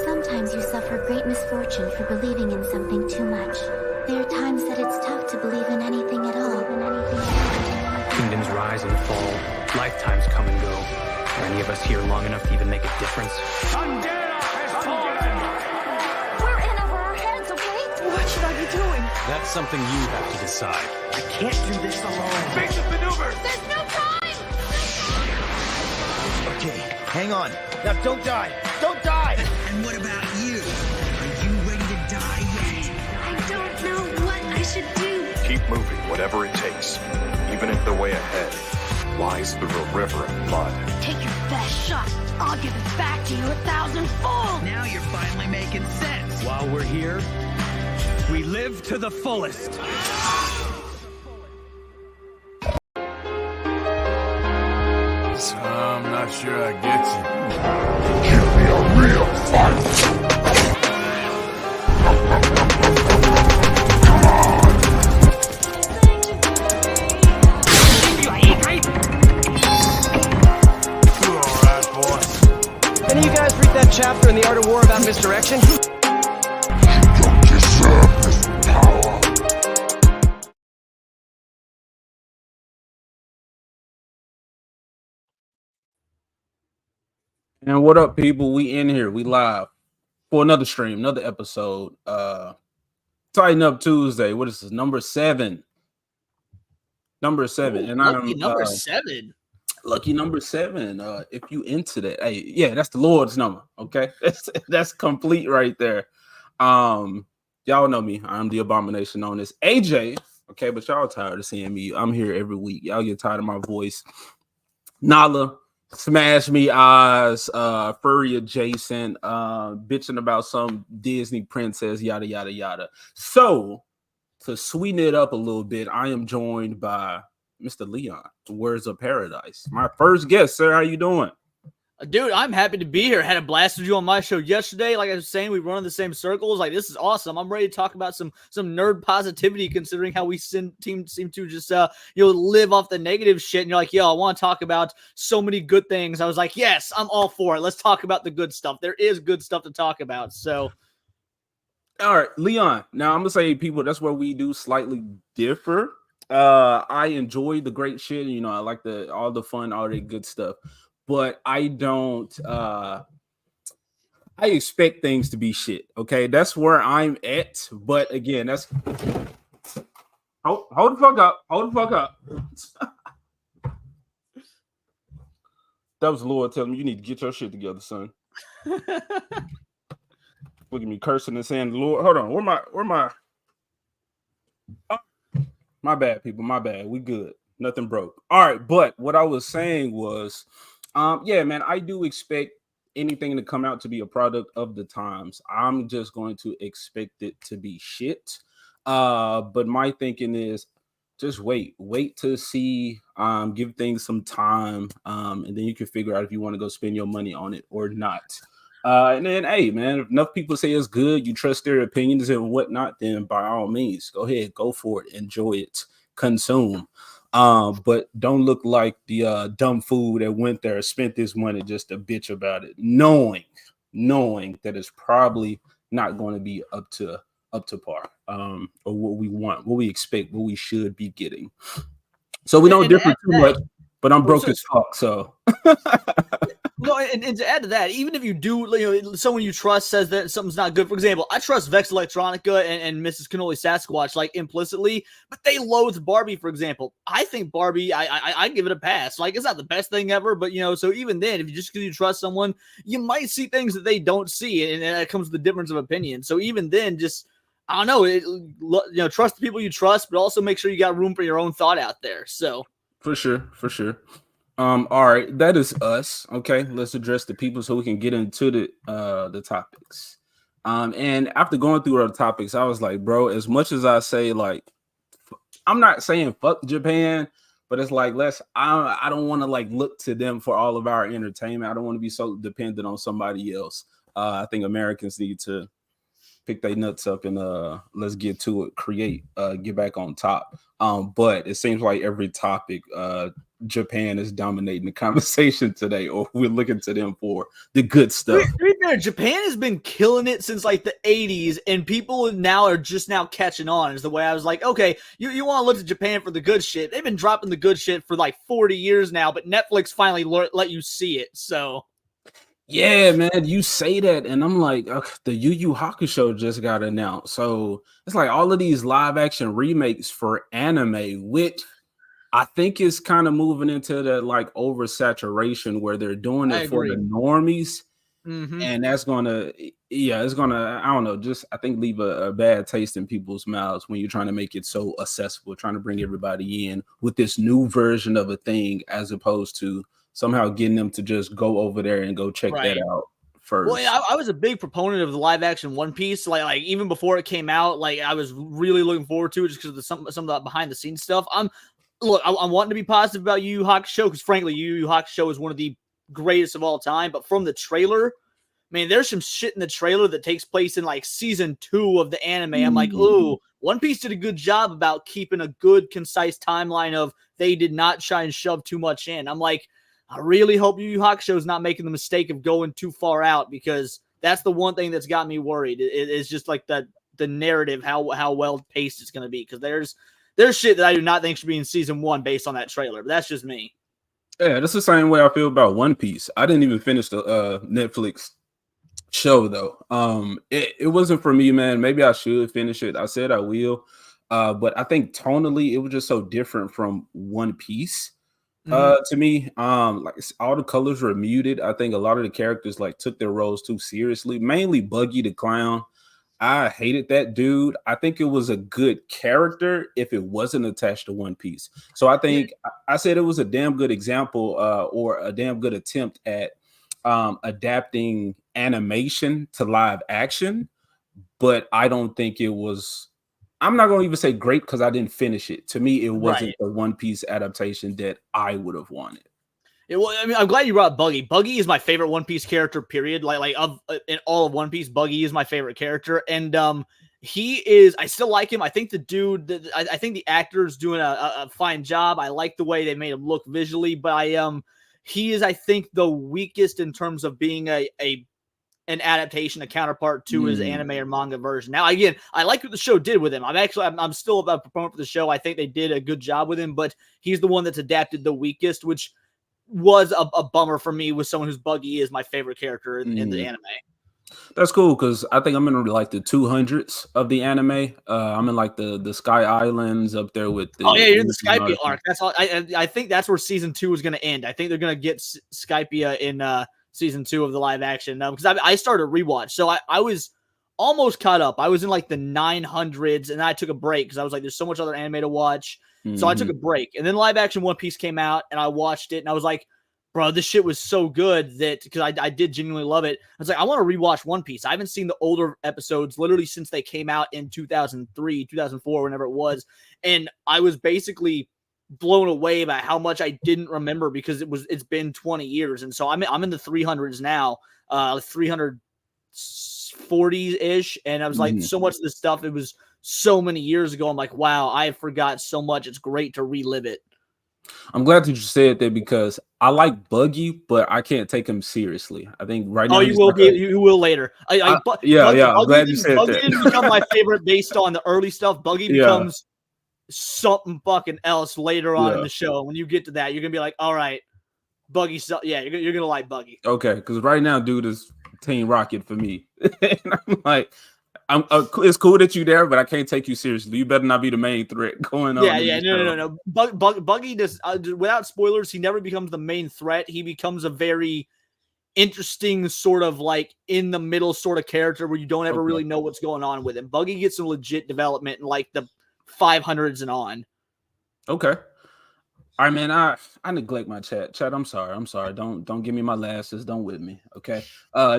Sometimes you suffer great misfortune for believing in something too much. There are times that it's tough to believe in anything at all. Kingdoms rise and fall. Lifetimes come and go. Are any of us here long enough to even make a difference? Pangea has fallen! We're in over our heads, okay? What should I be doing? That's something you have to decide. I can't do this alone. Basic maneuvers! There's no time! Okay, hang on. Now don't die! Don't die! And what about you? Are you ready to die yet? I don't know what I should do. Keep moving, whatever it takes, even if the way ahead lies through a river of blood. Take your best shot. I'll give it back to you 1,000-fold. Now you're finally making sense. While we're here, we live to the fullest. I'm not sure I get you. Give me a real fight. Any of you guys read that chapter in The Art of War about misdirection? You don't deserve this power. And what up, people? We in here. We live for another stream, another episode. Tighten Up Tuesday. What is this? Number 7. Number 7. Ooh, and lucky I'm number 7. Lucky number 7. If you into that, hey, yeah, that's the Lord's number. Okay, that's complete right there. Y'all know me. I'm the abomination known as AJ. Okay, but y'all tired of seeing me. I'm here every week. Y'all get tired of my voice. Nala. Smash Me Eyes, furry adjacent, bitching about some Disney princess, yada, yada, yada. So, to sweeten it up a little bit, I am joined by Mr. Leon, Words of Paradise. My first guest, sir. How you doing? Dude, I'm happy to be here. Had a blast with you on my show yesterday. Like I was saying, we run in the same circles. Like, this is awesome. I'm ready to talk about some nerd positivity, considering how we seem to just live off the negative shit. And you're like, yo, I want to talk about so many good things. I was like, yes, I'm all for it. Let's talk about the good stuff. There is good stuff to talk about. So, all right, Leon. Now I'm gonna say, people, that's where we do slightly differ. I enjoy the great shit. You know, I like all the fun, all the good stuff. But I don't I expect things to be shit. Okay, that's where I'm at. But again, that's hold the fuck up. Hold the fuck up. That was the Lord telling me you need to get your shit together, son. Look at me cursing and saying, Lord, hold on, where my oh, my bad, people. My bad. We good. Nothing broke. All right, but what I was saying was yeah, man, I do expect anything to come out to be a product of the times. I'm just going to expect it to be shit. But my thinking is just wait to see, give things some time, and then you can figure out if you want to go spend your money on it or not. And then, hey, man, if enough people say it's good, you trust their opinions and whatnot, then by all means, go ahead, go for it, enjoy it, consume. But don't look like the dumb fool that went there and spent this money just to bitch about it, knowing that it's probably not going to be up to par, or what we want, what we expect, what we should be getting. So we don't differ too much, but I'm broke as fuck. So no, and to add to that, even if you do, someone you trust says that something's not good. For example, I trust Vex Electronica and Mrs. Cannoli Sasquatch like implicitly, but they loathe Barbie, for example. I think Barbie, I give it a pass. Like, it's not the best thing ever, but so even then, if you just because you trust someone, you might see things that they don't see, and that comes with the difference of opinion. So even then, just I don't know, trust the people you trust, but also make sure you got room for your own thought out there. So for sure. All right, that is us. Okay, let's address the people so we can get into the topics. And after going through our topics, I was like, bro, as much as I say, like, I'm not saying fuck Japan, but it's like, I don't want to like look to them for all of our entertainment. I don't want to be so dependent on somebody else. I think Americans need to pick their nuts up and let's get to it, create, get back on top. But it seems like every topic, Japan is dominating the conversation today, or we're looking to them for the good stuff. Japan has been killing it since like the 80s, and people now are just now catching on. Is the way I was like, okay, you want to look to Japan for the good shit. They've been dropping the good shit for like 40 years now, but Netflix finally let you see it. So yeah, man, you say that, and I'm like, okay, the Yu Yu Hakusho just got announced. So it's like all of these live action remakes for anime, which I think is kind of moving into that like oversaturation where they're doing it for the normies. Mm-hmm. And that's gonna, it's gonna, I don't know, just I think leave a bad taste in people's mouths when you're trying to make it so accessible, trying to bring everybody in with this new version of a thing, as opposed to somehow getting them to just go over there and go check that out first. Well, I was a big proponent of the live action One Piece. Like even before it came out, like I was really looking forward to it just because of some of the behind the scenes stuff. I'm wanting to be positive about Yu Yu Hakusho because frankly, Yu Yu Hakusho is one of the greatest of all time. But from the trailer, man, there's some shit in the trailer that takes place in like season 2 of the anime. I'm like, ooh, One Piece did a good job about keeping a good, concise timeline of they did not try and shove too much in. I'm like, I really hope Yu Yu Hakusho is not making the mistake of going too far out, because that's the one thing that's got me worried. It's just like the narrative, how well paced it's going to be, because there's shit that I do not think should be in season 1 based on that trailer, but that's just me. Yeah, that's the same way I feel about One Piece. I didn't even finish the Netflix show though. It wasn't for me, man. Maybe I should finish it. I said I will, but I think tonally it was just so different from One Piece. To me, like all the colors were muted. I think a lot of the characters like took their roles too seriously, mainly Buggy the Clown. I hated that dude. I think it was a good character if it wasn't attached to One Piece. So I think I said it was a damn good example, or a damn good attempt at adapting animation to live action, but I don't think it was, I'm not going to even say great because I didn't finish it. To me, it wasn't the One Piece adaptation that I would have wanted. Well, I mean, I'm glad you brought up Buggy. Buggy is my favorite One Piece character. Period. In all of One Piece, Buggy is my favorite character, and he is. I still like him. I think the dude. I think the actor's doing a fine job. I like the way they made him look visually, but he is. I think the weakest in terms of being an adaptation, a counterpart to his anime or manga version. Now, again, I like what the show did with him. I'm still a proponent for the show. I think they did a good job with him, but he's the one that's adapted the weakest, which was a bummer for me with someone whose Buggy is my favorite character in the anime. That's cool because I think I'm in like the 200s of the anime. I'm in like the Sky Islands up there with. You're in the Skypiea arc. That's all. I think that's where season 2 is going to end. I think they're going to get Skypiea in season 2 of the live action because I started a rewatch, so I was almost caught up. I was in like the 900s, and then I took a break because I was like, "There's so much other anime to watch." So I took a break, and then live action One Piece came out, and I watched it, and I was like, bro, this shit was so good that because I did genuinely love it. I was like, I want to rewatch One Piece. I haven't seen the older episodes literally since they came out in 2003, 2004, whenever it was. And I was basically blown away by how much I didn't remember because it's been 20 years. And so I'm in the 300s now, 340-ish. And I was like, so much of this stuff, it was so many years ago. I'm like, wow, I forgot so much. It's great to relive it. I'm glad that you said that because I like Buggy, but I can't take him seriously. I think right now. Oh, you will you will later. I'm glad you said Buggy that. didn't become my favorite based on the early stuff. Buggy becomes something fucking else later on in the show. When you get to that, you're gonna be like, all right, Buggy. You're gonna like Buggy. Okay, because right now, dude is Team Rocket for me. And I'm like. It's cool that you're there, but I can't take you seriously. You better not be the main threat going on. No. Buggy does without spoilers. He never becomes the main threat. He becomes a very interesting sort of like in the middle sort of character where you don't ever really know what's going on with him. Buggy gets some legit development in like the 500s and on. Okay. All right, man. I neglect my chat. Chat, I'm sorry. Don't give me my lasses. Don't whip me. Okay.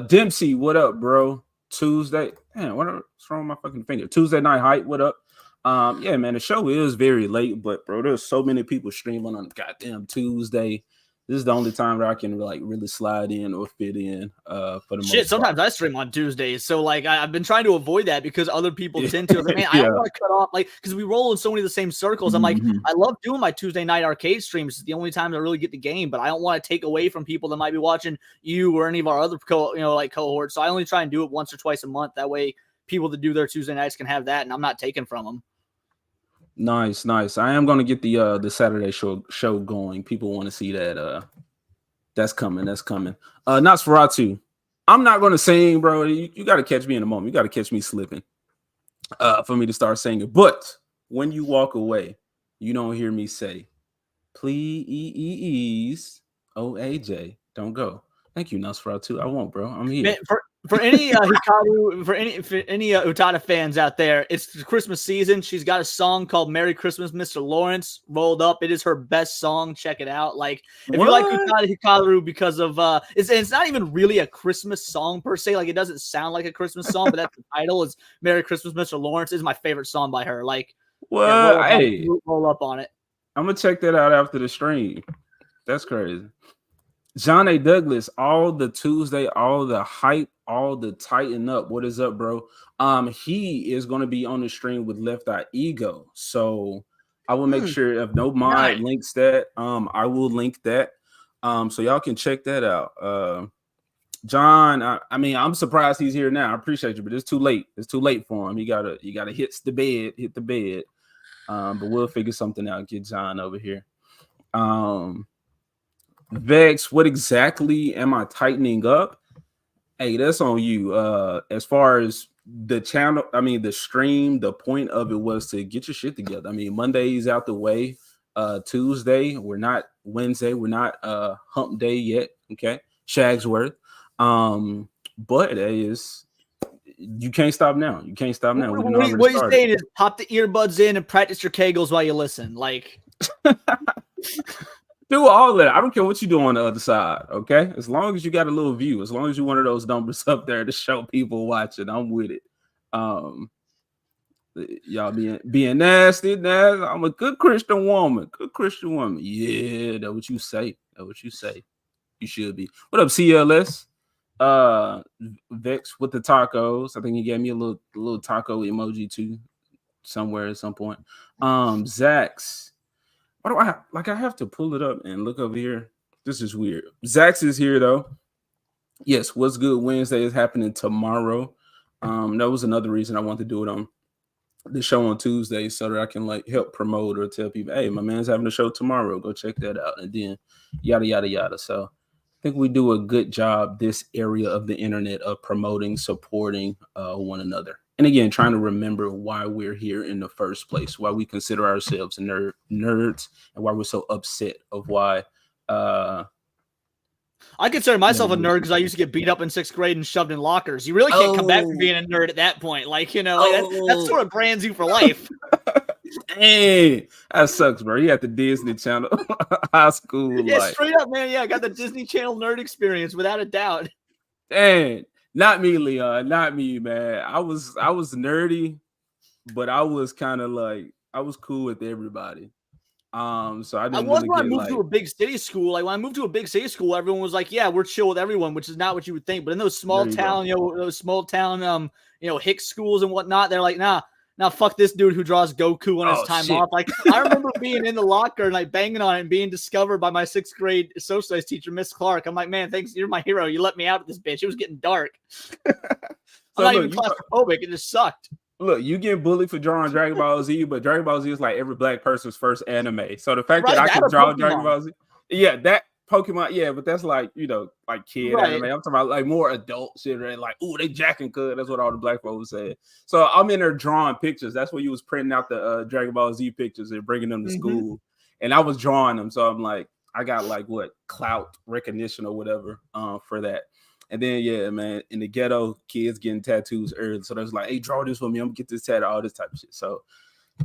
Dempsey, what up, bro? Tuesday. Man, what's wrong with my fucking finger? Tuesday night hype. What up? Yeah, man, the show is very late, but bro, there's so many people streaming on goddamn Tuesday. This is the only time where I can like really slide in or fit in for the most part. Sometimes I stream on Tuesdays, so like I've been trying to avoid that because other people tend to. Like, man, I don't want to cut off like because we roll in so many of the same circles. I'm like, I love doing my Tuesday night arcade streams. It's the only time I really get the game, but I don't want to take away from people that might be watching you or any of our other cohorts. So I only try and do it once or twice a month. That way, people that do their Tuesday nights can have that, and I'm not taking from them. Nice. I am gonna get the Saturday show going. People want to see that. That's coming. Nosferatu. I'm not gonna sing, bro. You got to catch me in a moment. You got to catch me slipping for me to start singing. But when you walk away, you don't hear me say, "Please, oh AJ, don't go." Thank you, Nosferatu. I won't, bro. I'm here. Man, for any Hikaru, for any Utada fans out there, it's Christmas season. She's got a song called "Merry Christmas, Mr. Lawrence" rolled up. It is her best song. Check it out. Like if you like Utada Hikaru because of it's not even really a Christmas song per se. Like it doesn't sound like a Christmas song, but that's the title. It's "Merry Christmas, Mr. Lawrence." Is my favorite song by her. Like roll up on it. I'm gonna check that out after the stream. That's crazy. John A. Douglas, all the Tuesday, all the hype, all the tighten up. What is up, bro? He is going to be on the stream with Left Eye Ego. So I will make sure if no mod links that, I will link that. So y'all can check that out. John, I mean, I'm surprised he's here now. I appreciate you, but it's too late. It's too late for him. You gotta hit the bed. But we'll figure something out. Get John over here. Vex, what exactly am I tightening up? Hey, that's on you. As far as the channel, I mean the stream, the point of it was to get your shit together. I mean, Monday's out the way. Tuesday, we're not Wednesday, we're not hump day yet. Okay, Shagsworth. But it is you can't stop now. You can't stop now. What you're saying is pop the earbuds in and practice your Kegels while you listen. Like do all that. I don't care what you do on the other side, okay? As long as you got a little view, as long as you're one of those numbers up there to show people watching, I'm with it. Y'all being nasty. I'm a good Christian woman. Good Christian woman. Yeah, that's what you say. That's what you say. You should be. What up, CLS? Vex with the tacos. I think he gave me a little taco emoji too, somewhere at some point. Zax. Why do I have to pull it up and look over here? This is weird. Zax is here though. Yes, What's Good Wednesday is happening tomorrow. That was another reason I wanted to do it on the show on Tuesday so that I can like help promote or tell people, hey, my man's having a show tomorrow. Go check that out. And then yada, yada, yada. So I think we do a good job this area of the internet of promoting, supporting one another. And again, trying to remember why we're here in the first place, why we consider ourselves nerds, and why we're so upset of why I consider myself a nerd because I used to get beat up in 6th grade and shoved in lockers. You really can't come back from being a nerd at that point. Like, you know, that sort of brands you for life. Hey, that sucks, bro. You at the Disney Channel high school. Yeah, like. Straight up, man. Yeah, I got the Disney Channel nerd experience without a doubt. Dang, not me, Leon. Not me, man. I was nerdy, but I was kind of like, I was cool with everybody. So I didn't. When I moved to a big city school. Like when I moved to a big city school, everyone was like, "Yeah, we're chill with everyone," which is not what you would think. But in those small town, those small town, Hick schools and whatnot, they're like, "Nah, fuck this dude who draws Goku on his time off." Like I remember being in the locker and like banging on it and being discovered by my 6th grade social studies teacher, Miss Clark. I'm like, "Man, thanks, you're my hero. You let me out of this bitch. It was getting dark." I'm not even claustrophobic. It just sucked. Look, you get bullied for drawing Dragon Ball Z, but Dragon Ball Z is like every black person's first anime. So the fact that I can draw Dragon Ball Z, yeah, that Pokemon, yeah, but that's like, like kid anime. I'm talking about like more adult shit, right? Like, ooh, they jacking good. That's what all the black folks said. So I'm in there drawing pictures. That's what you was printing out the Dragon Ball Z pictures and bringing them to school. And I was drawing them. So I'm like, I got like clout recognition or whatever for that. And then, yeah, man, in the ghetto, kids getting tattoos early. So there's like, hey, draw this for me. I'm going to get this tattoo, all this type of shit. So,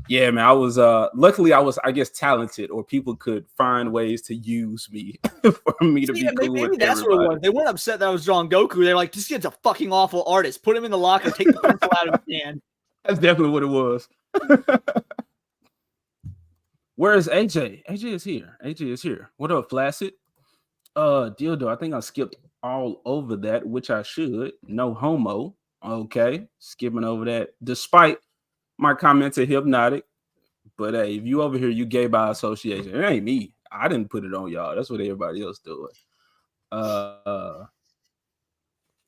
yeah, man, I was, luckily, I was, I guess, talented, or people could find ways to use me for me to be cool maybe with that's everybody. What it was. They weren't upset that I was drawing Goku. They're like, this kid's a fucking awful artist. Put him in the locker, take the pencil out of his hand. That's definitely what it was. Where is AJ? AJ is here. AJ is here. What up, Flaccid? Dildo, I think I skipped all over that, which I should. No homo. Okay, skipping over that, despite my comments are hypnotic. But hey, if you over here, you gay by association. It ain't me. I didn't put it on y'all. That's what everybody else doing.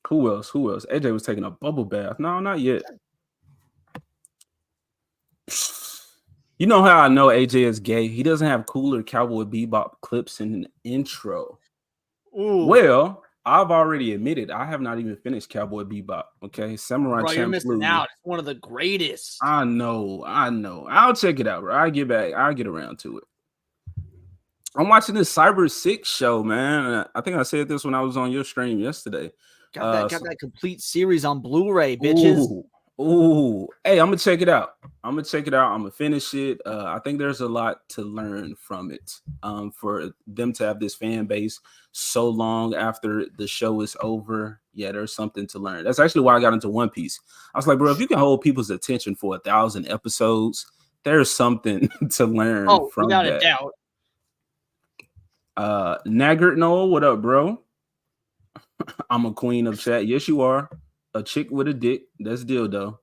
Who else? AJ was taking a bubble bath. No, not yet. You know how I know AJ is gay? He doesn't have cooler Cowboy Bebop clips in the intro. Ooh. Well, I've already admitted I have not even finished Cowboy Bebop. Okay, Samurai Champloo. You're missing out. It's one of the greatest. I know. I'll check it out, bro. I'll get around to it. I'm watching this Cyber 6 show, man. I think I said this when I was on your stream yesterday. Got that complete series on Blu-ray, bitches. Ooh, hey, I'm gonna check it out. I'm gonna finish it. I think there's a lot to learn from it. For them to have this fan base so long after the show is over, yeah, there's something to learn. That's actually why I got into One Piece. I was like, bro, if you can hold people's attention for 1,000 episodes, there's something to learn from that. Without a doubt. Naggart Noel, what up, bro? I'm a queen of chat. Yes, you are. A chick with a dick. That's dildo.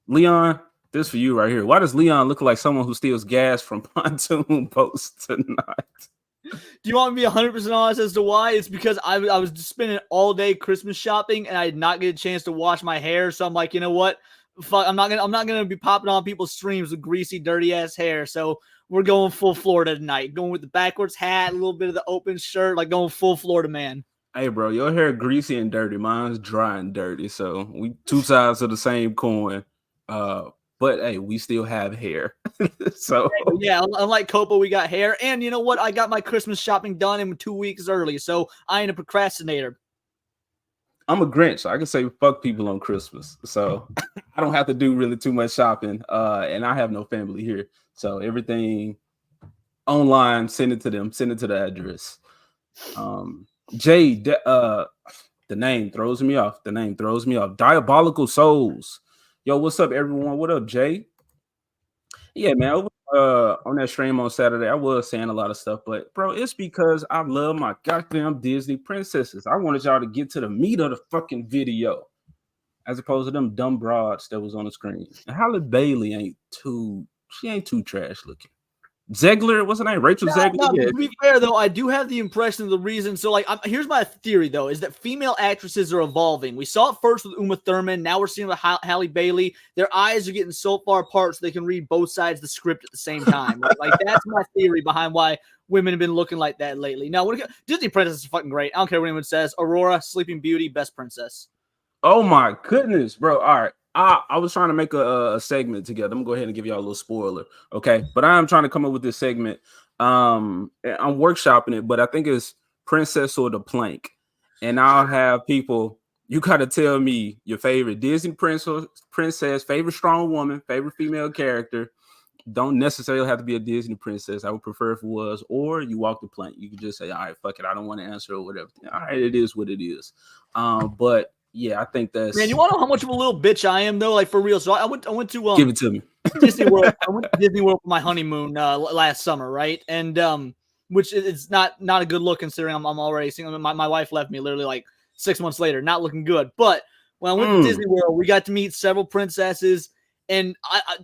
Leon, this for you right here. Why does Leon look like someone who steals gas from pontoon boats tonight? Do you want me to be 100% honest as to why? It's because I was spending all day Christmas shopping and I did not get a chance to wash my hair. So I'm like, you know what? Fuck, I'm not gonna be popping on people's streams with greasy, dirty ass hair. So we're going full Florida tonight. Going with the backwards hat, a little bit of the open shirt, like going full Florida man. Hey, bro, your hair greasy and dirty. Mine's dry and dirty. So we two sides of the same coin. But hey, we still have hair. So yeah, unlike Copa, we got hair. And you know what? I got my Christmas shopping done in 2 weeks early. So I ain't a procrastinator. I'm a Grinch. So I can say fuck people on Christmas. So I don't have to do really too much shopping. And I have no family here. So everything online, send it to them. Send it to the address. Jay, the name throws me off. Diabolical Souls. Yo, what's up, everyone? What up, Jay? Yeah, man. On that stream on Saturday, I was saying a lot of stuff, but bro, it's because I love my goddamn Disney princesses. I wanted y'all to get to the meat of the fucking video, as opposed to them dumb broads that was on the screen. And Halle Bailey ain't too trash looking. Zegler, what's her name? Rachel Zegler. No, Yeah. to be fair though, I do have the impression of the reason. So like, here's my theory though: is that female actresses are evolving. We saw it first with Uma Thurman. Now we're seeing with Halle Bailey. Their eyes are getting so far apart so they can read both sides of the script at the same time. Like that's my theory behind why women have been looking like that lately. Now, Disney princesses are fucking great. I don't care what anyone says. Aurora, Sleeping Beauty, best princess. Oh my goodness, bro. All right. I was trying to make a segment together. I'm gonna go ahead and give y'all a little spoiler, okay? But I am trying to come up with this segment. I'm workshopping it, but I think it's Princess or the Plank. And I'll have people, you gotta tell me your favorite Disney princess, favorite strong woman, favorite female character. Don't necessarily have to be a Disney princess. I would prefer if it was, or you walk the plank. You can just say, all right, fuck it, I don't want to answer or whatever. All right, it is what it is. But yeah, I think that's, man. You want to know how much of a little bitch I am though? Like for real. So I went to give it to me. Disney World. I went to Disney World for my honeymoon last summer, right? And which is not a good look considering I'm already single. My wife left me literally like 6 months later, not looking good. But when I went to Disney World, we got to meet several princesses, and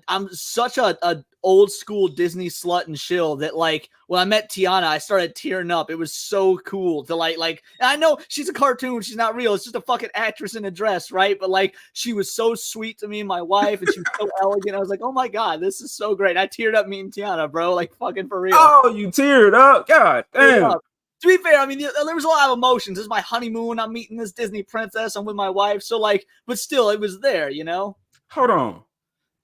I'm such a old school Disney slut and shill that like when I met Tiana, I started tearing up. It was so cool to like and I know she's a cartoon, she's not real, it's just a fucking actress in a dress, right? But like she was so sweet to me and my wife, and she was so elegant. I was like, oh my god, this is so great. I teared up meeting Tiana, bro, like fucking for real. Oh, you teared up, god damn. To be fair, I mean, there was a lot of emotions. This is my honeymoon. I'm meeting this Disney princess. I'm with my wife. So like, but still, it was there, you know. Hold on.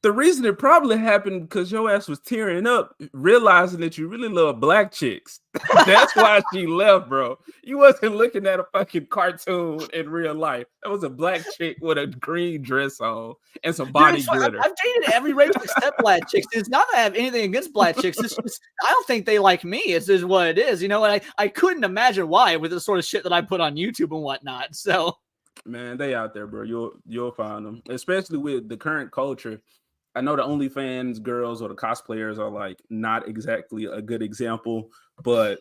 The reason it probably happened because your ass was tearing up, realizing that you really love black chicks. That's why she left, bro. You wasn't looking at a fucking cartoon in real life. That was a black chick with a green dress on and some body glitter. I've dated every race except black chicks. It's not that I have anything against black chicks. It's just, I don't think they like me. It's just what it is, you know. And I couldn't imagine why with the sort of shit that I put on YouTube and whatnot. So, man, they out there, bro. You'll find them, especially with the current culture. I know the OnlyFans girls or the cosplayers are like not exactly a good example, but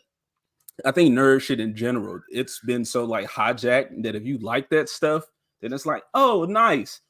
I think nerd shit in general, it's been so like hijacked that if you like that stuff, then it's like, oh, nice.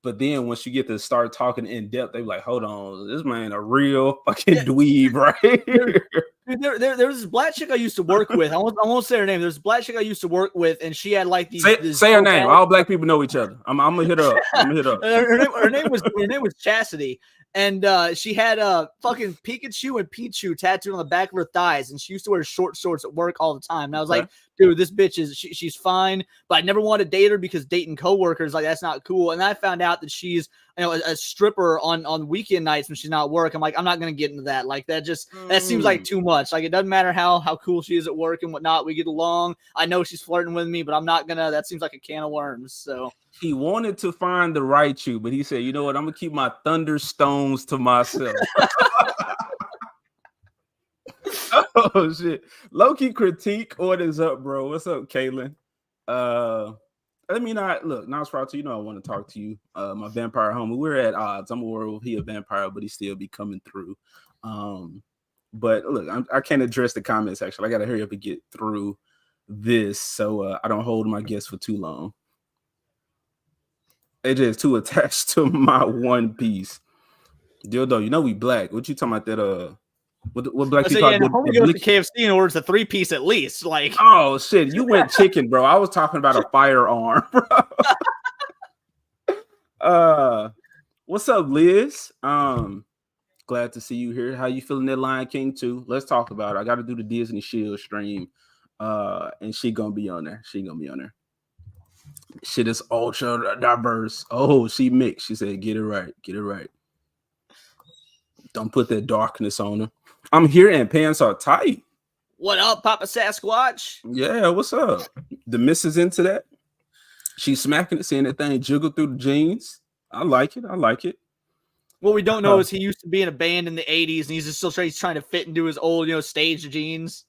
But then once you get to start talking in depth, they're like, hold on, this man a real fucking dweeb right here. There was this black chick I used to work with. I won't say her name. There's a black chick I used to work with, and she had like these. Say her name. All black people know each other. I'm gonna hit her up. her name was Chastity, and she had a fucking Pikachu and Pichu tattooed on the back of her thighs, and she used to wear short shorts at work all the time. And I was like, dude, this bitch she's fine, but I never wanted to date her because dating coworkers, like, that's not cool. And I found out that she's, you know, a stripper on weekend nights when she's not at work. I'm like, I'm not gonna get into that. Like, that seems like too much. Like, it doesn't matter how cool she is at work and whatnot. We get along. I know she's flirting with me, but I'm not gonna. That seems like a can of worms. So he wanted to find the right you, but he said, you know what? I'm gonna keep my thunderstones to myself. Oh shit. Low-key critique. What is up, bro? What's up, Kaylin? Let me not look, Nosferatu, you know I want to talk to you. My vampire homie. We're at odds. I'm a werewolf, he a vampire, but he still be coming through. But look, I can't address the comment section. I gotta hurry up and get through this so I don't hold my guests for too long. AJ is too attached to my one piece. Dildo, you know we black. What you talking about that what black people yeah, homie goes to KFC and orders a 3-piece at least. Like, oh shit, you went chicken, bro. I was talking about a firearm, bro. What's up, Liz? Glad to see you here. How you feeling that Lion King 2? Let's talk about it. I got to do the Disney Shield stream, and she gonna be on there. Shit is ultra diverse. Oh, she mixed. She said, get it right. Don't put that darkness on her. I'm here and pants are tight. What up, Papa Sasquatch? Yeah, what's up? The missus into that. She's smacking it, seeing that thing jiggle through the jeans. I like it. What we don't know is he used to be in a band in the 80s, and he's just still trying to fit into his old, stage jeans.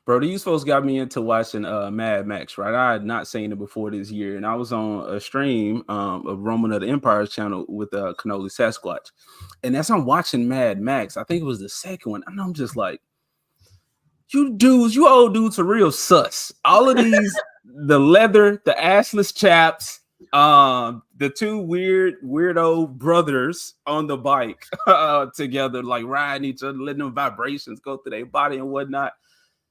Bro, these folks got me into watching Mad Max, right? I had not seen it before this year, and I was on a stream of Roman of the Empire's channel with Cannoli Sasquatch. And as I'm watching Mad Max, I think it was the second one, and I'm just like, you dudes, you old dudes are real sus. All of these, the leather, the assless chaps, the two weirdo brothers on the bike together, like riding each other, letting them vibrations go through their body and whatnot.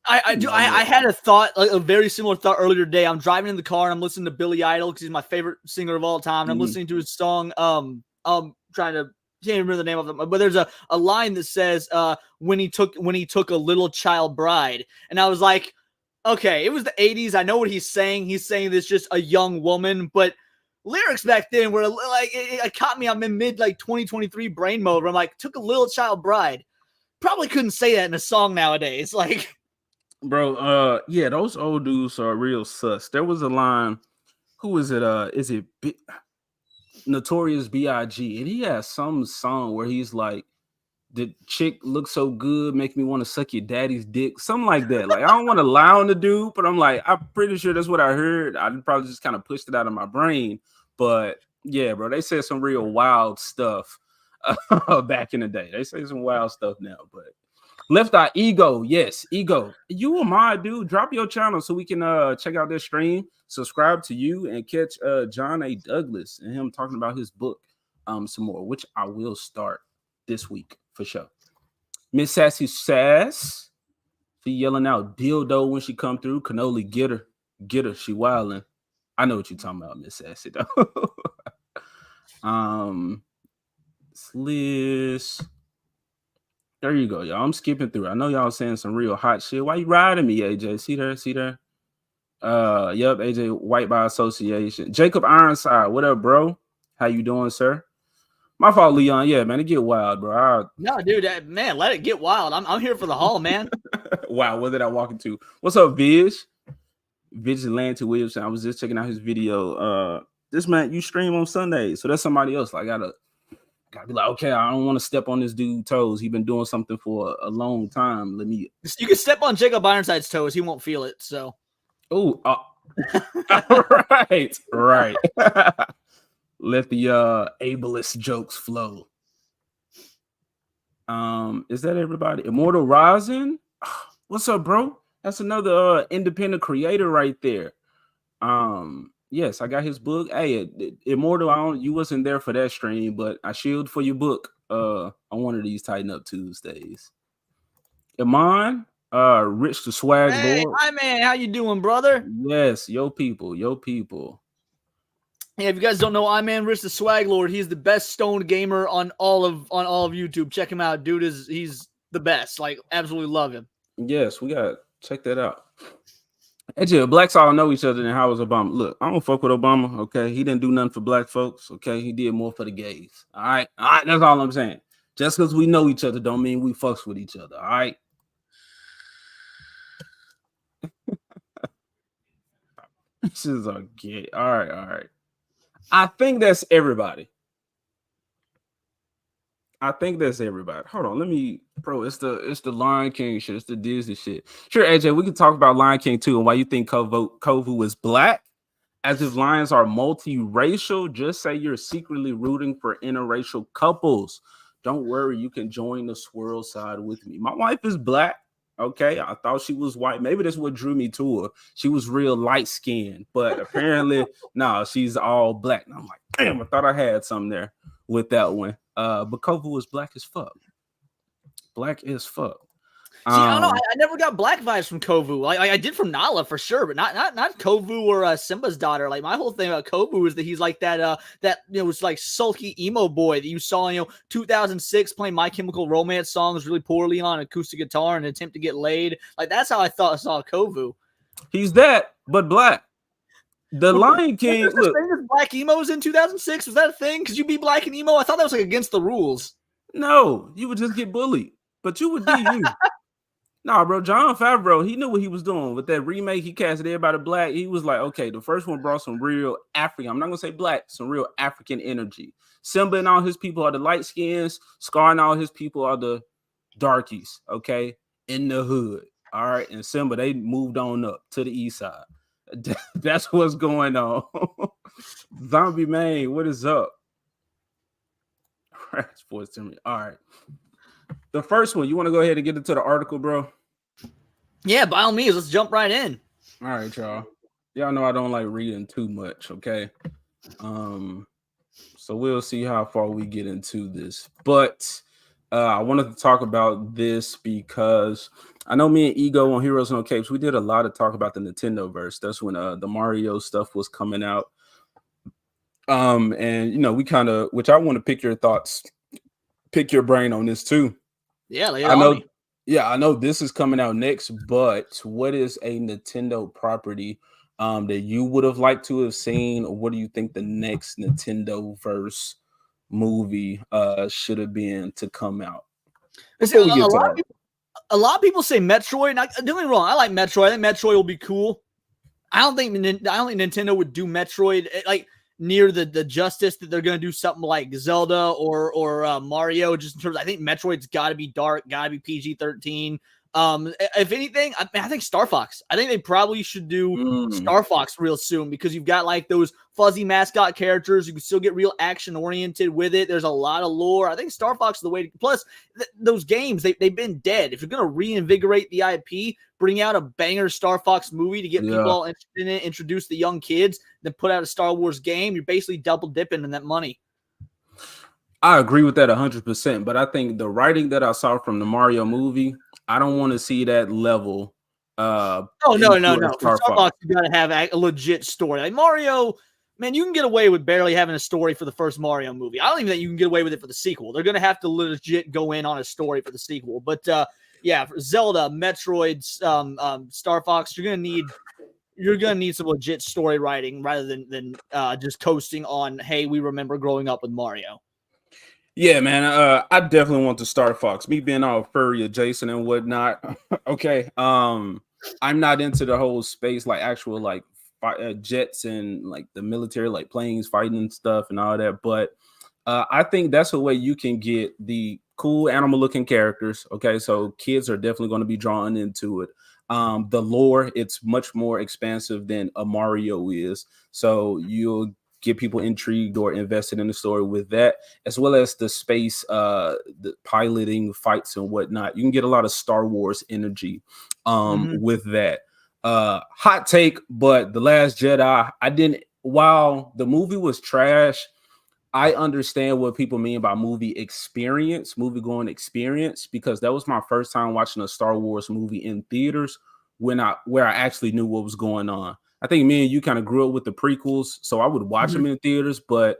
I had a thought, like a very similar thought earlier today. I'm driving in the car and I'm listening to Billy Idol because he's my favorite singer of all time. And I'm listening to his song. Can't remember the name of it, but there's a line that says, when he took a little child bride. And I was like, okay, it was the 80s. I know what he's saying. He's saying this just a young woman, but lyrics back then were like, it caught me. I'm in mid like 2023 brain mode where I'm like, took a little child bride. Probably couldn't say that in a song nowadays. Like, bro, yeah, those old dudes are real sus. There was a line, who is it? Is it Notorious B.I.G. and he has some song where he's like, the chick looks so good, make me want to suck your daddy's dick, something like that. Like, I don't want to lie on the dude, but I'm like, I'm pretty sure that's what I heard. I probably just kind of pushed it out of my brain, but yeah, bro, they said some real wild stuff back in the day. They say some wild stuff now, but Left Eye Ego, yes, Ego, you and my dude, drop your channel so we can check out this stream, subscribe to you, and catch John A. Douglas and him talking about his book some more, which I will start this week for sure. Miss Sassy Sass, she yelling out dildo when she come through. Cannoli, get her, she wildin'. I know what you're talking about, Miss Sassy though. Sliss. There you go, y'all. I'm skipping through. I know y'all saying some real hot shit. Why you riding me, AJ? See there? Yep, AJ, white by association. Jacob Ironside, what up, bro? How you doing, sir? My fault, Leon. Yeah, man, it get wild, bro. No, dude, man, let it get wild. I'm here for the haul, man. Wow, what did I walk into? What's up, Viz? Vigilante Williamson. I was just checking out his video. This man, you stream on Sundays, so that's somebody else. I gotta be like, okay, I don't want to step on this dude's toes. He's been doing something for a long time. You can step on Jacob Ironside's toes. He won't feel it. So, right. Let the ableist jokes flow. Is that everybody? Immortal Rising. What's up, bro? That's another independent creator right there. Yes, I got his book. Hey, Immortal, you wasn't there for that stream, but I shield for your book on one of these Tighten Up Tuesdays. Iman, Rich the Swag Lord. Hi, man. How you doing, brother? Yes, yo people. Hey, if you guys don't know, I'm Rich the Swag Lord. He's the best stoned gamer on all of YouTube. Check him out, dude. He's the best. Like, absolutely love him. Yes, we got check that out. Actually, blacks all know each other. And how was Obama? Look, I don't fuck with Obama. Okay, he didn't do nothing for black folks. Okay, he did more for the gays. All right. That's all I'm saying. Just because we know each other don't mean we fucks with each other. All right. This is a gay. All right. I think that's everybody. Hold on, let me, bro. It's the Lion King shit. It's the Disney shit. Sure, AJ, we can talk about Lion King too and why you think Kovu is black. As if lions are multiracial. Just say you're secretly rooting for interracial couples. Don't worry, you can join the swirl side with me. My wife is black. Okay, I thought she was white. Maybe that's what drew me to her. She was real light skinned, but apparently, no, she's all black. And I'm like, damn, I thought I had something there with that one. But Kovu is black as fuck. Black as fuck. See, I don't know. I never got black vibes from Kovu. Like I did from Nala for sure, but not Kovu or Simba's daughter. Like my whole thing about Kovu is that he's like that was like sulky emo boy that you saw 2006 playing My Chemical Romance songs really poorly on acoustic guitar in an attempt to get laid. Like that's how I thought I saw Kovu. He's that, but black. The Lion King. Look, black emos in 2006 was that a thing? Because you be black and emo? I thought that was like against the rules. No, you would just get bullied, but you would be you. Nah, bro, Jon Favreau, he knew what he was doing with that remake. He casted everybody black. He was like, okay, the first one brought some real African, I'm not going to say black, some real African energy. Simba and all his people are the light skins. Scar and all his people are the darkies, okay, in the hood. All right, and Simba, they moved on up to the east side. That's what's going on. Zombie Man, what is up? Sports to me. All right. The first one, you want to go ahead and get into the article, bro? Yeah, by all means, let's jump right in. All right, y'all. Y'all know I don't like reading too much, okay? So we'll see how far we get into this. But I wanted to talk about this because I know me and Ego on Heroes No Capes, we did a lot of talk about the Nintendo verse. That's when the Mario stuff was coming out. And you know, we kind of, which I want to pick your thoughts, pick your brain on this too. Yeah, I know. Yeah, I know this is coming out next, but what is a Nintendo property that you would have liked to have seen, or what do you think the next Nintendo verse movie should have been to come out? Listen, a lot of people say Metroid. Now, don't get me wrong, I like Metroid. I think Metroid will be cool. I don't think Nintendo would do Metroid like near the justice that they're going to do something like Zelda or Mario. Just in terms, I think Metroid's got to be dark, got to be PG-13. If anything, I think Star Fox. I think they probably should do Star Fox real soon because you've got like those fuzzy mascot characters. You can still get real action oriented with it. There's a lot of lore. I think Star Fox is the way to, plus those games, they've been dead. If you're going to reinvigorate the IP, bring out a banger Star Fox movie to get people all interested in it, introduce the young kids, then put out a Star Wars game, you're basically double dipping in that money. I agree with that 100%, but I think the writing that I saw from the Mario movie, I don't want to see that level. No. For Star Fox, you got to have a legit story. Like Mario, man, you can get away with barely having a story for the first Mario movie. I don't even think you can get away with it for the sequel. They're going to have to legit go in on a story for the sequel. But yeah, for Zelda, Metroid, Star Fox, you're gonna need some legit story writing rather than just coasting on, hey, we remember growing up with Mario. Yeah, man. I definitely want the Star Fox. Me being all furry adjacent and whatnot. Okay. I'm not into the whole space, like actual like jets and like the military, like planes fighting and stuff and all that. But I think that's a way you can get the cool animal looking characters. Okay, so kids are definitely going to be drawn into it. The lore, it's much more expansive than a Mario is. So you'll get people intrigued or invested in the story with that, as well as the space, the piloting fights and whatnot. You can get a lot of Star Wars energy with that. Hot take, but The Last Jedi, while the movie was trash, I understand what people mean by movie going experience, because that was my first time watching a Star Wars movie in theaters where I actually knew what was going on. I think me and you kind of grew up with the prequels, so I would watch them in theaters, but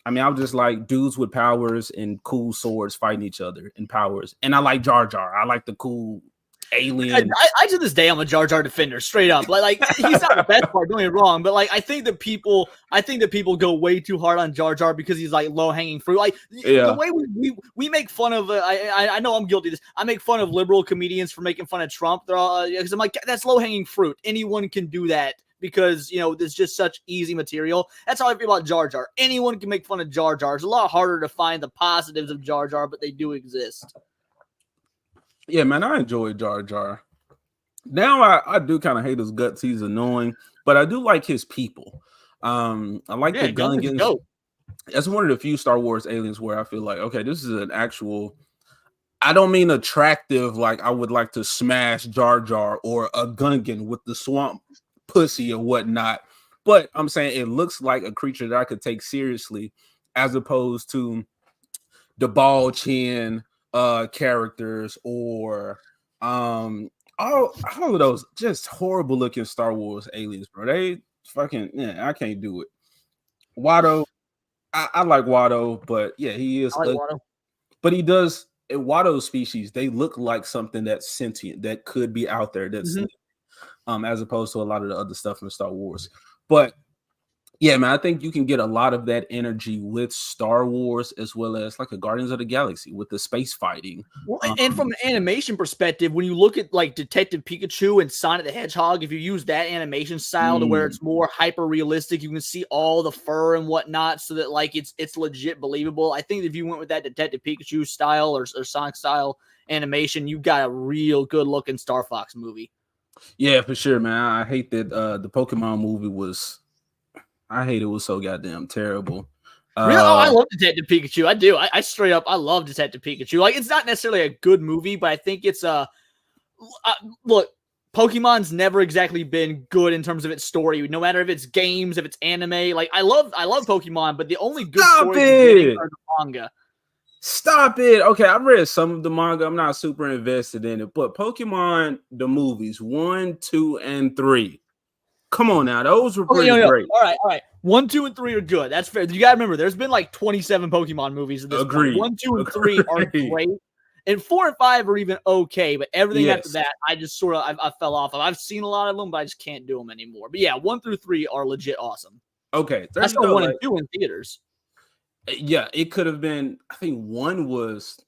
I mean, I was just like dudes with powers and cool swords fighting each other in powers. And I like Jar Jar. I like the cool alien. I to this day, I'm a Jar Jar defender, straight up. Like he's not the best part, don't get me wrong, but like I think that people go way too hard on Jar Jar because he's like low hanging fruit. Like the way we make fun of, I know I'm guilty of this. I make fun of liberal comedians for making fun of Trump. They're all because I'm like, that's low hanging fruit. Anyone can do that. Because, you know, there's just such easy material. That's how I feel about Jar Jar. Anyone can make fun of Jar Jar. It's a lot harder to find the positives of Jar Jar, but they do exist. Yeah, man, I enjoy Jar Jar. Now I do kind of hate his guts. He's annoying, but I do like his people. I like the Gungans. That's one of the few Star Wars aliens where I feel like, okay, this is an actual, I don't mean attractive, like I would like to smash Jar Jar or a Gungan with the swamp pussy or whatnot, but I'm saying it looks like a creature that I could take seriously, as opposed to the ball chin characters or all of those just horrible looking Star Wars aliens, bro. They fucking I can't do it. Watto, I like Watto, but yeah, he is. I like Watto. But he does. Watto's species, they look like something that's sentient that could be out there. That's as opposed to a lot of the other stuff in Star Wars. But Yeah, man, I think you can get a lot of that energy with Star Wars as well as like a Guardians of the Galaxy with the space fighting. Well, and from an animation perspective, when you look at like Detective Pikachu and Sonic the Hedgehog, if you use that animation style to where it's more hyper realistic, you can see all the fur and whatnot, so that like it's legit believable. I think if you went with that Detective Pikachu style or Sonic style animation, you got a real good looking Star Fox movie. Yeah, for sure, man. I hate that the Pokemon movie was. I hate it was so goddamn terrible. Really? I love Detective Pikachu. I do. I straight up, I love Detective Pikachu. Like, it's not necessarily a good movie, but I think it's look, Pokemon's never exactly been good in terms of its story. No matter if it's games, if it's anime. Like, I love Pokemon, but the only good stories are the manga. Stop it. Okay, I've read some of the manga. I'm not super invested in it, but Pokemon, the movies 1, 2, and 3. Come on now, those were pretty great. All right. 1, 2, and 3 are good. That's fair. You gotta remember, there's been like 27 Pokemon movies in this. Agreed. 1, 2, and 3 are great, and 4 and 5 are even okay. But everything after that, I just sort of I fell off of. I've seen a lot of them, but I just can't do them anymore. But yeah, 1 through 3 are legit awesome. Okay, that's 1 and 2 in theaters. Yeah, it could have been. I think 1 was.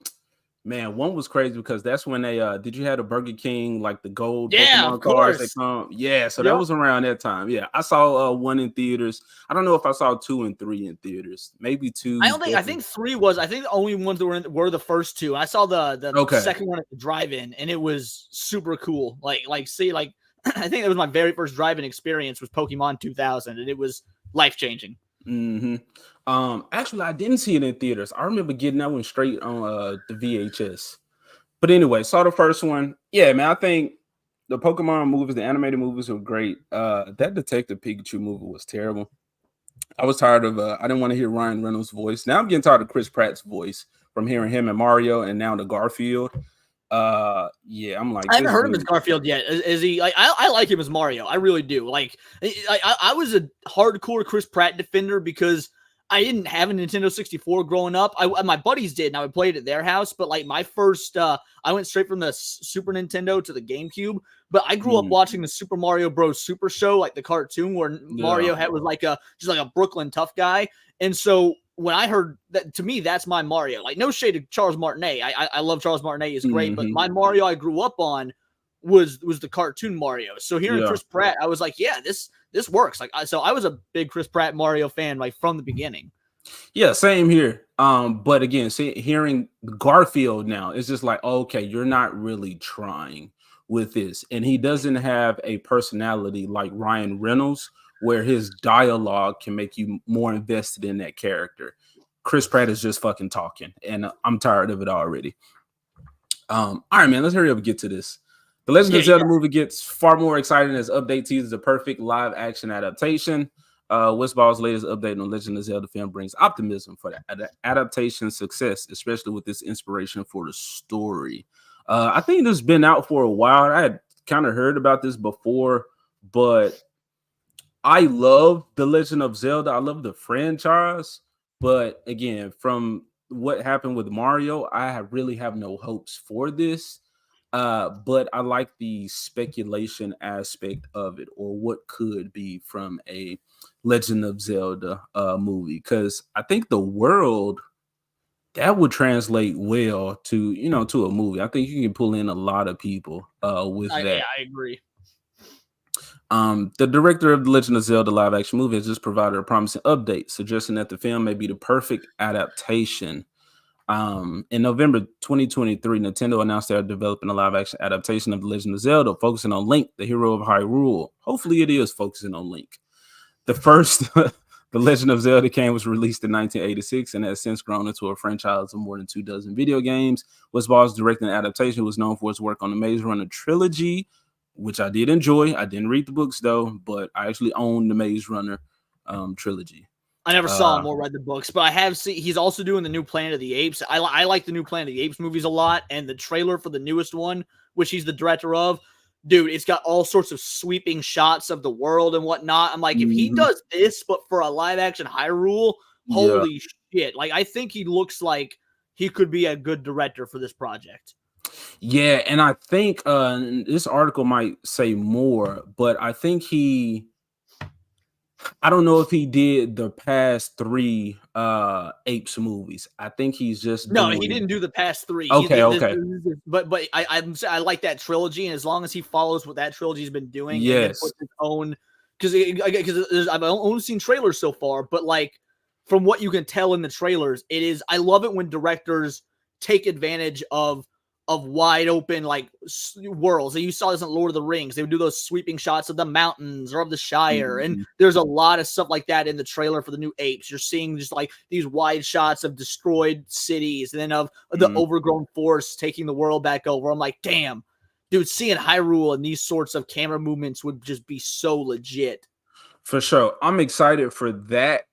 Man, 1 was crazy because that's when they did you have the Burger King, like the gold Pokemon cards that come? Yeah, so that was around that time. Yeah, I saw 1 in theaters. I don't know if I saw 2 and 3 in theaters. Maybe 2. I think 3 was. I think the only ones that were the first 2. I saw the second one at the drive-in, and it was super cool. I think it was my very first drive-in experience was Pokemon 2000, and it was life-changing. Mm-hmm. Actually, I didn't see it in theaters. I remember getting that one straight on the VHS. But anyway, saw the first one. Yeah, man, I think the Pokemon movies, the animated movies were great. That Detective Pikachu movie was terrible. I was tired of I didn't want to hear Ryan Reynolds' voice. Now I'm getting tired of Chris Pratt's voice from hearing him and Mario and now the Garfield. Yeah, I'm like, I haven't heard him as Garfield yet. Is he like I like him as Mario? I really do. Like I was a hardcore Chris Pratt defender because I didn't have a Nintendo 64 growing up. My buddies did, and I would play it at their house. But like my first, I went straight from the Super Nintendo to the GameCube. But I grew up watching the Super Mario Bros. Super Show, like the cartoon where Mario was like just like a Brooklyn tough guy. And so when I heard that, to me, that's my Mario. Like, no shade to Charles Martinet. I love Charles Martinet. He's great. But my Mario I grew up on was the cartoon Mario. So hearing Chris Pratt, I was like, yeah, this works. Like, so I was a big Chris Pratt Mario fan, like from the beginning. Yeah, same here. But again, hearing Garfield now, it's just like, okay, you're not really trying with this. And he doesn't have a personality like Ryan Reynolds, where his dialogue can make you more invested in that character. Chris Pratt is just fucking talking, and I'm tired of it already. All right, man, let's hurry up and get to this. The Legend of Zelda movie gets far more exciting as update teases a perfect live action adaptation. Westball's latest update on Legend of Zelda film brings optimism for the adaptation success, especially with this inspiration for the story. I think this has been out for a while. I had kind of heard about this before, but I love The Legend of Zelda. I love the franchise. But again, from what happened with Mario, I really have no hopes for this. But I like the speculation aspect of it, or what could be from a Legend of Zelda movie, because I think the world that would translate well to to a movie. I think you can pull in a lot of people with that. Yeah, I agree. The director of the Legend of Zelda live action movie has just provided a promising update, suggesting that the film may be the perfect adaptation. In November 2023, Nintendo announced they are developing a live action adaptation of The Legend of Zelda, focusing on Link, the hero of Hyrule. Hopefully it is focusing on Link. The first The Legend of Zelda game was released in 1986 and has since grown into a franchise of more than 24 video games. Westball's directing adaptation was known for its work on the Maze Runner trilogy, which I did enjoy. I didn't read the books though, but I actually own the Maze Runner trilogy. I never saw him or read the books, but I have seen he's also doing the new Planet of the Apes. I like the new Planet of the Apes movies a lot, and the trailer for the newest one, which he's the director of, dude, it's got all sorts of sweeping shots of the world and whatnot. I'm like, if he does this, but for a live action Hyrule, holy shit. Like, I think he looks like he could be a good director for this project. Yeah, and I think this article might say more, but I think he I don't know if he did the past 3 Apes movies. I think he's just No, doing... he didn't do the past 3. Okay, okay. But I like that trilogy, and as long as he follows what that trilogy's been doing, Yes. and then puts his own, because I've only seen trailers so far, but like from what you can tell in the trailers, it is. I love it when directors take advantage of wide open like worlds. You saw this in Lord of the Rings. They would do those sweeping shots of the mountains or of the Shire. And there's a lot of stuff like that in the trailer for the new Apes. You're seeing just like these wide shots of destroyed cities and then of the overgrown forest taking the world back over. I'm like, damn, dude, seeing Hyrule and these sorts of camera movements would just be so legit. For sure. I'm excited for that.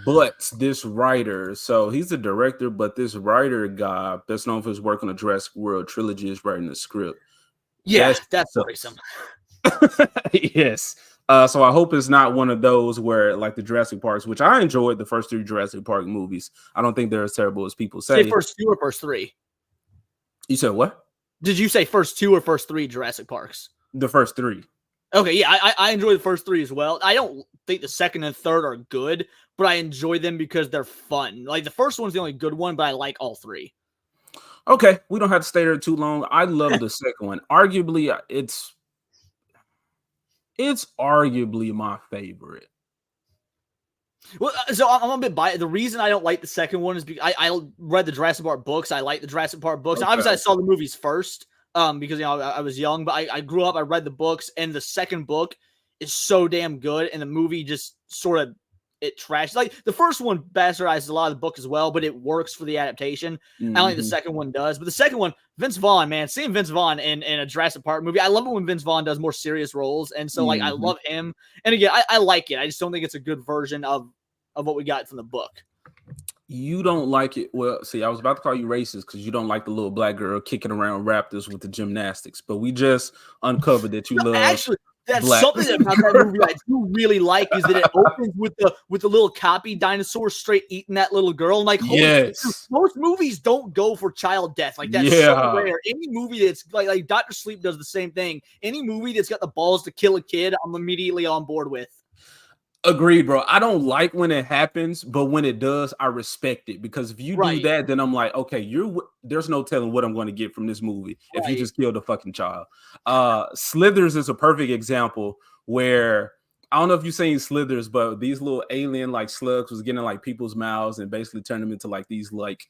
But this writer, so he's the director, but this writer guy that's known for his work on the Jurassic World trilogy is writing the script. Yeah, that's worrisome. Yes. So I hope it's not one of those where like the Jurassic Parks, which I enjoyed the first 3 Jurassic Park movies. I don't think they're as terrible as people say. Say first 2 or first 3? You said what? Did you say first 2 or first 3 Jurassic Parks? The first 3. Okay, yeah, I enjoy the first 3 as well. I don't think the second and third are good, but I enjoy them because they're fun. Like the first one's the only good one, but I like all 3. Okay, we don't have to stay there too long. I love the second one. Arguably, it's arguably my favorite. Well, so I'm a bit biased. The reason I don't like the second one is because I read the Jurassic Park books. I like the Jurassic Park books. Okay. Obviously, I saw the movies first because I was young, but I grew up. I read the books, and the second book is so damn good, and the movie just sort of it trashes. Like the first one bastardizes a lot of the book as well, but it works for the adaptation. I don't think the second one does, but the second one, Vince Vaughn, man, seeing Vince Vaughn in a Jurassic Park movie, I love it when Vince Vaughn does more serious roles, and so like I love him. And again, I like it. I just don't think it's a good version of what we got from the book. You don't like it. Well, see, I was about to call you racist because you don't like the little black girl kicking around raptors with the gymnastics, but we just uncovered that you love. Actually, that's black. something about that movie I do really like is that it opens with the little copy dinosaur straight eating that little girl. I'm like, holy shit, dude, most movies don't go for child death. Like that's so rare. Any movie that's like Dr. Sleep does the same thing. Any movie that's got the balls to kill a kid, I'm immediately on board with. Agreed, bro. I don't like when it happens, but when it does, I respect it because if you do that, then I'm like, okay, there's no telling what I'm going to get from this movie if you just killed a fucking child. Slithers is a perfect example where I don't know if you've seen Slithers, but these little alien like slugs was getting in like people's mouths and basically turn them into like these like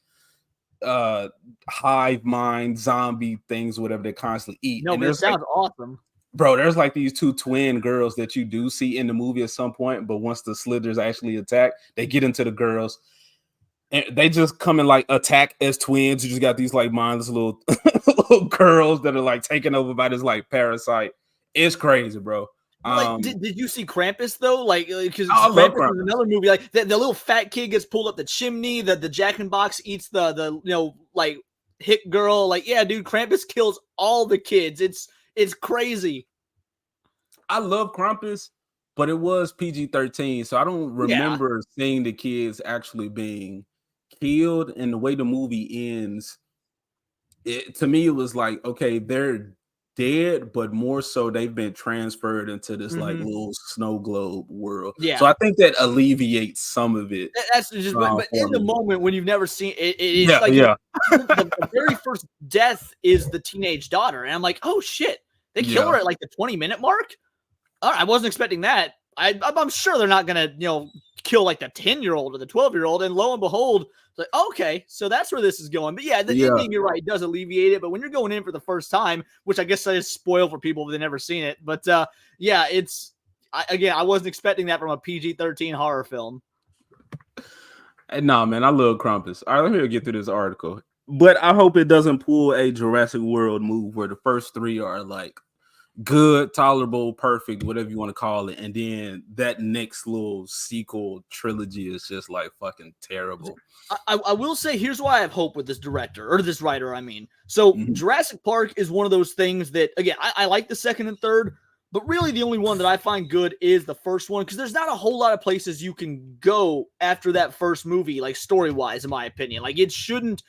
hive mind zombie things, whatever they constantly eat. No, and but it sounds awesome. Bro, there's like these 2 twin girls that you do see in the movie at some point, but once the Slithers actually attack, they get into the girls and they just come and like attack as twins. You just got these like mindless little girls that are like taken over by this like parasite. It's crazy, bro. Like, did you see Krampus though? Like, because Krampus is another movie. Like the little fat kid gets pulled up the chimney. The Jack in the Box eats the like hick girl. Like, yeah, dude, Krampus kills all the kids. It's crazy. I love Krampus, but it was PG-13, so I don't remember seeing the kids actually being killed. And the way the movie ends, to me, it was like, okay, they're dead, but more so they've been transferred into this like little snow globe world. Yeah. So I think that alleviates some of it. That's just, but in the moment when you've never seen it, it's the very first death is the teenage daughter, and I'm like, oh shit. They kill her at like the 20-minute mark. All right, I wasn't expecting that. I'm sure they're not gonna, kill like the 10-year-old or the 12-year-old. And lo and behold, it's like, okay, so that's where this is going. But yeah, the ending, you're right, it does alleviate it. But when you're going in for the first time, which I guess I just spoil for people if they've never seen it. But yeah, I wasn't expecting that from a PG-13 horror film. Nah, man, I love Krampus. All right, let me get through this article. But I hope it doesn't pull a Jurassic World move where the first 3 are like good, tolerable, perfect, whatever you want to call it. And then that next little sequel trilogy is just like fucking terrible. I will say, here's why I have hope with this director or this writer. I mean, so Jurassic Park is one of those things that, again, I like the second and third, but really the only one that I find good is the first one because there's not a whole lot of places you can go after that first movie, like story-wise, in my opinion. Like it shouldn't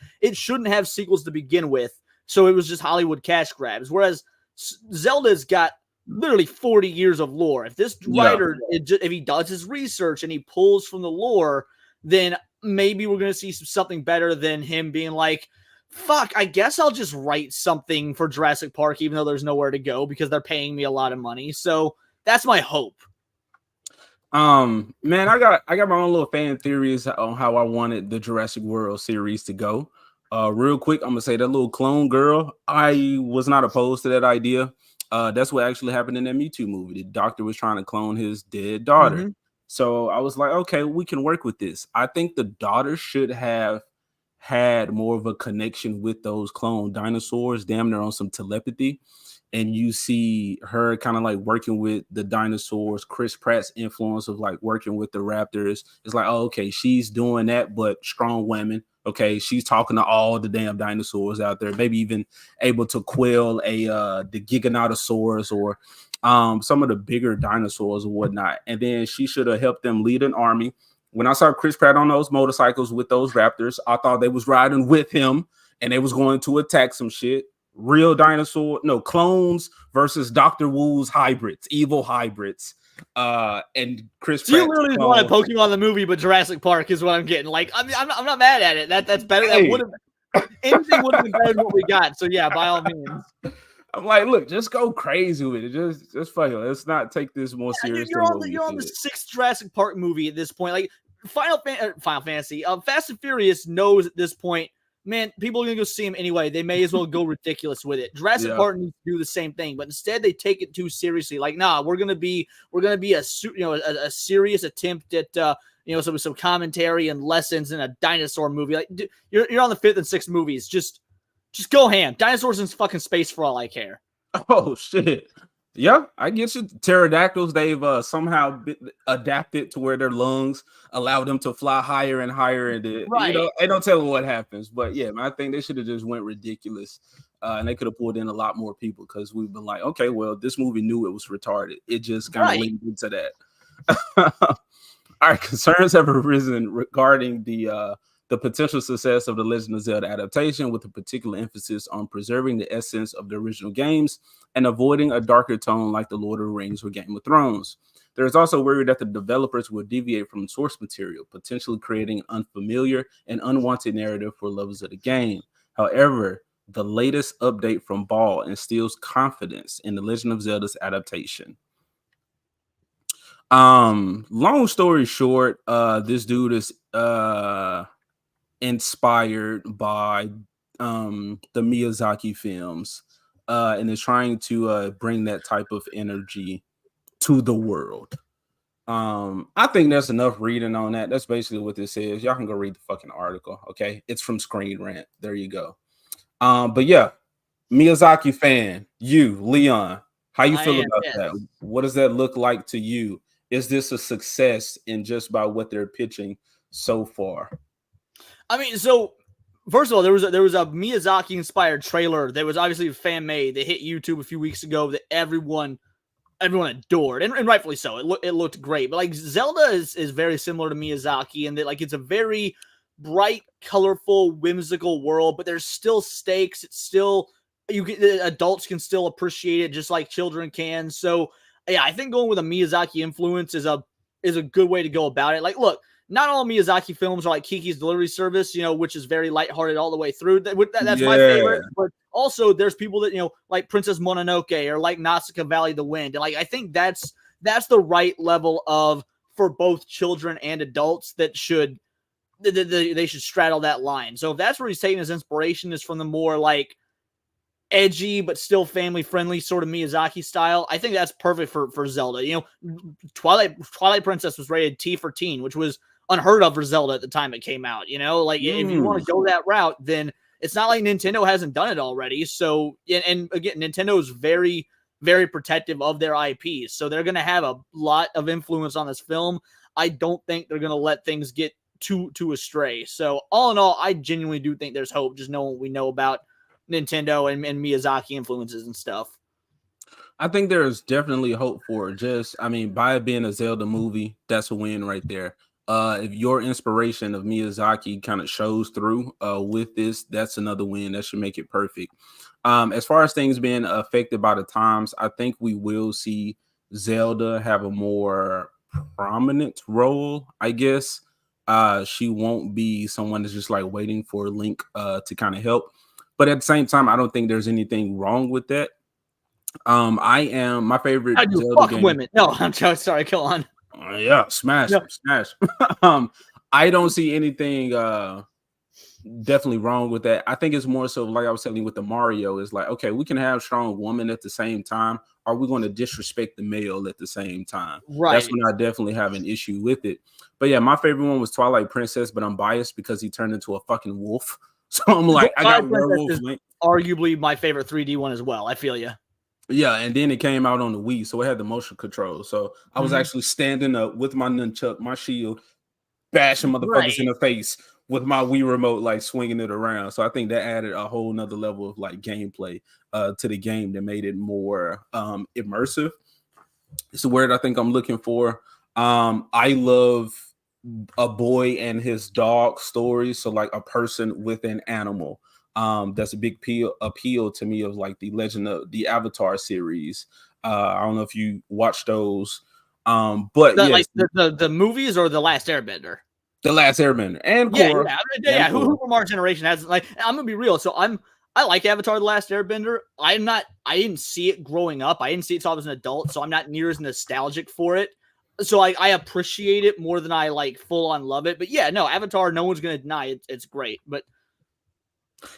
have sequels to begin with, so it was just Hollywood cash grabs. Whereas Zelda's got literally 40 years of lore. If this Yeah. writer, if he does his research and he pulls from the lore, then maybe we're going to see something better than him being like, fuck, I guess I'll just write something for Jurassic Park, even though there's nowhere to go because they're paying me a lot of money. So that's my hope. Man, I got my own little fan theories on how I wanted the Jurassic World series to go. Real quick, I'm gonna say that little clone girl, I was not opposed to that idea. That's what actually happened in that Me Too movie. The doctor was trying to clone his dead daughter. Mm-hmm. So I was like, okay, we can work with this. I think the daughter should have had more of a connection with those clone dinosaurs, damn near on some telepathy. And you see her kind of like working with the dinosaurs, Chris Pratt's influence of like working with the raptors. It's like, oh, okay, she's doing that, but strong women. Okay, she's talking to all the damn dinosaurs out there, maybe even able to quell the Giganotosaurus or some of the bigger dinosaurs or whatnot. And then she should have helped them lead an army. When I saw Chris Pratt on those motorcycles with those raptors, I thought they was riding with him and they was going to attack some shit. Real clones versus Dr. Wu's hybrids, evil hybrids. And Chris So you Pratt literally wanted Pokemon the movie, but Jurassic Park is what I'm getting. Like, I mean, I'm not mad at it. That's better. Hey. That would have anything would have been better than what we got. So yeah, by all means. I'm like, look, just go crazy with it. Just fuck it. Let's not take this more serious. You're on the sixth Jurassic Park movie at this point. Like Final Fantasy, Fast and Furious knows at this point, man, people are gonna go see him anyway. They may as well go ridiculous with it. Jurassic Park needs to do the same thing, but instead they take it too seriously. Like, nah, we're gonna be a serious attempt at some commentary and lessons in a dinosaur movie. Like, you're on the fifth and sixth movies. Just go ham. Dinosaurs in fucking space for all I care. Oh shit. Yeah, I get you. Pterodactyls, they've somehow adapted to where their lungs allow them to fly higher and higher. And they don't tell them what happens. But yeah, man, I think they should have just went ridiculous. And they could have pulled in a lot more people because we've been like, okay, well, this movie knew it was retarded. It just kind of leaned into that. All right, concerns have arisen regarding the potential success of the Legend of Zelda adaptation, with a particular emphasis on preserving the essence of the original games and avoiding a darker tone like The Lord of the Rings or Game of Thrones. There is also worry that the developers will deviate from source material, potentially creating unfamiliar and unwanted narrative for lovers of the game. However, the latest update from Ball instills confidence in The Legend of Zelda's adaptation. Long story short, this dude is inspired by the Miyazaki films and is trying to bring that type of energy to the world. I think that's enough reading on that. That's basically what this is. Y'all can go read the fucking article. Okay, it's from Screen Rant. There you go. But yeah, Miyazaki fan, you, Leon, how you feel about that? What does that look like to you? Is this a success in just by what they're pitching so far? I mean, so first of all, there was a Miyazaki inspired trailer that was obviously fan made that hit YouTube a few weeks ago that everyone adored, and rightfully so. It looked great, but like Zelda is very similar to Miyazaki in that like it's a very bright, colorful, whimsical world, but there's still stakes. It's still adults can still appreciate it just like children can. So yeah, I think going with a Miyazaki influence is a good way to go about it. Like, look, not all Miyazaki films are like Kiki's Delivery Service, which is very lighthearted all the way through. That's my favorite. But also, there's people that like Princess Mononoke or like Nausicaa Valley of the Wind, and like I think that's the right level of for both children and adults that should they should straddle that line. So if that's where he's taking his inspiration is from the more like edgy but still family friendly sort of Miyazaki style, I think that's perfect for Zelda. Twilight Princess was rated T for teen, which was unheard of for Zelda at the time it came out. Like if you want to go that route, then it's not like Nintendo hasn't done it already. So and again, Nintendo is very, very protective of their IPs, so they're going to have a lot of influence on this film. I don't think they're going to let things get too astray. So all in all, I genuinely do think there's hope, just knowing what we know about Nintendo and Miyazaki influences and stuff. I think there's definitely hope for it. By it being a Zelda movie, that's a win right there. If your inspiration of Miyazaki kind of shows through with this, that's another win. That should make it perfect. As far as things being affected by the times, I think we will see Zelda have a more prominent role, I guess. She won't be someone that's just like waiting for Link to kind of help. But at the same time, I don't think there's anything wrong with that. My favorite I do Zelda fuck game. women. No, I'm sorry. Go on. Yeah, smash, No. smash. I don't see anything definitely wrong with that. I think it's more so like I was telling you with the Mario, is like, okay, we can have strong woman at the same time. Are we going to disrespect the male at the same time? Right. That's when I definitely have an issue with it. But yeah, my favorite one was Twilight Princess, but I'm biased because he turned into a fucking wolf. So I'm like, I got Twilight Princess werewolf is Link. arguably my favorite 3D one as well. I feel you. Yeah, and then it came out on the Wii, so it had the motion control. So I was actually standing up with my nunchuck, my shield, bashing motherfuckers in the face with my Wii remote, like swinging it around. So I think that added a whole nother level of like gameplay to the game that made it more immersive. It's a word I think I'm looking for. I love a boy and his dog stories. So like a person with an animal. That's a big appeal to me of like the Legend of the Avatar series. I don't know if you watch those, but yes, like the movies or the Last Airbender. The Last Airbender and Korra. Yeah. Who from our generation has like? I'm gonna be real. So I like Avatar: The Last Airbender. I didn't see it growing up. I didn't see it until I was an adult, so I'm not near as nostalgic for it. So I appreciate it more than I like full on love it. But yeah, no, Avatar, no one's gonna deny it. It's great, but.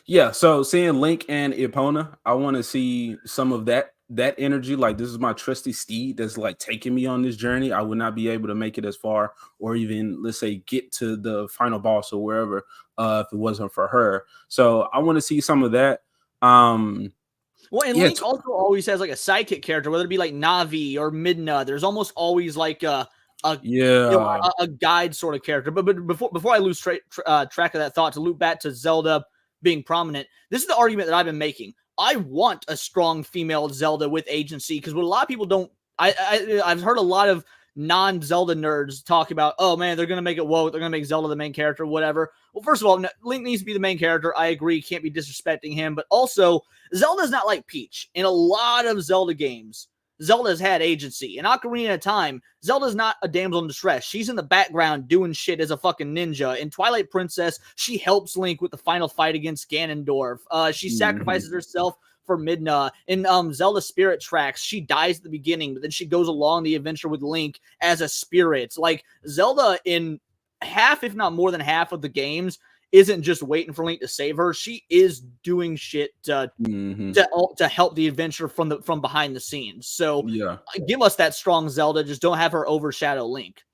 Yeah, so seeing Link and Epona, I want to see some of that energy. Like, this is my trusty steed that's like taking me on this journey. I would not be able to make it as far or even, let's say, get to the final boss or wherever if it wasn't for her. So I want to see some of that. Well, and Link also always has like a sidekick character, whether it be like Navi or Midna. There's almost always like a guide sort of character. But before I lose track of that thought, to loop back to Zelda being prominent, this is the argument that I've been making. I want a strong female Zelda with agency, because what a lot of people don't, I've heard a lot of non-Zelda nerds talk about, oh man, they're gonna make it woke, they're gonna make Zelda the main character, whatever. Well, first of all, Link needs to be the main character. I agree, can't be disrespecting him, but also Zelda's not like Peach. In a lot of Zelda games, Zelda's had agency. In Ocarina of Time, Zelda's not a damsel in distress. She's in the background doing shit as a fucking ninja. In Twilight Princess, she helps Link with the final fight against Ganondorf. She sacrifices herself for Midna. In Zelda Spirit Tracks, she dies at the beginning, but then she goes along the adventure with Link as a spirit. Like, Zelda in half, if not more than half of the games, isn't just waiting for Link to save her. She is doing shit to help the adventure from behind the scenes. So give us that strong Zelda. Just don't have her overshadow Link.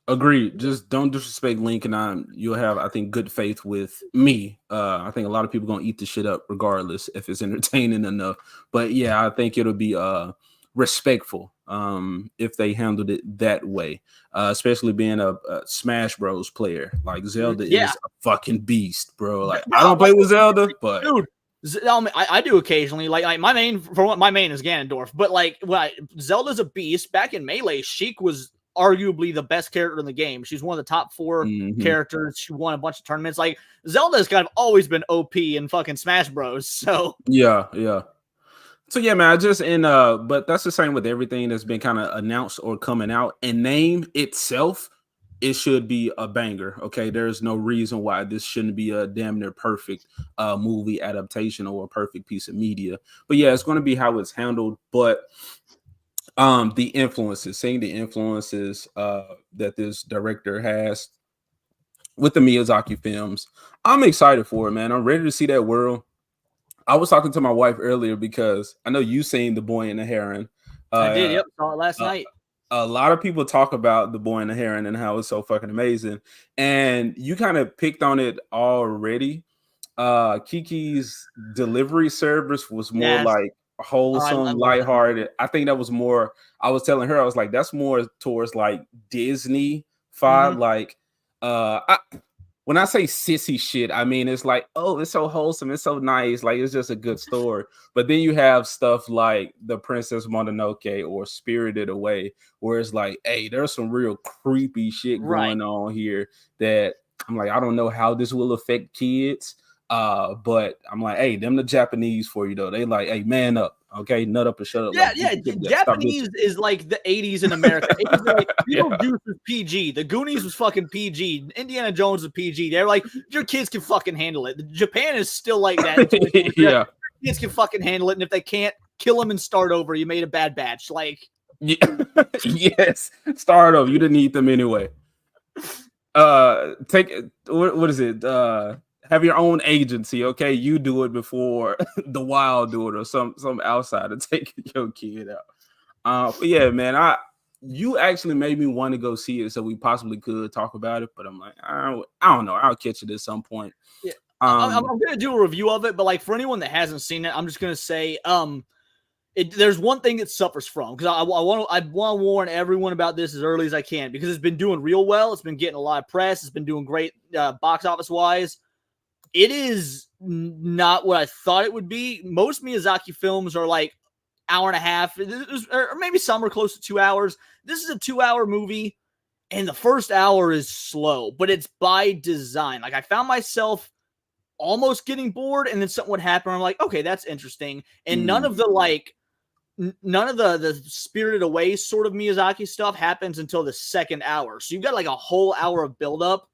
Agreed. Just don't disrespect Link, and you'll have, I think, good faith with me. I think a lot of people gonna eat the shit up regardless if it's entertaining enough. But yeah, I think it'll be respectful if they handled it that way, especially being a Smash Bros player. Like, Zelda is a fucking beast, bro. Like, I don't play with Zelda, but dude, I do occasionally. Like my main is Ganondorf, but like Zelda's a beast. Back in Melee, Sheik was arguably the best character in the game. She's one of the top 4 characters. She won a bunch of tournaments. Like, Zelda's kind of always been OP in fucking Smash Bros. So yeah. So yeah, man, but that's the same with everything that's been kind of announced or coming out. And name itself, it should be a banger. Okay, there's no reason why this shouldn't be a damn near perfect movie adaptation or a perfect piece of media. But yeah, it's going to be how it's handled. But seeing the influences that this director has with the Miyazaki films, I'm excited for it, man. I'm ready to see that world. I was talking to my wife earlier because I know you seen The Boy and the Heron. I did. Yep, saw it last night. A lot of people talk about The Boy and the Heron and how it's so fucking amazing, and you kind of picked on it already. Kiki's delivery service was more like wholesome, lighthearted. I think that was more. I was telling her, I was like, that's more towards like Disney vibe. Like, when I say sissy shit, I mean it's like, oh, it's so wholesome, it's so nice, like it's just a good story. But then you have stuff like The Princess Mononoke or Spirited Away, where it's like, hey, there's some real creepy shit going on here that I'm like, I don't know how this will affect kids. But I'm like, hey, them the Japanese for you though. They like, hey, man up, okay, nut up and shut up. Yeah, Japanese is like the 80s in America. 80s are like, Beetlejuice was PG. The Goonies was fucking PG. Indiana Jones was PG. They're like, your kids can fucking handle it. Japan is still like that. Yeah, kids can fucking handle it, and if they can't, kill them and start over. You made a bad batch. Like, yeah. Yes, start over. You didn't eat them anyway. Take what is it? Have your own agency, okay? You do it before the wild do it, or some outsider take your kid out. But yeah, man, you actually made me want to go see it, so we possibly could talk about it. But I'm like, I don't know. I'll catch it at some point. Yeah, I'm gonna do a review of it, but like for anyone that hasn't seen it, I'm just gonna say, there's one thing it suffers from, because I want to warn everyone about this as early as I can, because it's been doing real well. It's been getting a lot of press. It's been doing great box office wise. It is not what I thought it would be. Most Miyazaki films are like hour and a half, or maybe some are close to 2 hours. This is a 2-hour movie, and the first hour is slow, but it's by design. Like, I found myself almost getting bored, and then something would happen. I'm like, okay, that's interesting. And none of the Spirited Away sort of Miyazaki stuff happens until the second hour. So you've got like a whole hour of buildup.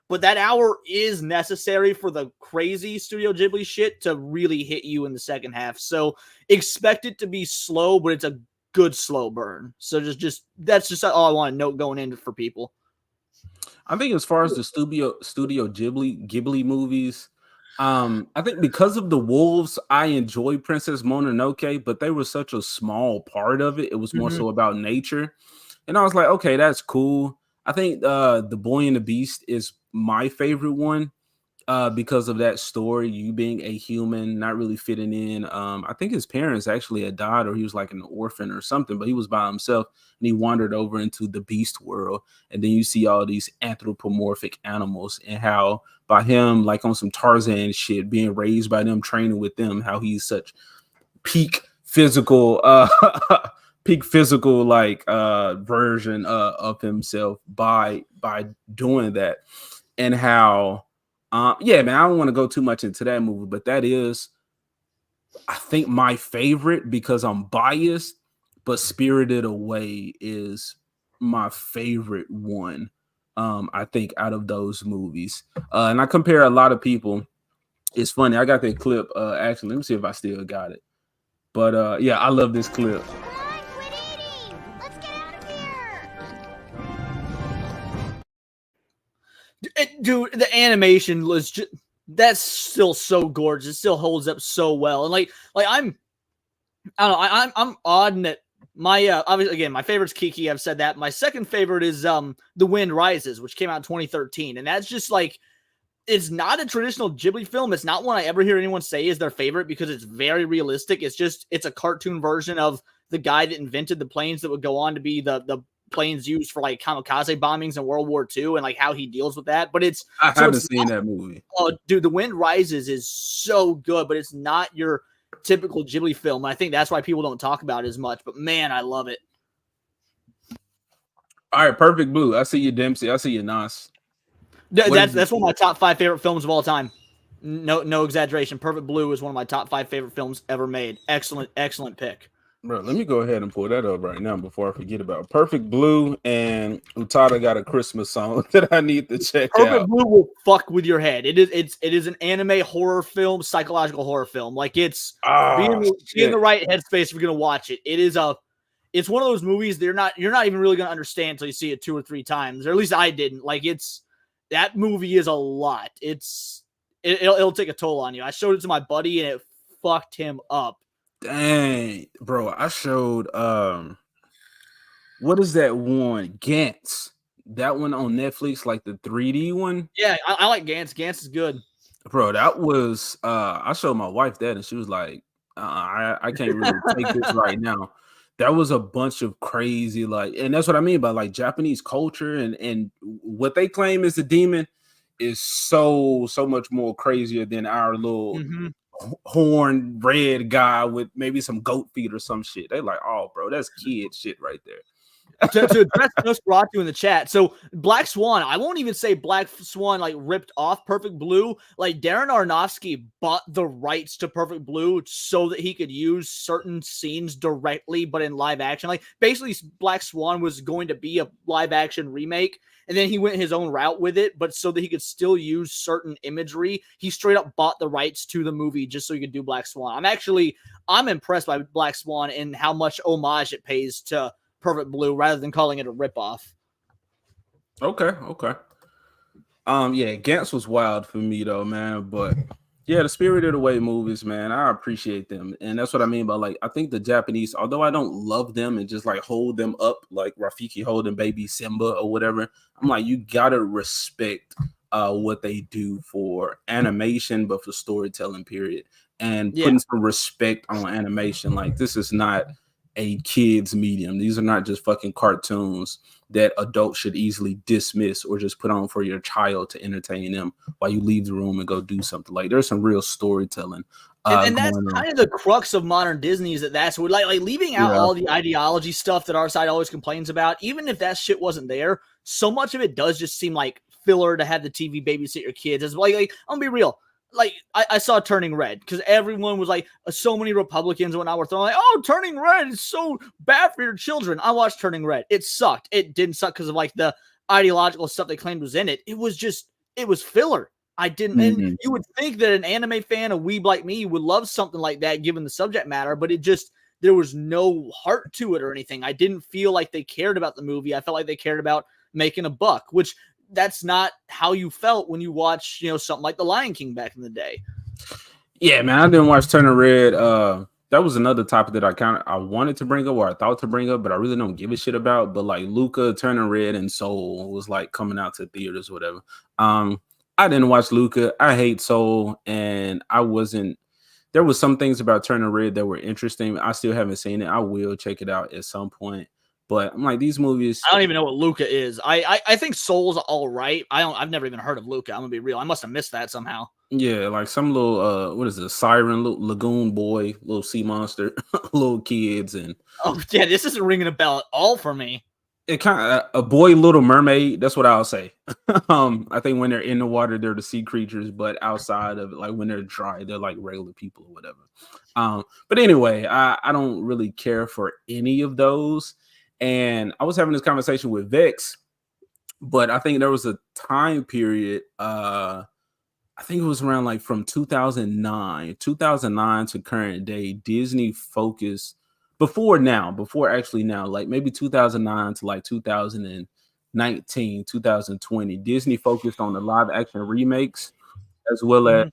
But that hour is necessary for the crazy Studio Ghibli shit to really hit you in the second half. So expect it to be slow, but it's a good slow burn. So just that's just all I want to note going in for people. I think as far as the Studio Ghibli movies, I think because of the wolves, I enjoy Princess Mononoke, but they were such a small part of it. It was more so about nature. And I was like, okay, that's cool. I think The Boy and the Beast is my favorite one because of that story, you being a human, not really fitting in. I think his parents actually had died, or he was like an orphan or something, but he was by himself and he wandered over into the beast world. And then you see all these anthropomorphic animals and how by him, like on some Tarzan shit, being raised by them, training with them, how he's such peak physical like version of himself by doing that. And how yeah, man, I don't want to go too much into that movie, but that is, I think, my favorite because I'm biased, but Spirited Away is my favorite one, I think, out of those movies. And I compare a lot of people. It's funny, I got that clip, actually, let me see if I still got it. But yeah, I love this clip. Dude, the animation was just, that's still so gorgeous. It still holds up so well. And like I don't know, I'm odd in that my obviously, again, my favorite's Kiki. I've said that. My second favorite is The Wind Rises, which came out in 2013. And that's just like, it's not a traditional Ghibli film. It's not one I ever hear anyone say is their favorite because it's very realistic. It's a cartoon version of the guy that invented the planes that would go on to be the planes used for like kamikaze bombings in World War II and like how he deals with that. But I haven't seen that movie. Oh, dude, The Wind Rises is so good, but it's not your typical Ghibli film. And I think that's why people don't talk about it as much. But man, I love it. All right, Perfect Blue. I see you, Dempsey. I see you, Nas. That's one of my top 5 favorite films of all time. No exaggeration. Perfect Blue is one of my top 5 favorite films ever made. Excellent pick. Bro, let me go ahead and pull that up right now before I forget about it. Perfect Blue, and Utada got a Christmas song that I need to check out. Perfect Blue will fuck with your head. It is an anime horror film, psychological horror film. Like it's be in the right headspace if you're gonna watch it. It's one of those movies that you're not even really gonna understand until you see it 2 or 3 times, or at least I didn't. Like that movie is a lot. It'll take a toll on you. I showed it to my buddy and it fucked him up. Dang, bro, I showed what is that one? Gantz. That one on Netflix, like the 3D one. Yeah, I like Gantz. Gantz is good. Bro, that was I showed my wife that and she was like, I can't really take this right now. That was a bunch of crazy, like, and that's what I mean by like Japanese culture and what they claim is a demon is so much more crazier than our little horned red guy with maybe some goat feet or some shit. They like, oh, bro, that's kid shit right there. to address Nosferatu in the chat. So Black Swan, I won't even say Black Swan like ripped off Perfect Blue. Like Darren Aronofsky bought the rights to Perfect Blue so that he could use certain scenes directly, but in live action. Like basically Black Swan was going to be a live action remake, and then he went his own route with it, but so that he could still use certain imagery, he straight up bought the rights to the movie just so he could do Black Swan. I'm impressed by Black Swan and how much homage it pays to Perfect Blue rather than calling it a ripoff. Okay. Yeah, Gantz was wild for me though, man. But yeah, the Spirited Away movies, man, I appreciate them. And that's what I mean by like, I think the Japanese, although I don't love them and just like hold them up like Rafiki holding baby Simba or whatever, I'm like, you gotta respect what they do for animation, but for storytelling, period. And putting some respect on animation. Like, this is not a kid's medium. These are not just fucking cartoons that adults should easily dismiss or just put on for your child to entertain them while you leave the room and go do something. Like, there's some real storytelling. And that's kind of the crux of modern Disney, is that's what like leaving out all the ideology stuff that our side always complains about. Even if that shit wasn't there, so much of it does just seem like filler to have the TV babysit your kids. As like I'm gonna be real. Like I saw Turning Red because everyone was like, so many Republicans and whatnot were throwing like, oh, Turning Red is so bad for your children. I watched Turning Red. It sucked. It didn't suck because of like the ideological stuff they claimed was in it. It was filler. I didn't. And you would think that an anime fan, a weeb like me, would love something like that given the subject matter, but there was no heart to it or anything. I didn't feel like they cared about the movie. I felt like they cared about making a buck, which that's not how you felt when you watch, something like The Lion King back in the day. Yeah, man, I didn't watch Turning Red. That was another topic that I wanted to bring up, or I thought to bring up, but I really don't give a shit about. But like Luca, Turning Red, and Soul was like coming out to theaters or whatever. I didn't watch Luca. I hate Soul, and there was some things about Turning Red that were interesting. I still haven't seen it. I will check it out at some point. But I'm like, these movies, I don't even know what Luca is. I think Soul's all right. I've never even heard of Luca. I'm gonna be real. I must have missed that somehow. Yeah, like some little what is it, siren, little lagoon boy, little sea monster, little kids, and this isn't ringing a bell at all for me. It kind of a boy, Little Mermaid. That's what I'll say. I think when they're in the water, they're the sea creatures, but outside of it, like when they're dry, they're like regular people or whatever. But anyway, I don't really care for any of those. And I was having this conversation with Vex, but I think there was a time period, I think it was around like from 2009 to current day, Disney focused before actually now, like maybe 2009 to like 2019, 2020, Disney focused on the live action remakes as well as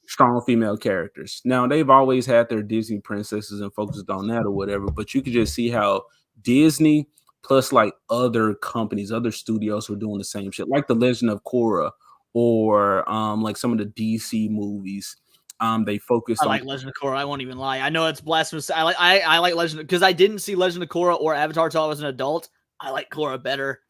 strong female characters. Now, they've always had their Disney princesses and focused on that or whatever, but you could just see how Disney plus like other companies, other studios were doing the same shit, like The Legend of Korra or like some of the DC movies. They focused on Legend of Korra. I won't even lie. I know it's blasphemous. I like Legend because I didn't see Legend of Korra or Avatar till I was an adult. I like Korra better.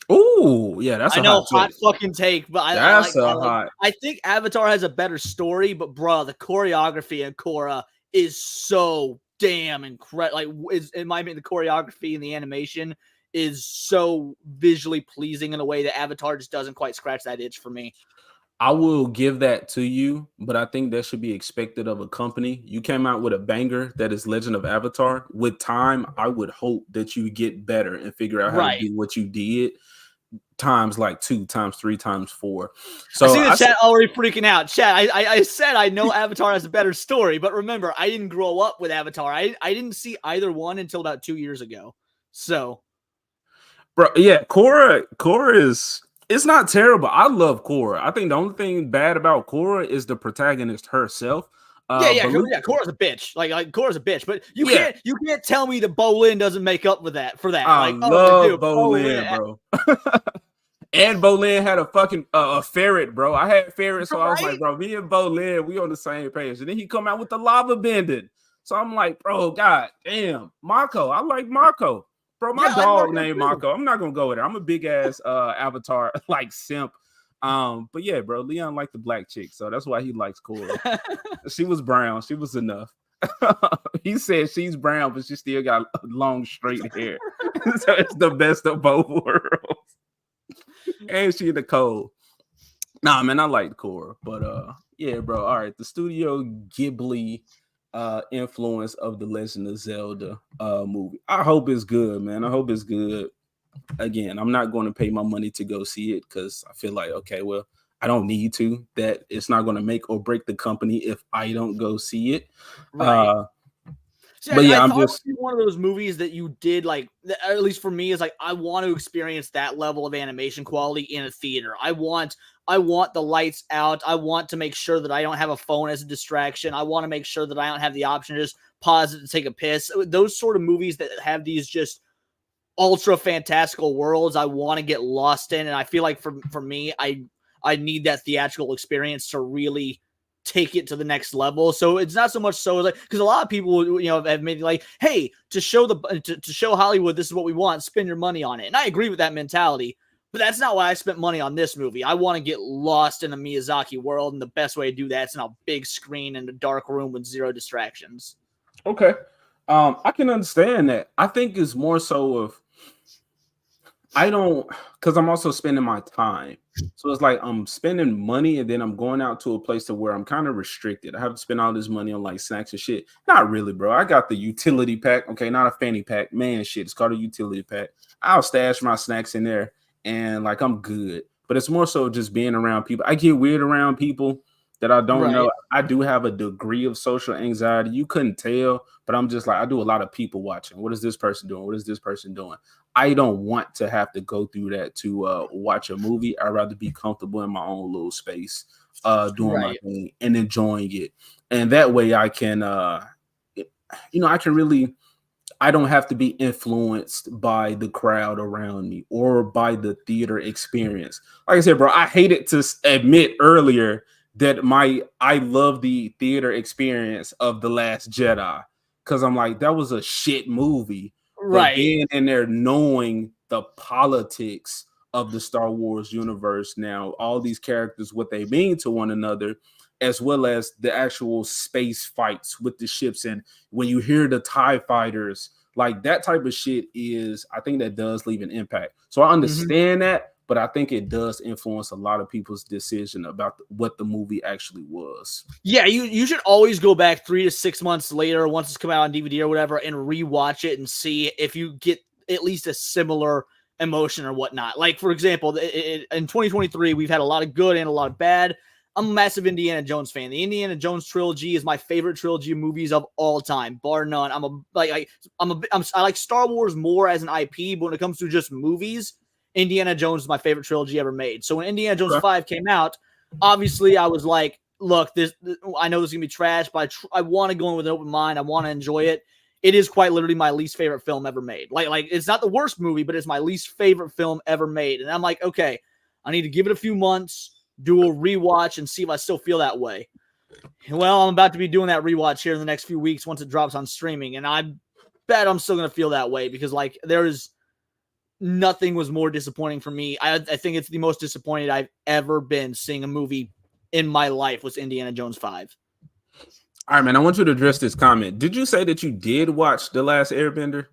Oh, yeah, that's hot fucking take, but hot. I think Avatar has a better story, but bro, the choreography in Korra is so damn incredible. Like, in my opinion, the choreography and the animation is so visually pleasing in a way that Avatar just doesn't quite scratch that itch for me. I will give that to you, but I think that should be expected of a company. You came out with a banger that is Legend of Avatar. With time, I would hope that you get better and figure out how to do what you did times like 2 times 3 times 4. So I see the chat already freaking out. Chat, I said I know Avatar has a better story, but remember, I didn't grow up with Avatar. I didn't see either one until about 2 years ago. So, bro, yeah, Korra is. It's not terrible. I love Korra. I think the only thing bad about Korra is the protagonist herself. Korra's a bitch. Like Korra's a bitch. But you can't tell me that Bolin doesn't make up for that. I love Bolin, bro. And Bolin had a fucking a ferret, bro. I had ferrets, so I was like, bro, me and Bolin, we on the same page. And then he come out with the lava bending. So I'm like, bro, god damn, Mako. I like Mako. Bro, my dog named Mako. I'm not gonna go with it. I'm a big ass Avatar like simp. But yeah, bro, Leon liked the black chick, so that's why he likes Korra. She was brown. She was enough. He said she's brown, but she still got long, straight hair. So it's the best of both worlds. And she in the cold. Nah, man, I like Korra, but yeah, bro. All right, the Studio Ghibli influence of the Legend of Zelda movie. I hope it's good, man. I hope it's good. Again, I'm not going to pay my money to go see it because I feel like, okay, well, I don't need to. That it's not going to make or break the company if I don't go see it. Right. See, But yeah, I'm thought just it was one of those movies that you did like, at least for me, is like I want to experience that level of animation quality in a theater. I want the lights out. I want to make sure that I don't have a phone as a distraction. I want to make sure that I don't have the option to just pause it to take a piss. Those sort of movies that have these just ultra fantastical worlds, I want to get lost in, and I feel like for me, I need that theatrical experience to really take it to the next level. So it's not so much so like, because a lot of people, have made like, hey, to show Hollywood this is what we want, spend your money on it. And I agree with that mentality, but that's not why I spent money on this movie. I want to get lost in a Miyazaki world, and the best way to do that is in a big screen in a dark room with zero distractions. okay. I can understand that. I think it's more so of because I'm also spending my time. So it's like I'm spending money and then I'm going out to a place to where I'm kind of restricted. I have to spend all this money on like snacks and shit. Not really, bro. I got the utility pack. Okay, not a fanny pack. Man, shit. It's called a utility pack. I'll stash my snacks in there and like I'm good. But it's more so just being around people. I get weird around people that I don't know. I do have a degree of social anxiety. You couldn't tell, but I'm just like, I do a lot of people watching. What is this person doing? What is this person doing? I don't want to have to go through that to watch a movie. I'd rather be comfortable in my own little space, doing my thing and enjoying it. And that way I can, I don't have to be influenced by the crowd around me or by the theater experience. Like I said, bro, I hated to admit earlier that I love the theater experience of The Last Jedi because I'm like, that was a shit movie. Right. But being in there knowing the politics of the Star Wars universe now, all these characters, what they mean to one another, as well as the actual space fights with the ships. And when you hear the TIE fighters, like that type of shit I think that does leave an impact. So I understand that. But I think it does influence a lot of people's decision about what the movie actually was. Yeah, you should always go back 3 to 6 months later, once it's come out on DVD or whatever, and rewatch it and see if you get at least a similar emotion or whatnot. Like, for example, in 2023, we've had a lot of good and a lot of bad. I'm a massive Indiana Jones fan. The Indiana Jones trilogy is my favorite trilogy of movies of all time, bar none. I like Star Wars more as an IP, but when it comes to just movies, Indiana Jones is my favorite trilogy ever made. So when Indiana Jones 5 came out, obviously I was like, look, this I know this is going to be trash, but I want to go in with an open mind. I want to enjoy it. It is quite literally my least favorite film ever made. Like it's not the worst movie, but it's my least favorite film ever made. And I'm like, okay, I need to give it a few months, do a rewatch, and see if I still feel that way. Well, I'm about to be doing that rewatch here in the next few weeks once it drops on streaming, and I bet I'm still going to feel that way because like nothing was more disappointing for me. I think it's the most disappointed I've ever been seeing a movie in my life was Indiana Jones 5. All right, man, I want you to address this comment. Did you say that you did watch The Last Airbender?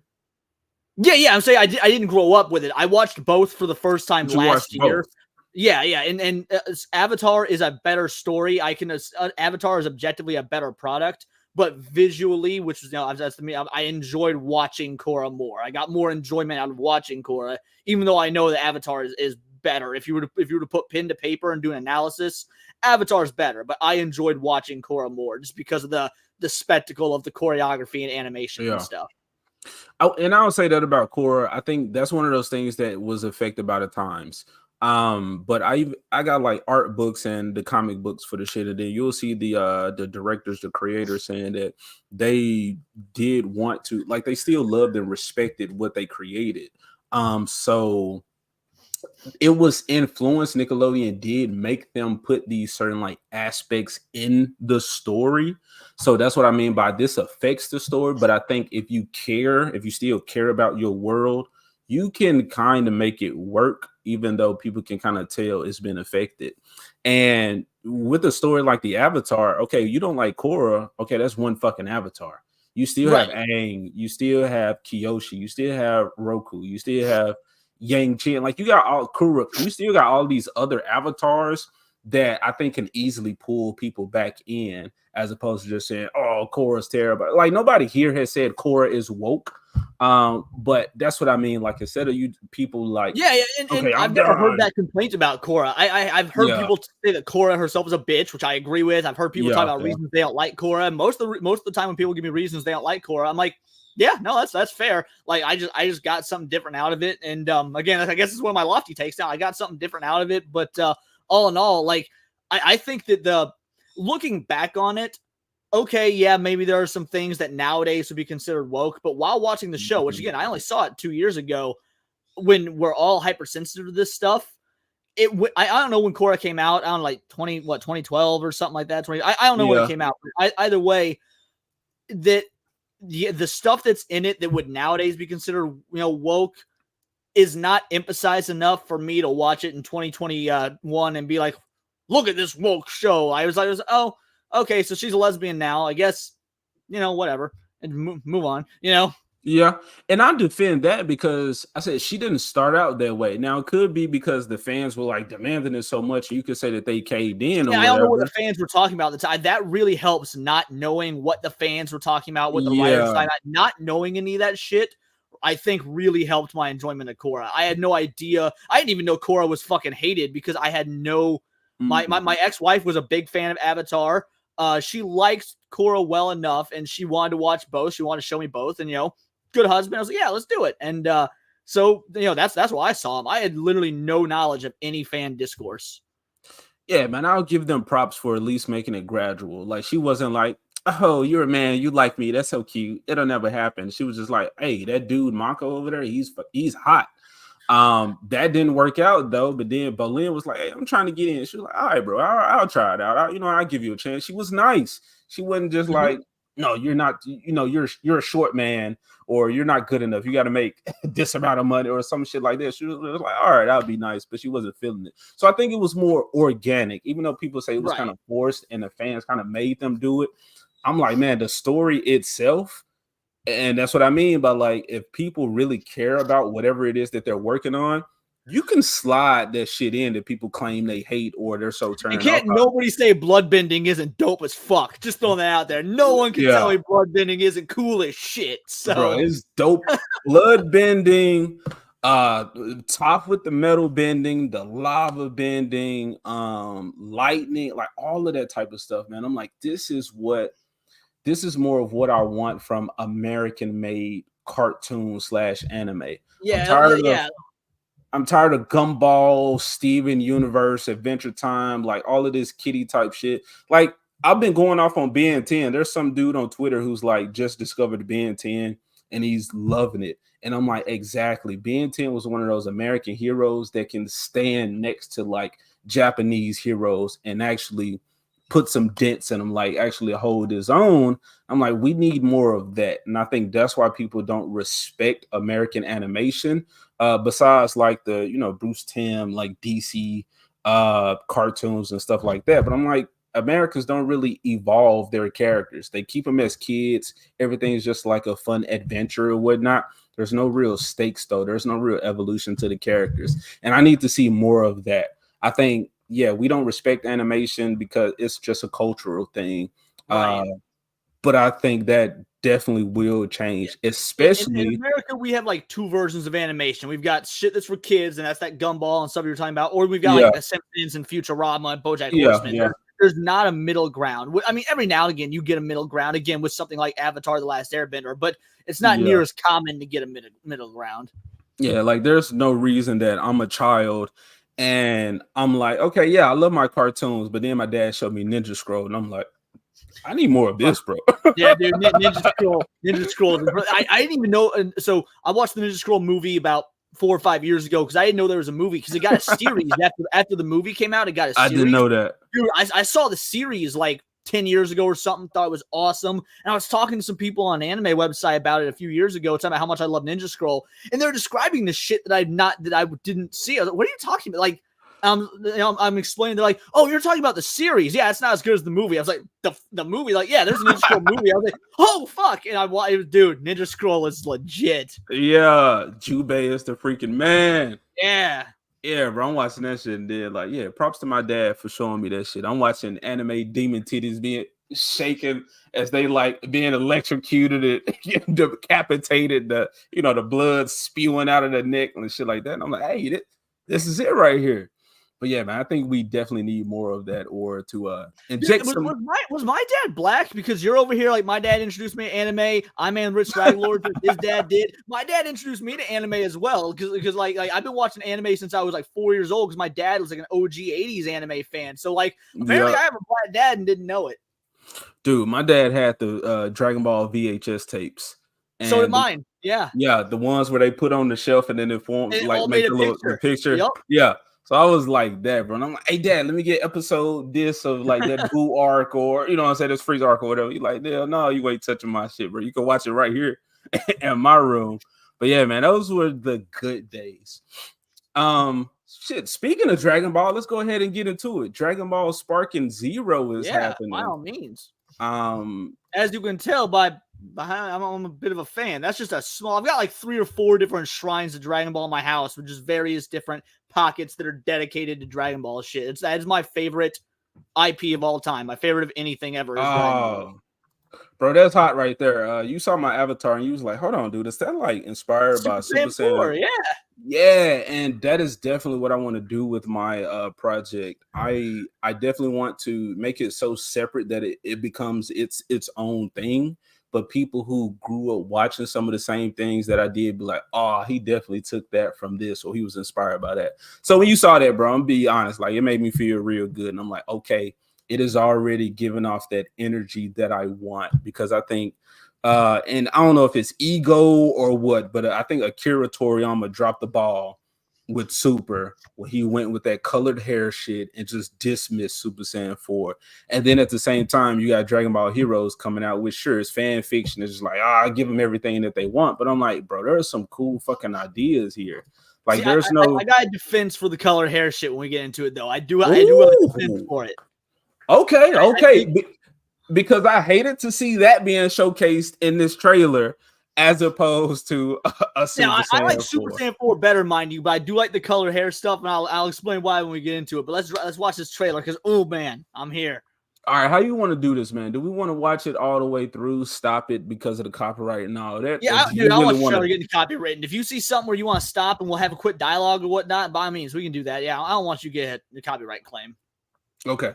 Yeah, I'm saying I didn't grow up with it. I watched both for the first time last year. Both? Yeah, and Avatar is a better story. Avatar is objectively a better product. But visually, which is that's to me, I enjoyed watching Korra more. I got more enjoyment out of watching Korra, even though I know that Avatar is better. If you were to put pen to paper and do an analysis, Avatar is better. But I enjoyed watching Korra more just because of the spectacle of the choreography and animation and stuff. And I would say that about Korra. I think that's one of those things that was affected by the times. But I got like art books and the comic books for the shit, and then you'll see the directors, the creators saying that they did want to, like, they still loved and respected what they created. So it was influenced. Nickelodeon did make them put these certain like aspects in the story. So that's what I mean by this affects the story. But I think if you still care about your world, you can kind of make it work, even though people can kind of tell it's been affected. And with a story like the Avatar, okay, you don't like Korra, okay, that's one fucking Avatar. You still have Aang, you still have Kyoshi, you still have Roku, you still have Yang Chen, like you got all Kuruk, you still got all these other avatars that I think can easily pull people back in, as opposed to just saying, "Oh, Korra's terrible." Like nobody here has said Korra is woke, but that's what I mean. Like instead of you people like, and I've never heard that complaint about Korra. I've heard people say that Korra herself is a bitch, which I agree with. I've heard people talk about reasons they don't like Korra. Most of the time when people give me reasons they don't like Korra, I'm like, yeah, no, that's fair. Like I just got something different out of it, and again, I guess it's one of my lofty takes now. I got something different out of it, but all in all, like I think that looking back on it, okay, yeah, maybe there are some things that nowadays would be considered woke, but while watching the show, which again, I only saw it 2 years ago, when we're all hypersensitive to this stuff, I don't know when Korra came out, I don't know, like 2012 or something like that. I don't know when it came out. But either way, that the stuff that's in it that would nowadays be considered, woke is not emphasized enough for me to watch it in 2021 and be like, look at this woke show. I was oh, okay, so she's a lesbian now. I guess, whatever, and move on, Yeah, and I defend that because I said she didn't start out that way. Now it could be because the fans were like demanding it so much. You could say that they caved in. Yeah, I don't know what the fans were talking about at the time. That really helps, not knowing what the fans were talking about, what the writers were talking about, not knowing any of that shit. I think really helped my enjoyment of Korra. I had no idea. I didn't even know Korra was fucking hated because I had no. My ex-wife was a big fan of Avatar. She liked Korra well enough, and she wanted to watch both. She wanted to show me both, and good husband. I was like, yeah, let's do it. And so that's why I saw him. I had literally no knowledge of any fan discourse. Yeah, man, I'll give them props for at least making it gradual. Like she wasn't like, oh, you're a man, you like me, that's so cute, it'll never happen. She was just like, hey, that dude Mako over there, he's hot. That didn't work out though. But then Bolin was like, hey, I'm trying to get in. She was like, all right, bro, I'll try it out. I'll give you a chance. She was nice. She wasn't just like, no, you're not, you're a short man, or you're not good enough. You got to make this amount of money or some shit like that. She was like, all right, that'll be nice. But she wasn't feeling it. So I think it was more organic, even though people say it was kind of forced and the fans kind of made them do it. I'm like, man, the story itself, and that's what I mean by like, if people really care about whatever it is that they're working on, you can slide that shit in that people claim they hate or they're so turned off. Can't nobody say bloodbending isn't dope as fuck. Just throwing that out there. No one can tell me bloodbending isn't cool as shit. So bro, it's dope. Bloodbending, top with the metal bending, the lava bending, lightning, like all of that type of stuff, man. I'm like, this is more of what I want from American-made cartoon / anime. Yeah, I'm tired of Gumball, Steven Universe, Adventure Time, like all of this kiddie type shit. Like I've been going off on Ben 10. There's some dude on Twitter who's like just discovered Ben 10 and he's loving it. And I'm like, exactly. Ben 10 was one of those American heroes that can stand next to like Japanese heroes and actually put some dents in them, like actually hold his own. I'm like, we need more of that. And I think that's why people don't respect American animation. Besides like the, Bruce Timm, like DC cartoons and stuff like that. But I'm like, Americans don't really evolve their characters. They keep them as kids. Everything's just like a fun adventure or whatnot. There's no real stakes though. There's no real evolution to the characters. And I need to see more of that. I think, we don't respect animation because it's just a cultural thing. Right. But I think that definitely will change, especially in America. We have like two versions of animation. We've got shit that's for kids, and that's that Gumball and stuff you're talking about, or we've got like the Simpsons and Futurama and BoJack Horseman. There's not a middle ground. I mean, every now and again you get a middle ground, again with something like Avatar: The Last Airbender, but it's not near as common to get a middle ground. Yeah, like there's no reason that I'm a child and I'm like, okay, I love my cartoons, but then my dad showed me Ninja Scroll, and I'm like, I need more of this, bro. Yeah, dude, Ninja Scroll. I didn't even know. And so I watched the Ninja Scroll movie about 4 or 5 years ago because I didn't know there was a movie, because it got a series after the movie came out. It got a series. I didn't know that. Dude, I saw the series like 10 years ago or something, thought it was awesome. And I was talking to some people on an anime website about it a few years ago, talking about how much I love Ninja Scroll. And they're describing the shit that I didn't see. I was like, what are you talking about? Like, I'm explaining. They're like, "Oh, you're talking about the series? Yeah, it's not as good as the movie." I was like, "The movie? Like, yeah, there's a Ninja Scroll movie." I was like, "Oh fuck!" And dude, Ninja Scroll is legit. Yeah, Jubei is the freaking man. Yeah, bro. I'm watching that shit and then like, yeah, props to my dad for showing me that shit. I'm watching anime demon titties being shaken as they like being electrocuted and decapitated. The blood spewing out of the neck and shit like that. And I'm like, hey, this is it right here. But yeah, man, I think we definitely need more of that, or to inject some. Was my dad black? Because you're over here like my dad introduced me to anime. I'm Man Rich Dragonlord. His dad did. My dad introduced me to anime as well because like I've been watching anime since I was like 4 years old because my dad was like an OG 80s anime fan. So like apparently I have a black dad and didn't know it. Dude, my dad had the Dragon Ball VHS tapes. And so did mine. Yeah, the ones where they put on the shelf and then it formed like make the picture. Yep. Yeah. So I was like that, bro. And I'm like, hey, Dad, let me get episode this of like that Boo arc or, what I'm saying, this Freeze arc or whatever. You're like, no, you ain't touching my shit, bro. You can watch it right here in my room. But yeah, man, those were the good days. Shit, speaking of Dragon Ball, let's go ahead and get into it. Dragon Ball Sparking Zero is happening. By all means. As you can tell I'm a bit of a fan. That's just I've got like 3 or 4 different shrines of Dragon Ball in my house with just various different pockets that are dedicated to Dragon Ball shit. That is my favorite IP of all time. My favorite of anything ever is Dragon Ball. Bro, that's hot right there. You saw my avatar and you was like, hold on, dude, is that like inspired by Super Saiyan 4? Yeah, and that is definitely what I want to do with my project. I definitely want to make it so separate that it becomes its own thing. But people who grew up watching some of the same things that I did be like, oh, he definitely took that from this, or he was inspired by that. So when you saw that, bro, I'm be honest, like it made me feel real good. And I'm like, okay, it is already giving off that energy that I want, because I think, and I don't know if it's ego or what, but I think Akira Toriyama dropped the ball with Super when he went with that colored hair shit and just dismissed Super Saiyan 4. And then at the same time, you got Dragon Ball Heroes coming out, which sure is fan fiction. It's just like, I give them everything that they want. But I'm like, bro, there are some cool fucking ideas here. Like, I got a defense for the colored hair shit when we get into it, though. I do have a defense for it. Okay. Because I hated to see that being showcased in this trailer, as opposed to a Super Saiyan 4. I like Super Saiyan 4 better, mind you, but I do like the color hair stuff, and I'll explain why when we get into it. But let's watch this trailer, because oh man, I'm here. All right, how you want to do this, man? Do we want to watch it all the way through, stop it because of the copyright and all that? Yeah, dude, I want the trailer getting copywritten. If you see something where you want to stop and we'll have a quick dialogue or whatnot, by all means, we can do that. Yeah, I don't want you to get the copyright claim. Okay.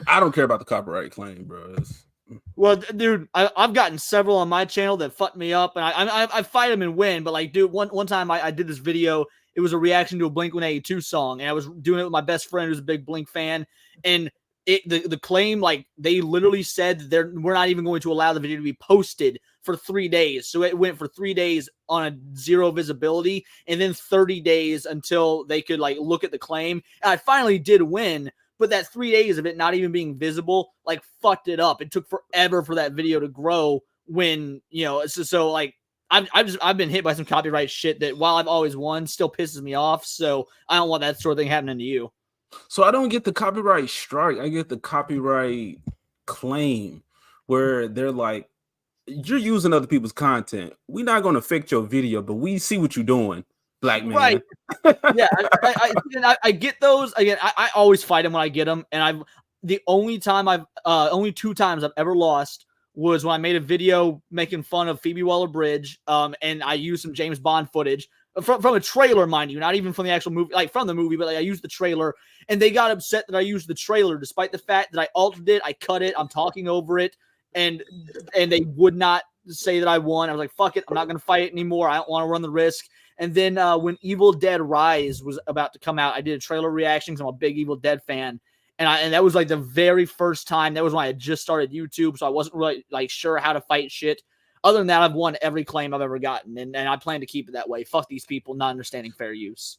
I don't care about the copyright claim, bro. Well, dude, I've gotten several on my channel that fucked me up, and I fight them and win. But like, dude, one time I did this video. It was a reaction to a Blink-182 song, and I was doing it with my best friend who's a big Blink fan. And the claim, like, they literally said we're not even going to allow the video to be posted for 3 days. So it went for 3 days on a 0 visibility, and then 30 days until they could like look at the claim. And I finally did win. But that 3 days of it not even being visible, like, fucked it up. It took forever for that video to grow when, so like, I've been hit by some copyright shit that, while I've always won, still pisses me off. So I don't want that sort of thing happening to you. So I don't get the copyright strike. I get the copyright claim where they're like, you're using other people's content. We're not going to affect your video, but we see what you're doing. Black man, right? Yeah, I get those. Again, I always fight them when I get them, and only 2 times I've ever lost was when I made a video making fun of Phoebe Waller-Bridge, and I used some James Bond footage from a trailer, mind you, not even from the actual movie, like from the movie, but like I used the trailer, and they got upset that I used the trailer, despite the fact that I altered it, I cut it, I'm talking over it, and they would not say that I won. I was like, fuck it, I'm not gonna fight it anymore. I don't want to run the risk. And then when Evil Dead Rise was about to come out, I did a trailer reaction because I'm a big Evil Dead fan. And that was like the very first time. That was when I had just started YouTube, so I wasn't really like sure how to fight shit. other than that, I've won every claim I've ever gotten, and I plan to keep it that way. Fuck these people not understanding fair use.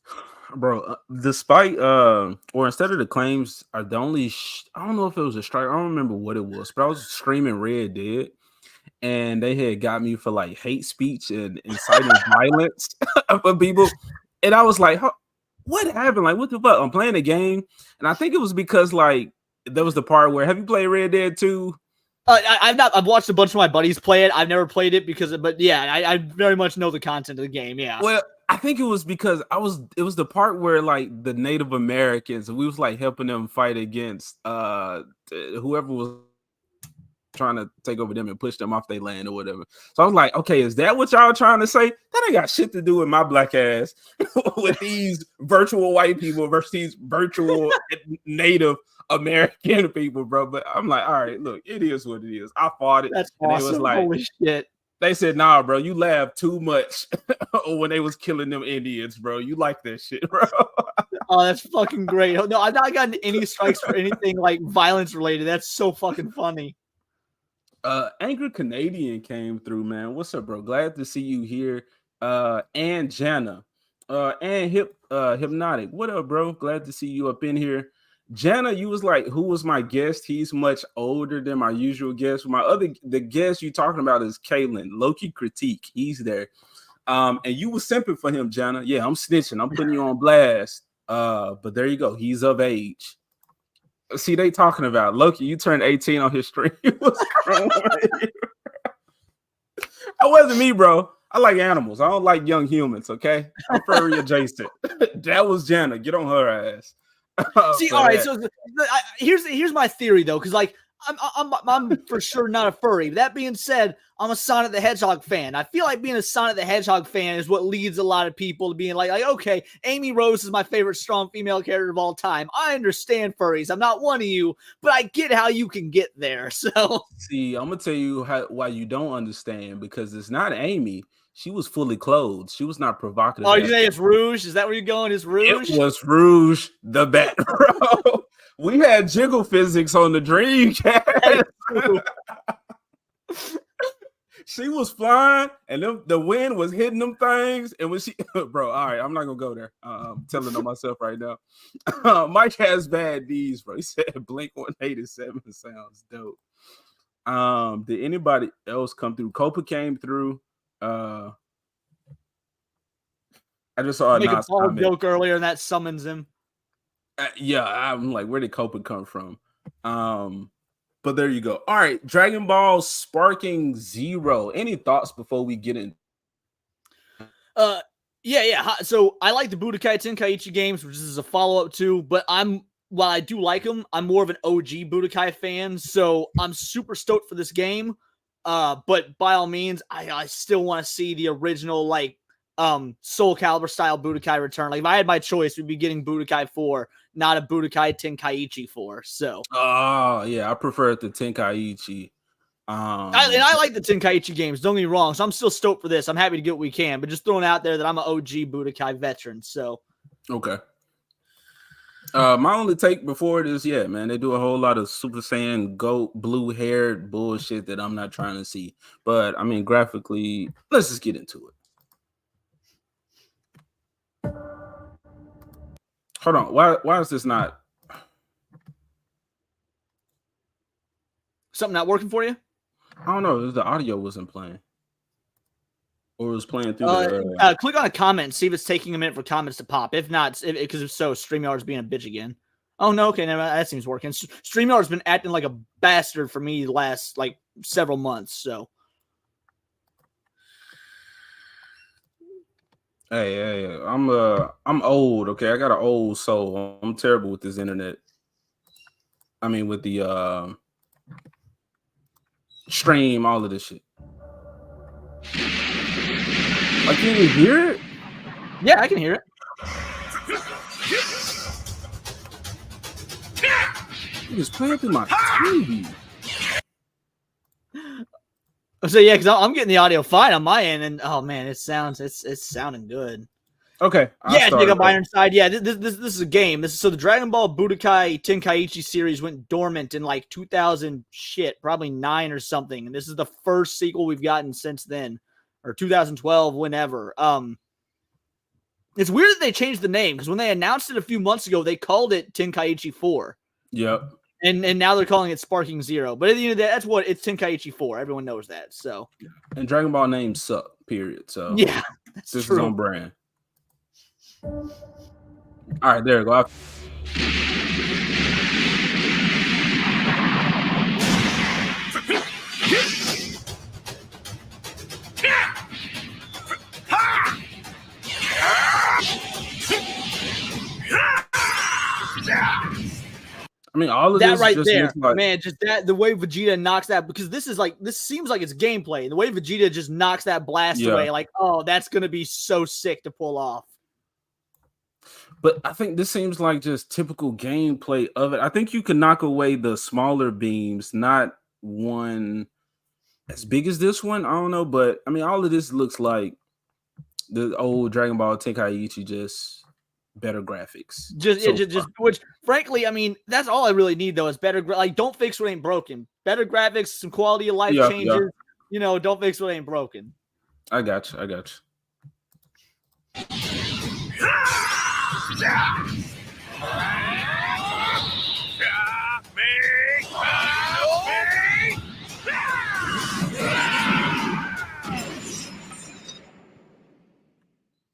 Bro, despite or instead of the claims, are the only I don't know if it was a strike. I don't remember what it was, but I was screaming Red Dead, and they had got me for like hate speech and inciting violence for people, and I was like, what happened? Like, what the fuck? I'm playing a game, and I think it was because like there was the part where, have you played Red Dead 2? I've not. I've watched a bunch of my buddies play it. I've never played it but yeah, I very much know the content of the game. Yeah. Well, I think it was because it was the part where like the Native Americans, we was like helping them fight against whoever was trying to take over them and push them off their land or whatever. So I was like, okay, is that what y'all trying to say? That ain't got shit to do with my black ass with these virtual white people versus these virtual Native American people, bro. But I'm like, all right, look, it is what it is. I fought it. That's and awesome. It was like, holy shit. They said, nah, bro, you laughed too much when they was killing them Indians, bro. You like that shit, bro. Oh, that's fucking great. No, I've not gotten any strikes for anything like violence related. That's so fucking funny. Angry Canadian came through, man. What's up, bro? Glad to see you here. And Jana. And Hypnotic. What up, bro? Glad to see you up in here. Jana, you was like, who was my guest? He's much older than my usual guest. The guest you talking about is Kalen, Loki Critique. He's there. And you was simping for him, Jana. Yeah, I'm snitching. I'm putting you on blast. But there you go. He's of age. See, they talking about Loki. You turned 18 on his stream. That wasn't me, bro. I like animals. I don't like young humans. Okay, I'm furry adjacent. That was Jana. Get on her ass. See, all right. So here's my theory though, because like I'm for sure not a furry. That being said, I'm a Sonic the Hedgehog fan. I feel like being a Sonic the Hedgehog fan is what leads a lot of people to being like okay, Amy Rose is my favorite strong female character of all time. I understand furries. I'm not one of you, but I get how you can get there. So see, I'm gonna tell you why you don't understand, because it's not Amy. She was fully clothed. She was not provocative. Oh, you say it's Rouge? Is that where you're going? It's Rouge? It was Rouge the Bat, bro. We had jiggle physics on the Dreamcast. She was flying, and the wind was hitting them things. And when she, bro, all right, I'm not gonna go there. I'm telling on myself right now. Mike has bad D's, bro. He said Blink 187 sounds dope. Did anybody else come through? Copa came through. I just saw a nice joke earlier, and that summons him. Yeah, I'm like, where did Copa come from? But there you go. All right, Dragon Ball Sparking Zero. Any thoughts before we get in? Yeah. So I like the Budokai Tenkaichi games, which is a follow-up to, but while I do like them, I'm more of an OG Budokai fan, so I'm super stoked for this game. But by all means, I still want to see the original, like, Soul Calibur style Budokai return. Like, if I had my choice, we'd be getting Budokai 4, not a Budokai Tenkaichi 4. So, yeah, I prefer the Tenkaichi. I like the Tenkaichi games. Don't get me wrong. So I'm still stoked for this. I'm happy to get what we can, but just throwing out there that I'm an OG Budokai veteran. So, okay. My only take before it is, yeah, man, they do a whole lot of Super Saiyan goat blue haired bullshit that I'm not trying to see. But I mean, graphically, let's just get into it. Hold on, why is this not? Something not working for you? I don't know. The audio wasn't playing, or it was playing through. Click on a comment and see if it's taking a minute for comments to pop. If not, because if so, StreamYard's being a bitch again. Oh no, okay, never mind. That seems working. StreamYard's been acting like a bastard for me the last like several months. So, hey, I'm old. Okay, I got an old soul. I'm terrible with this internet. I mean, with the stream, all of this shit. Can you hear it? Yeah, I can hear it. It's playing through my TV. So yeah, because I'm getting the audio fine on my end, and oh man, it's sounding good. Okay. Yeah, Jacob Ironside. Yeah, this is a game. So the Dragon Ball Budokai Tenkaichi series went dormant in like 2000 probably 9 or something, and this is the first sequel we've gotten since then, or 2012, whenever. It's weird that they changed the name because when they announced it a few months ago, they called it Tenkaichi 4. Yep. And now they're calling it Sparking Zero. But at the end of the day, that's what it's Tenkaichi 4. Everyone knows that. So. And Dragon Ball names suck. Period. So yeah, this is on brand. All right, there you go. I mean, all of that this right just there, looks like, man. Just that the way Vegeta knocks that, because this seems like it's gameplay. The way Vegeta just knocks that blast away, like, oh, that's gonna be so sick to pull off. But I think this seems like just typical gameplay of it. I think you can knock away the smaller beams, not one as big as this one. I don't know, but I mean, all of this looks like the old Dragon Ball Tenkaichi, just better graphics. Just which, frankly, I mean, that's all I really need though is better. Like, don't fix what ain't broken. Better graphics, some quality of life changes. Yeah. You know, don't fix what ain't broken. I got you.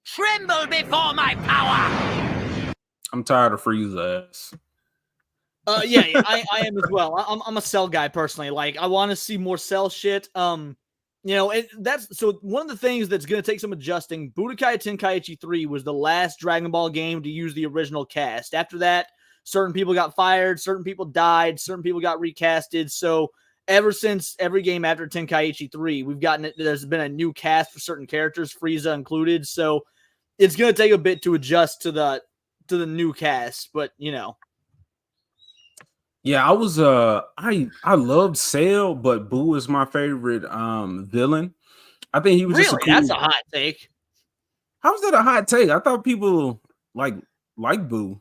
Tremble before my power. I'm tired of Frieza ass. I am as well. I'm a Cell guy personally. Like, I want to see more Cell shit. You know, that's so one of the things that's going to take some adjusting. Budokai Tenkaichi 3 was the last Dragon Ball game to use the original cast. After that, certain people got fired, certain people died, certain people got recasted. So ever since every game after Tenkaichi 3, there's been a new cast for certain characters, Frieza included. So it's going to take a bit to adjust to the new cast, but you know. Yeah, I was I loved Cell, but Boo is my favorite villain. I think he was really? Just a cool... That's a hot take. How's that a hot take? I thought people like Boo.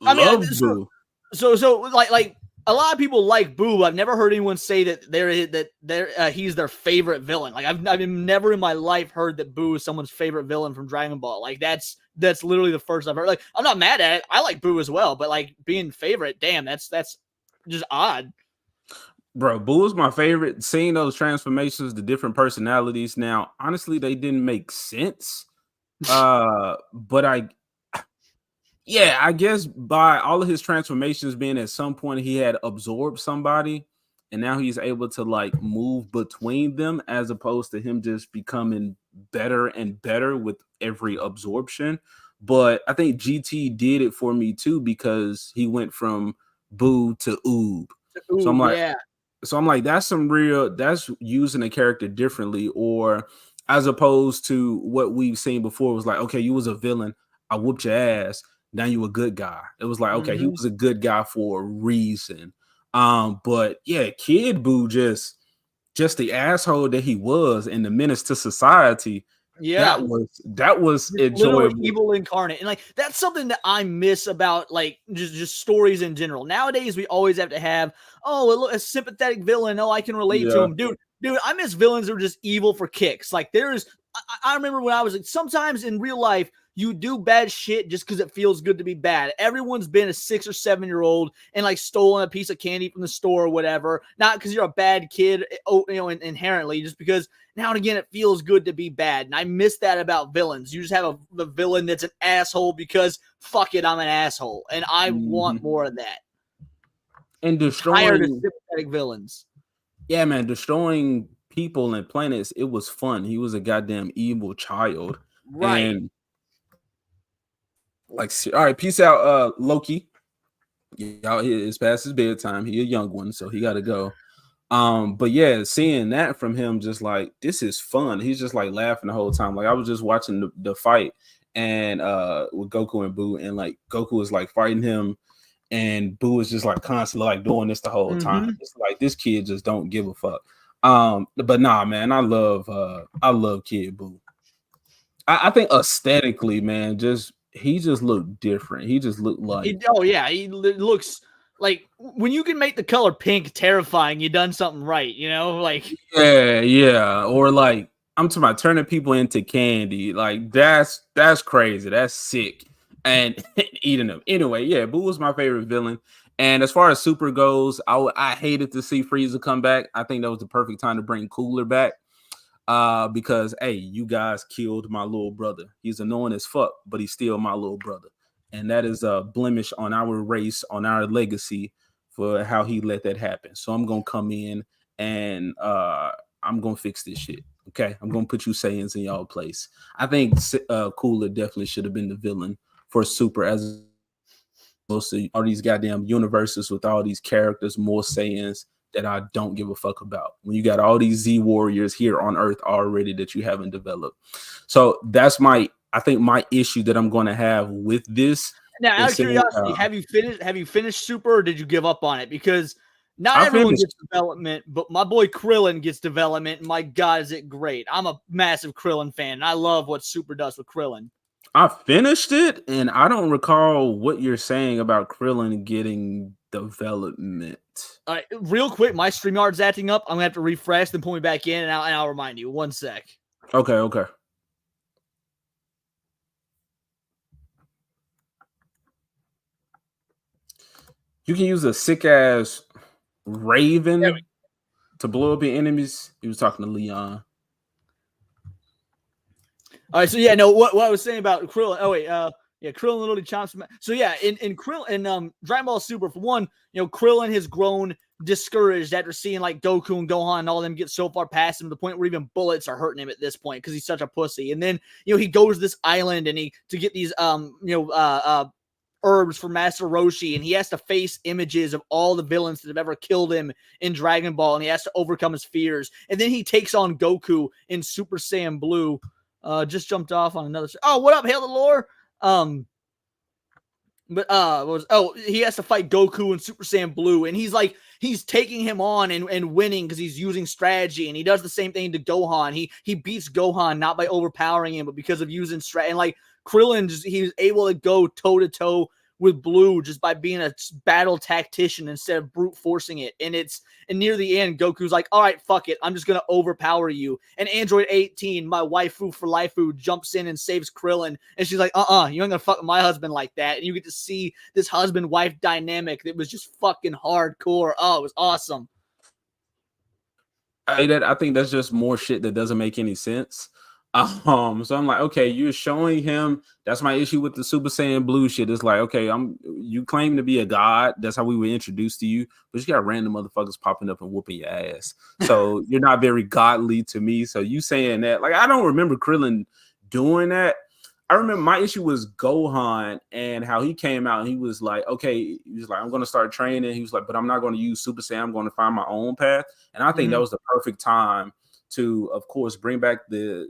Boo. So like a lot of people like Boo. I've never heard anyone say that he's their favorite villain. Like I've never in my life heard that Boo is someone's favorite villain from Dragon Ball. Like that's literally the first I've heard. Like I'm not mad at it. I like Boo as well, but like being favorite, damn, that's just odd. Bro, Boo is my favorite. Seeing those transformations, the different personalities. Now, honestly, they didn't make sense. But I guess by all of his transformations being at some point he had absorbed somebody, and now he's able to like move between them as opposed to him just becoming better and better with every absorption. But I think GT did it for me too, because he went from Boo to Oob. So I'm like, that's using a character differently, or as opposed to what we've seen before was like, okay, you was a villain, I whooped your ass, now you a good guy. It was like, okay, he was a good guy for a reason. But yeah, Kid Boo, just the asshole that he was and the menace to society. Yeah, that was enjoyable. Evil incarnate, and like that's something that I miss about like just stories in general. Nowadays, we always have to have a sympathetic villain. Oh, I can relate to him, dude. I miss villains that are just evil for kicks. Like I remember when I was like, sometimes in real life you do bad shit just because it feels good to be bad. Everyone's been a 6 or 7 year old and like stolen a piece of candy from the store or whatever. Not because you're a bad kid, inherently, just because now and again it feels good to be bad. And I miss that about villains. You just have the villain that's an asshole because fuck it, I'm an asshole, and I want more of that. And destroying sympathetic villains. Yeah, man, destroying people and planets. It was fun. He was a goddamn evil child, right? And like, all right, peace out, Loki. Y'all, it's past his bedtime. He a young one, so he got to go. But yeah, seeing that from him, just like, this is fun. He's just like laughing the whole time. Like I was just watching the fight and with Goku and Boo, and like Goku was like fighting him, and Boo was just like constantly like doing this the whole time. It's like this kid just don't give a fuck. But nah, man, I love Kid Boo. I think aesthetically, man, he just looked different. He just looked like Oh yeah, he looks like when you can make the color pink terrifying, you done something right. You know, like yeah, or like I'm talking about turning people into candy. Like that's crazy. That's sick. And eating them anyway. Yeah, Boo was my favorite villain. And as far as Super goes, I hated to see Frieza come back. I think that was the perfect time to bring Cooler back. Because hey, you guys killed my little brother. He's annoying as fuck, but he's still my little brother, and that is a blemish on our race, on our legacy for how he let that happen. So I'm gonna come in and I'm gonna fix this shit. Okay, I'm gonna put you Saiyans in y'all place. I think Cooler definitely should have been the villain for Super, as opposed to all these goddamn universes with all these characters, more Saiyans that I don't give a fuck about. When you got all these Z warriors here on Earth already that you haven't developed. So that's I think my issue that I'm going to have with this. Now, out of curiosity, have you finished Super, or did you give up on it? Because not everyone gets development, but my boy Krillin gets development. And my God, is it great. I'm a massive Krillin fan, and I love what Super does with Krillin. I finished it, and I don't recall what you're saying about Krillin getting development. All right, real quick, my StreamYard's acting up. I'm gonna have to refresh, then pull me back in, and I'll remind you. 1 sec. Okay. You can use a sick ass Raven to blow up your enemies. He was talking to Leon. All right, so yeah, no, what I was saying about Krillin. Oh wait, yeah, Krillin literally chomps. So yeah, in Krillin, Dragon Ball Super, for one, Krillin has grown discouraged after seeing like Goku and Gohan and all them get so far past him to the point where even bullets are hurting him at this point because he's such a pussy. And then he goes to this island and to get these herbs for Master Roshi, and he has to face images of all the villains that have ever killed him in Dragon Ball, and he has to overcome his fears. And then he takes on Goku in Super Saiyan Blue. Just jumped off on another. Oh, what up, Hail the Lore? He has to fight Goku in Super Saiyan Blue, and he's taking him on and winning because he's using strategy, and he does the same thing to Gohan. He beats Gohan not by overpowering him, but because of using strategy. And like Krillin, he was able to go toe to toe with Blue just by being a battle tactician instead of brute forcing it. And near the end, Goku's like, all right, fuck it. I'm just going to overpower you. And Android 18, my waifu for Lifu, jumps in and saves Krillin. And she's like, you ain't going to fuck my husband like that. And you get to see this husband-wife dynamic that was just fucking hardcore. Oh, it was awesome. I think that's just more shit that doesn't make any sense. So I'm like, okay, you're showing him. That's my issue with the Super Saiyan Blue shit. It's like, okay, you claim to be a god. That's how we were introduced to you, but you got random motherfuckers popping up and whooping your ass. So you're not very godly to me. So you saying that, like, I don't remember Krillin doing that. I remember my issue was Gohan and how he came out and he was like, okay, he was like, I'm going to start training. He was like, but I'm not going to use Super Saiyan. I'm going to find my own path. And I think that was the perfect time to, of course, bring back the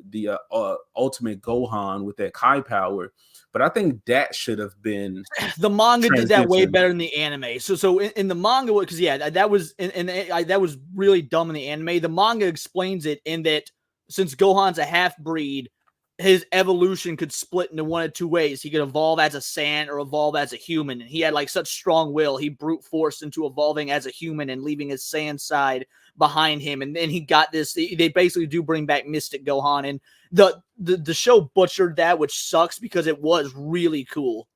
ultimate Gohan with that Kai power. But I think that should have been the manga did that way better than the anime. So in the manga, because that was that was really dumb in the anime. The manga explains it in that since Gohan's a half breed, his evolution could split into one of two ways. He could evolve as a Saiyan or evolve as a human. And he had like such strong will, he brute forced into evolving as a human and leaving his Saiyan side behind him. And then he got this. They basically do bring back Mystic Gohan, and the show butchered that, which sucks because it was really cool.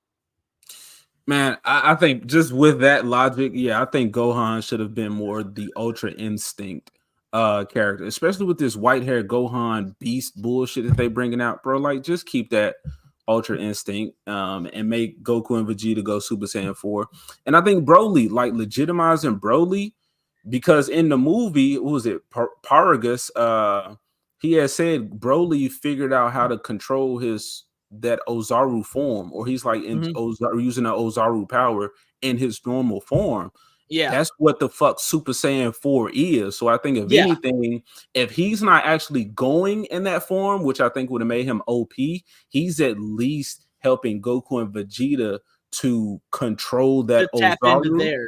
Man, I think just with that logic, I think Gohan should have been more the Ultra Instinct character, especially with this white hair Gohan beast bullshit that they bringing out, bro. Like, just keep that Ultra Instinct and make Goku and Vegeta go Super Saiyan 4. And I think Broly, like legitimizing Broly, because in the movie, what was it, Paragus, he had said Broly figured out how to control that Ozaru form, or he's like using the Ozaru power in his normal form. Yeah, that's what the fuck Super Saiyan 4 is. So I think if anything, if he's not actually going in that form, which I think would have made him OP, he's at least helping Goku and Vegeta to control that Ozaru.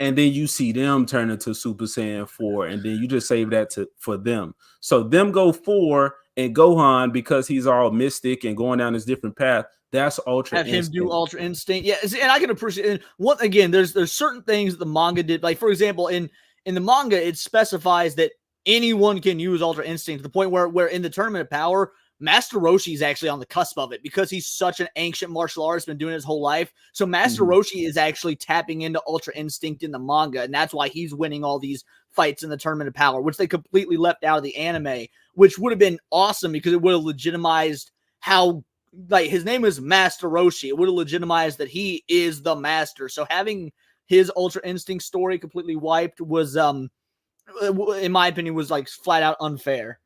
And then you see them turn into Super Saiyan 4, and then you just save that for them. So them go 4, And Gohan, because he's all mystic and going down this different path, that's Ultra Have him Instinct. do Ultra Instinct. Yeah, and I can appreciate it. What again, there's certain things that the manga did. Like, for example, in the manga, it specifies that anyone can use Ultra Instinct to the point where in the Tournament of Power, Master Roshi is actually on the cusp of it because he's such an ancient martial artist, been doing it his whole life. So Master Roshi is actually tapping into Ultra Instinct in the manga, and that's why he's winning all these fights in the Tournament of Power, which they completely left out of the anime, which would have been awesome because it would have legitimized how, like, his name is Master Roshi. It would have legitimized that he is the master. So having his Ultra Instinct story completely wiped was, in my opinion, was like flat out unfair.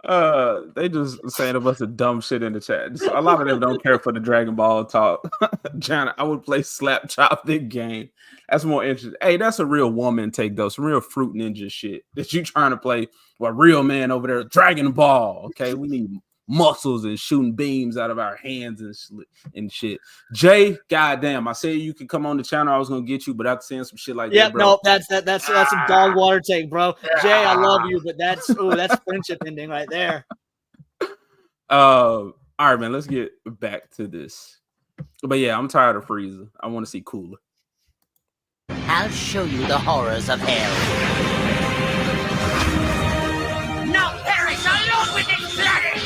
They just saying a bunch of dumb shit in the chat. A lot of them don't care for the Dragon Ball talk. John, I would play Slap Chop this game. That's more interesting. Hey, that's a real woman take though. Some real Fruit Ninja shit that you trying to play. Well, real man over there, Dragon Ball. Okay, we need muscles and shooting beams out of our hands and shit. Jay, goddamn, I said you could come on the channel. I was gonna get you, but after saying some shit like that, bro. No, that's some dog water take, bro. Jay, I love you, but that's friendship ending right there. All right, man. Let's get back to this. But yeah, I'm tired of Frieza. I want to see Cooler. I'll show you the horrors of hell. Now perish alone with this planet!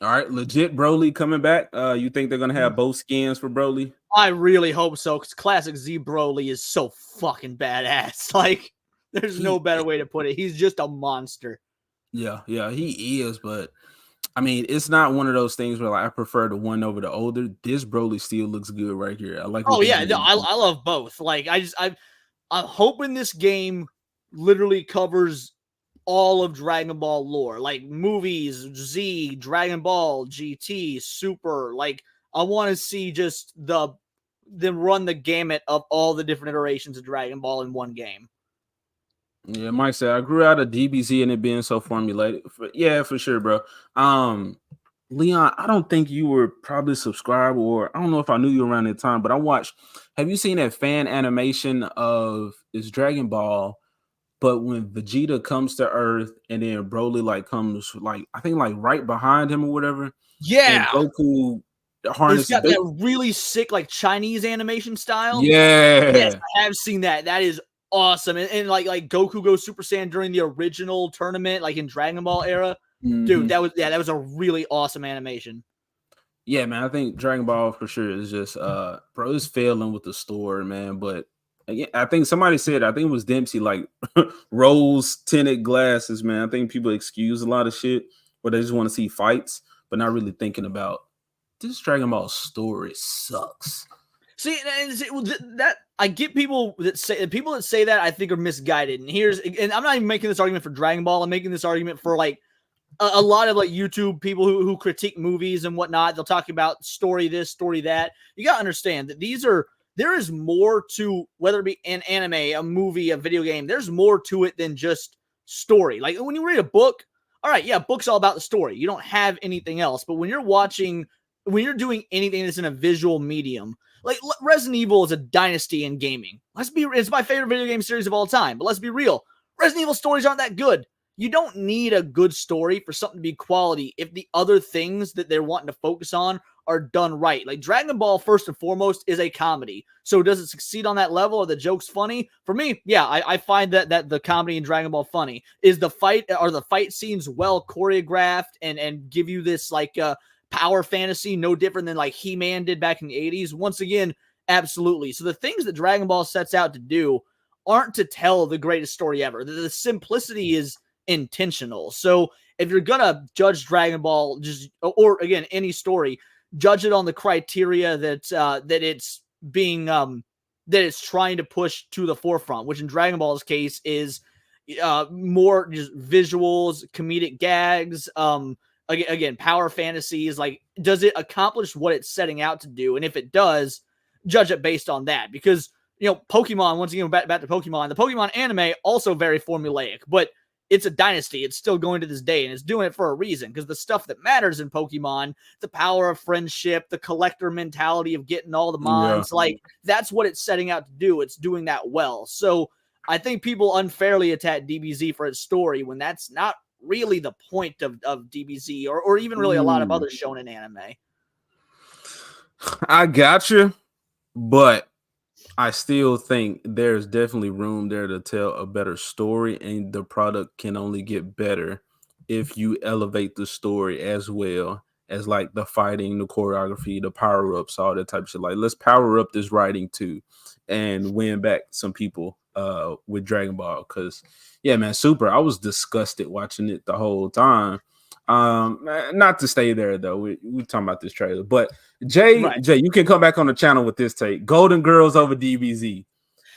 All right, legit Broly coming back. You think they're gonna have both skins for Broly? I really hope so, because classic Z Broly is so fucking badass. Like, there's no better way to put it. He's just a monster. Yeah, he is, but I mean, it's not one of those things where like I prefer the one over the older. This Broly still looks good right here. I like. Oh yeah, no, I love both. Like, I'm hoping this game literally covers all of Dragon Ball lore, like movies, Z, Dragon Ball, GT, Super. Like, I want to see just them run the gamut of all the different iterations of Dragon Ball in one game. Yeah, Mike said I grew out of DBZ and it being so formulated. Yeah, for sure, bro. Leon, I don't think you were probably subscribed, or I don't know if I knew you around that time, but I watched. Have you seen that fan animation of it's Dragon Ball? But when Vegeta comes to Earth and then Broly like comes like I think like right behind him or whatever. Yeah, and Goku harnesses. It's got that really sick like Chinese animation style. Yeah, yes, I have seen that. That is awesome. And like Goku goes Super Saiyan during the original tournament, like in Dragon Ball era. Dude, that was a really awesome animation. Yeah, man. I think Dragon Ball for sure is just bro, it's failing with the story, man. But again, I think somebody said, I think it was Dempsey, like rose tinted glasses, man. I think people excuse a lot of shit where they just want to see fights, but not really thinking about this Dragon Ball story sucks. See, that I get people that say that I think are misguided. And I'm not even making this argument for Dragon Ball. I'm making this argument for like a lot of like YouTube people who critique movies and whatnot. They'll talk about story this, story that. You gotta understand that there is more to, whether it be an anime, a movie, a video game, there's more to it than just story. Like when you read a book, all right, yeah, book's all about the story. You don't have anything else. But when you're doing anything that's in a visual medium, like Resident Evil is a dynasty in gaming. It's my favorite video game series of all time, but let's be real. Resident Evil stories aren't that good. You don't need a good story for something to be quality if the other things that they're wanting to focus on are done right. Like Dragon Ball, first and foremost, is a comedy. So does it succeed on that level? Are the jokes funny? For me, yeah, I find that the comedy in Dragon Ball funny. Is the fight scenes well choreographed and give you this like power fantasy, no different than like He-Man did back in the 80s? Once again, absolutely. So the things that Dragon Ball sets out to do aren't to tell the greatest story ever. The simplicity is intentional. So if you're gonna judge Dragon Ball, or again any story, judge it on the criteria that it's being that it's trying to push to the forefront, which in Dragon Ball's case is more just visuals, comedic gags, again power fantasies. Like, does it accomplish what it's setting out to do? And if it does, judge it based on that. Because Pokemon, once again, back to Pokemon, the Pokemon anime also very formulaic, but it's a dynasty. It's still going to this day, and it's doing it for a reason, because the stuff that matters in Pokemon, the power of friendship, the collector mentality of getting all the mons, like that's what it's setting out to do. It's doing that well. So I think people unfairly attack DBZ for its story when that's not really the point of DBZ or even really a lot of other shonen anime. I got you, but I still think there's definitely room there to tell a better story, and the product can only get better if you elevate the story as well as like the fighting, the choreography, the power-ups, all that type of shit. Like, let's power up this writing too and win back some people with Dragon Ball. Because yeah, man, Super, I was disgusted watching it the whole time. Not to stay there though. We talking about this trailer, but Jay, you can come back on the channel with this take. Golden Girls over DBZ.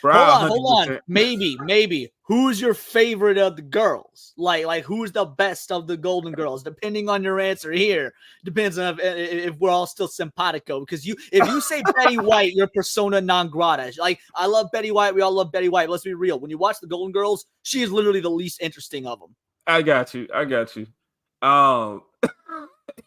Bro, hold on. Maybe. Who's your favorite of the girls? Like who's the best of the Golden Girls? Depending on your answer here, depends on if we're all still simpatico. Because if you say Betty White, you're persona non grata. Like, I love Betty White. We all love Betty White. Let's be real. When you watch the Golden Girls, she is literally the least interesting of them. I got you.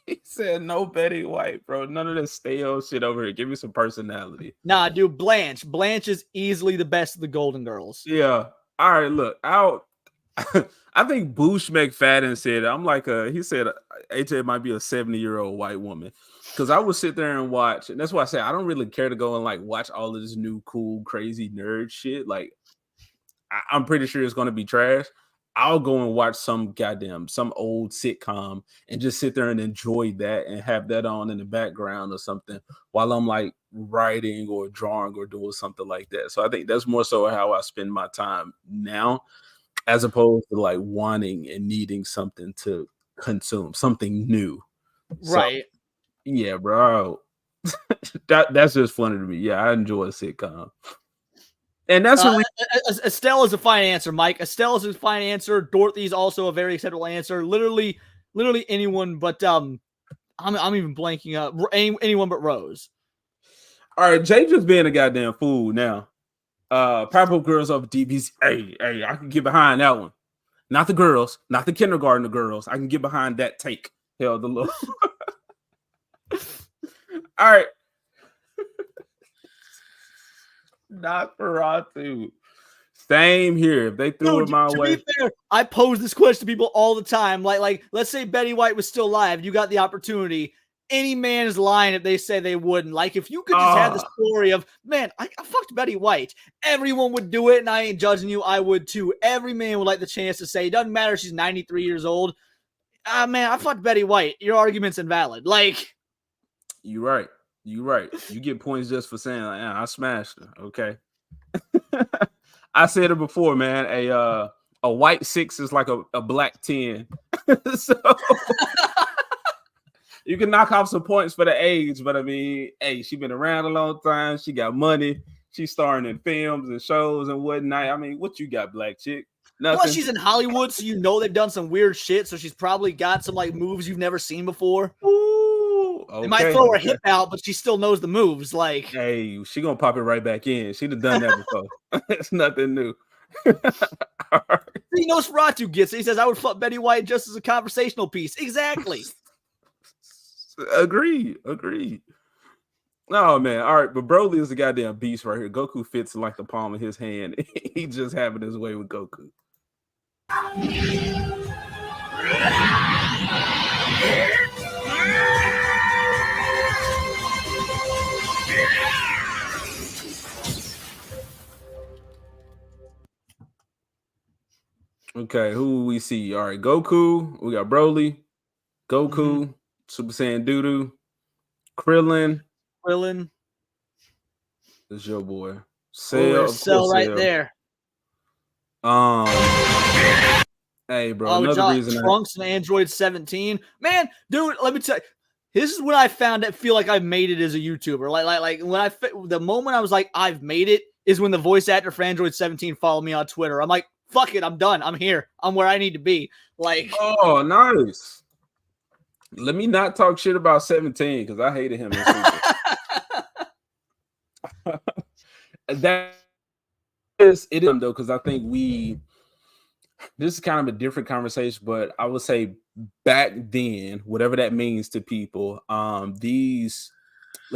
He said no Betty White, bro. None of this stale shit over here. Give me some personality. Nah, dude, Blanche. Blanche is easily the best of the Golden Girls. Yeah. All right, look, I think Boosh McFadden said, he said AJ might be a 70-year-old white woman. Because I would sit there and watch, and that's why I say I don't really care to go and like watch all of this new, cool, crazy nerd shit. Like, I'm pretty sure it's gonna be trash. I'll go and watch some old sitcom and just sit there and enjoy that and have that on in the background or something while I'm like writing or drawing or doing something like that. So I think that's more so how I spend my time now, as opposed to like wanting and needing something to consume, something new. Right. So, yeah, bro. That's just funny to me. Yeah, I enjoy a sitcom. And that's what Estelle is a fine answer, Mike. Estelle is a fine answer. Dorothy's also a very acceptable answer. Literally anyone, but I'm even blanking up. Anyone but Rose. All right, Jay just being a goddamn fool now. Powerpuff Girls of DBZ. Hey, I can get behind that one. Not the girls, not the kindergarten girls. I can get behind that take. Hell, the look. All right. Not Ferratu. Same here. If they threw it my way. To be fair, I pose this question to people all the time. Like, let's say Betty White was still alive. You got the opportunity. Any man is lying if they say they wouldn't. Like, if you could just have the story of, man, I fucked Betty White. Everyone would do it, and I ain't judging you. I would too. Every man would like the chance to say, it doesn't matter if she's 93 years old. Man, I fucked Betty White. Your argument's invalid. Like, you're right. You get points just for saying, like, I smashed her. Okay. I said it before, man. A white 6 is like a black 10. So you can knock off some points for the age, but I mean, hey, she been around a long time. She got money. She's starring in films and shows and whatnot. I mean, what you got, black chick? Nothing. Plus, she's in Hollywood, so you know they've done some weird shit. So she's probably got some like moves you've never seen before. Okay, they might throw her hip out, but she still knows the moves. Like, hey, she gonna pop it right back in. She'd have done that before. It's nothing new. He knows Ferratu gets it. He says, I would fuck Betty White just as a conversational piece. Exactly. Agreed. Oh man, all right, but Broly is a goddamn beast right here. Goku fits in like the palm of his hand. He just having his way with Goku. Okay, who we see? All right, Goku. We got Broly, Goku, Super Saiyan Doodoo, Krillin. This is your boy. Cell right there. Hey, bro. Oh, another reason. Trunks and Android 17. Man, dude, let me tell you. This is when I feel like I made it as a YouTuber. Like when the moment I was like, I've made it, is when the voice actor for Android 17 followed me on Twitter. I'm like, fuck it, I'm done. I'm here. I'm where I need to be. Like, oh, nice. Let me not talk shit about 17 because I hated him. That is it, though, because I think this is kind of a different conversation, but I would say back then, whatever that means to people, let's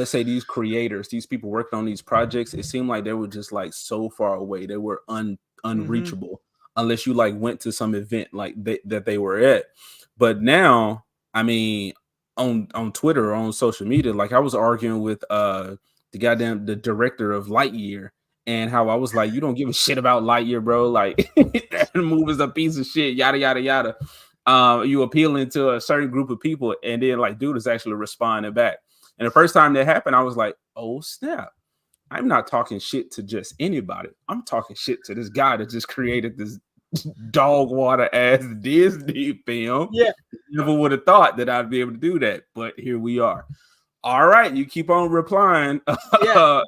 say these creators, these people working on these projects, it seemed like they were just like so far away. They were unreachable unless you like went to some event like that they were at. But now, I mean, on Twitter or on social media, like I was arguing with the director of Lightyear, and how I was like, you don't give a shit about Lightyear, bro. Like that movie is a piece of shit, yada yada yada. You appealing to a certain group of people, and then like dude is actually responding back. And the first time that happened, I was like, oh snap. I'm not talking shit to just anybody. I'm talking shit to this guy that just created this dog water ass Disney film. Yeah. Never would have thought that I'd be able to do that, but here we are. All right, you keep on replying. Yeah,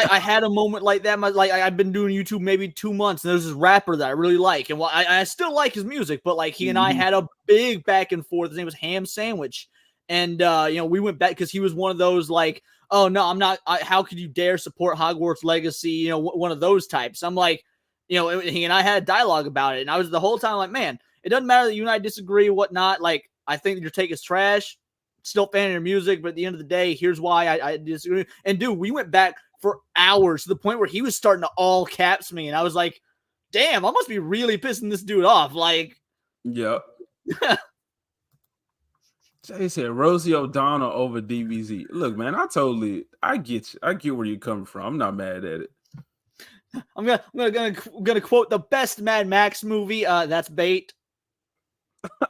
I had a moment like that. I've been doing YouTube maybe 2 months, and there's this rapper that I really like, and I still like his music, but like he and I had a big back and forth. His name was Ham Sandwich, and we went back because he was one of those like, oh no, I'm not. How could you dare support Hogwarts Legacy? One of those types. I'm like, he and I had a dialogue about it, and I was the whole time like, man, it doesn't matter that you and I disagree, whatnot. Like, I think that your take is trash. Still fan of your music, but at the end of the day, here's why I disagree. And dude, we went back for hours to the point where he was starting to all caps me, and I was like, damn, I must be really pissing this dude off. Like, yeah. Jay said Rosie O'Donnell over DBZ. Look, man, I get you. I get where you're coming from. I'm not mad at it. I'm gonna quote the best Mad Max movie. That's bait.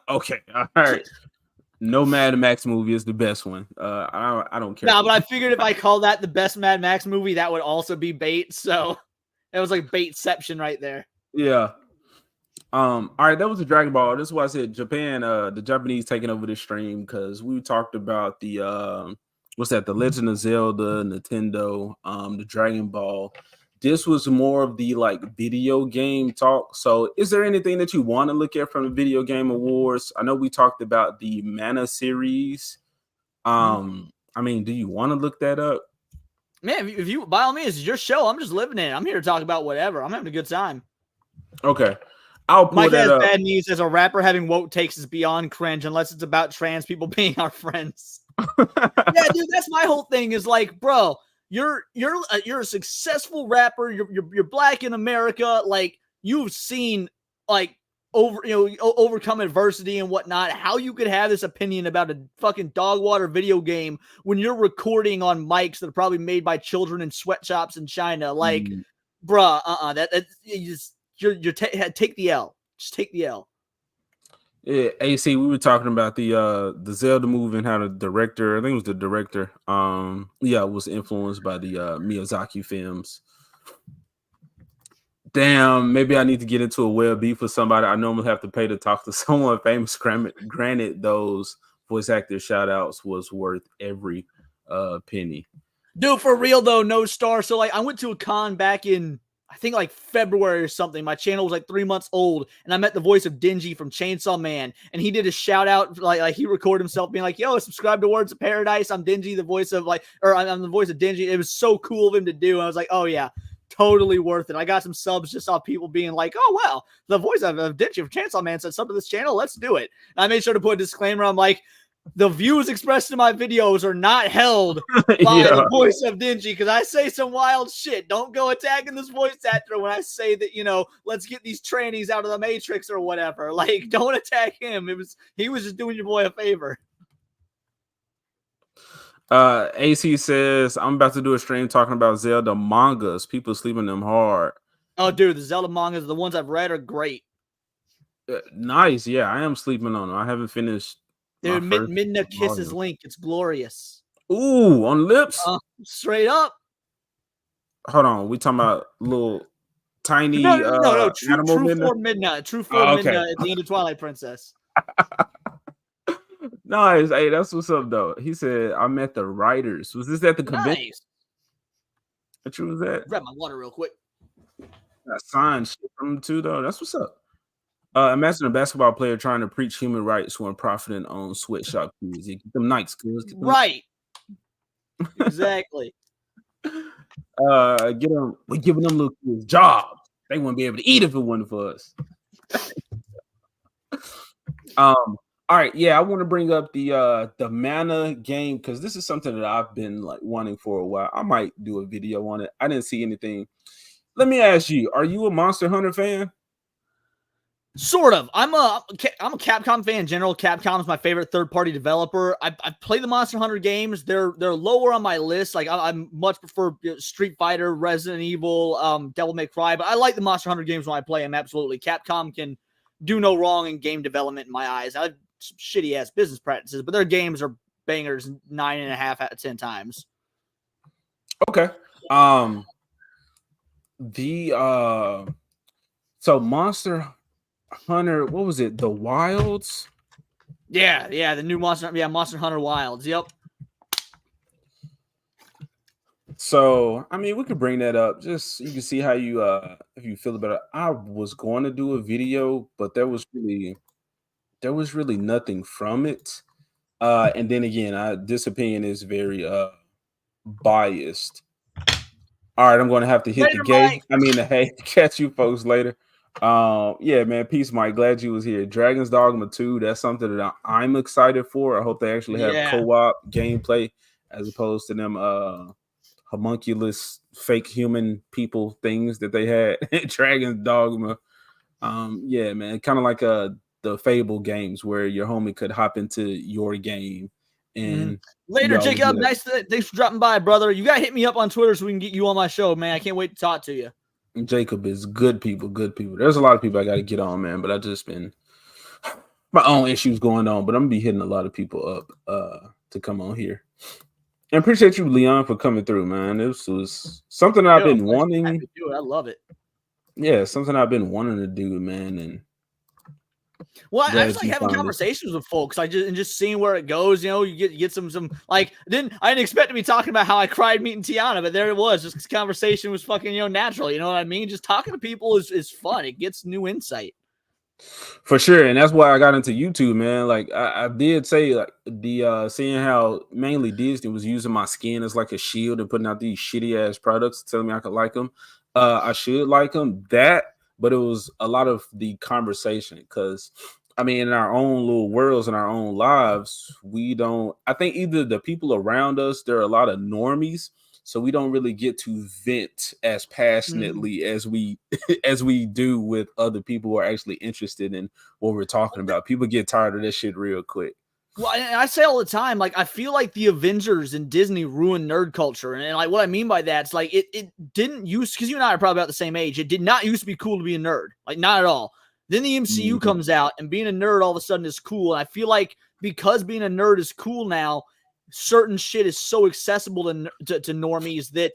Okay, all right. No Mad Max movie is the best one. I don't care. No, but I figured if I call that the best Mad Max movie, that would also be bait. So it was like baitception right there. Yeah. All right, that was a Dragon Ball. This is why I said Japan, the Japanese taking over the stream, because we talked about the the Legend of Zelda, Nintendo, the Dragon Ball. This was more of the like video game talk. So is there anything that you want to look at from the Video Game Awards? I know we talked about the Mana series. I mean, do you want to look that up? Man, if you by all means, it's your show. I'm just living in it. I'm here to talk about whatever. I'm having a good time. Okay. I'll pull Mike that has up. bad news as a rapper having woke takes is beyond cringe unless it's about trans people being our friends. Yeah, dude, that's my whole thing is like, bro, you're a successful rapper. You're black in America. Like, you've seen like overcome adversity and whatnot. How you could have this opinion about a fucking dog water video game when you're recording on mics that are probably made by children in sweatshops in China? Like, bruh, take the L. Just take the L. Yeah, AC, we were talking about the Zelda movie and how the director, I think it was the director, was influenced by the Miyazaki films. Damn, maybe I need to get into a web beef with somebody I normally have to pay to talk to someone famous. Granted, those voice actor shout outs was worth every penny. Dude, for real though, no star. So like I went to a con back in I think like February or something. My channel was like 3 months old, and I met the voice of Denji from Chainsaw Man, and he did a shout out, like he recorded himself being like, "Yo, subscribe to Words of Paradise. I'm Denji, the voice of I'm the voice of Denji." It was so cool of him to do. And I was like, "Oh yeah, totally worth it." I got some subs just off people being like, "Oh well, the voice of Denji from Chainsaw Man said sub to this channel. Let's do it." And I made sure to put a disclaimer. I'm like, the views expressed in my videos are not held by the voice of Denji, because I say some wild shit. Don't go attacking this voice actor when I say that, let's get these trannies out of the Matrix or whatever. Like, don't attack him. He was just doing your boy a favor. AC says, I'm about to do a stream talking about Zelda mangas. People sleeping them hard. Oh, dude, the Zelda mangas, the ones I've read are great. Nice. Yeah, I am sleeping on them. I haven't finished. Dude, Midna kisses Link. It's glorious. Ooh, on lips? Straight up. Hold on. We talking about little tiny no. True Midna? Form Midna. True Form Midna at the end of Twilight Princess. Nice. Hey, that's what's up, though. He said, I met the writers. Was this at the convention? Nice. What was that? Grab my water real quick. Got signed shit from him, too, though. That's what's up. Imagine a basketball player trying to preach human rights when profiting on sweatshop shoes. Get them Nikes, cuz. Right. Exactly. We're giving them little kids jobs. They wouldn't be able to eat if it wasn't for us. All right, yeah, I want to bring up the Mana game because this is something that I've been like wanting for a while. I might do a video on it. I didn't see anything let me ask you: are you a Monster Hunter fan? Sort of. I'm a Capcom fan in general. Capcom's my favorite third-party developer. I play the Monster Hunter games. They're lower on my list. Like I much prefer Street Fighter, Resident Evil, Devil May Cry. But I like the Monster Hunter games when I play them. Absolutely, Capcom can do no wrong in game development in my eyes. I have shitty ass business practices, but their games are bangers 9.5 out of 10 times. Okay. So Monster Hunter, what was it? The Wilds? Yeah, the new Monster Hunter Wilds. Yep. So, I mean, we could bring that up. Just you can see how you if you feel about it. I was going to do a video, but there was really nothing from it. And then again, this opinion is very biased. All right, I'm going to have to hit Later, the gate. Mike. I mean, hey, catch you folks later. Yeah, man. Peace, Mike. Glad you was here. Dragon's Dogma 2. That's something that I'm excited for. I hope they actually have co-op gameplay as opposed to them homunculus fake human people things that they had in Dragon's Dogma. Yeah, man. Kind of like the Fable games where your homie could hop into your game and later, Jacob. Thanks for dropping by, brother. You gotta hit me up on Twitter so we can get you on my show, man. I can't wait to talk to you. Jacob is good people. There's a lot of people I got to get on, man, but I just been my own issues going on, but I'm gonna be hitting a lot of people up to come on here. And appreciate you, Leon, for coming through, man. This was something I've been wanting. Happy to do it. I love it. Yeah, something I've been wanting to do, man. And well, I just like having conversations with folks. Just seeing where it goes. You know, you get some like. I didn't expect to be talking about how I cried meeting Tiana, but there it was. Just this conversation was fucking natural. You know what I mean? Just talking to people is fun. It gets new insight. For sure, and that's why I got into YouTube, man. Like I did say, like the seeing how mainly Disney was using my skin as like a shield and putting out these shitty ass products, telling me I could like them. I should like them. But it was a lot of the conversation because, I mean, in our own little worlds, in our own lives, I think either the people around us, there are a lot of normies, so we don't really get to vent as passionately as we do with other people who are actually interested in what we're talking about. People get tired of this shit real quick. Well, and I say all the time, like, I feel like the Avengers and Disney ruined nerd culture. And like, what I mean by that is like, it didn't use, because you and I are probably about the same age. It did not used to be cool to be a nerd. Like, not at all. Then the MCU comes out and being a nerd all of a sudden is cool. And I feel like because being a nerd is cool now, certain shit is so accessible to normies that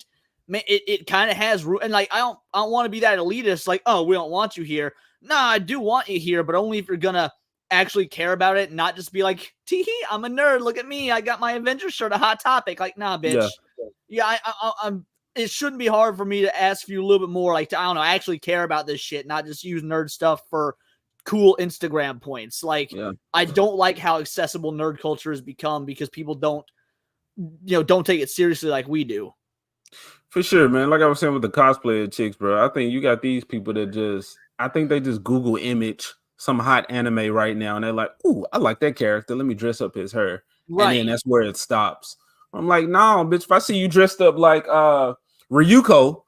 it kind of has root. And like, I don't want to be that elitist. Like, oh, we don't want you here. Nah, I do want you here, but only if you're going to actually care about it, not just be like, tee-hee, I'm a nerd, look at me, I got my Avengers shirt, a Hot Topic. Like, nah, bitch. I'm it shouldn't be hard for me to ask you a little bit more, like, I don't know, actually care about this shit, not just use nerd stuff for cool Instagram points. Like, I don't like how accessible nerd culture has become because people don't take it seriously like we do. For sure, man. Like I was saying with the cosplayer chicks, bro, I think you got these people that I think they just Google image some hot anime right now, and they're like, "Ooh, I like that character. Let me dress up as her." Right. And then that's where it stops. I'm like, "No, bitch. If I see you dressed up like Ryuko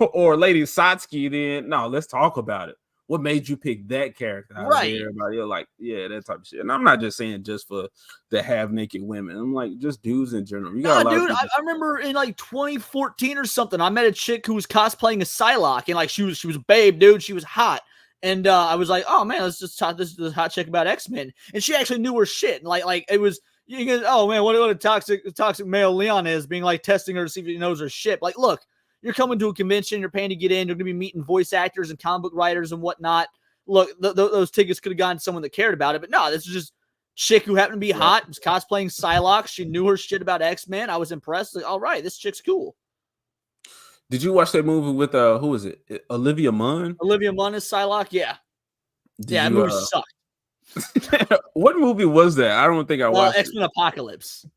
or Lady Satsuki, then no, let's talk about it. What made you pick that character?" Right. Everybody, you're like, yeah, that type of shit. And I'm not just saying just for the half naked women. I'm like, just dudes in general. You got I remember in like 2014 or something, I met a chick who was cosplaying a Psylocke, and like she was a babe, dude. She was hot. And I was like, oh man, let's just talk this hot chick about X-Men. And she actually knew her shit. And like it was, you guys, oh man, what a toxic male Leon is, being like testing her to see if he knows her shit. Like, look, you're coming to a convention, you're paying to get in, you're gonna be meeting voice actors and comic book writers and whatnot. Look, those tickets could have gone to someone that cared about it, but no, this is just chick who happened to be hot, was cosplaying Psylocke. She knew her shit about X-Men. I was impressed. Like, all right, this chick's cool. Did you watch that movie with who is it? Olivia Munn? Olivia Munn is Psylocke, yeah. That movie sucked. What movie was that? I don't think I watched X-Men Apocalypse.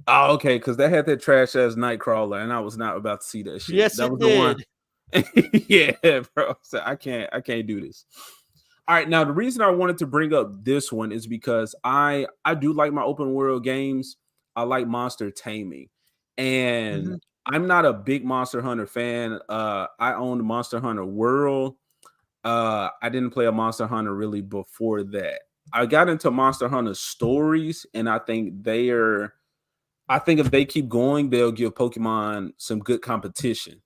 Oh, okay, because that had that trash ass Nightcrawler, and I was not about to see that shit. Yes, that was the one. Yeah, bro. So I can't do this. All right, now the reason I wanted to bring up this one is because I do like my open world games. I like monster taming, and I'm not a big Monster Hunter fan. I owned Monster Hunter World. I didn't play a Monster Hunter really before that. I got into Monster Hunter Stories, and I think if they keep going, they'll give Pokemon some good competition.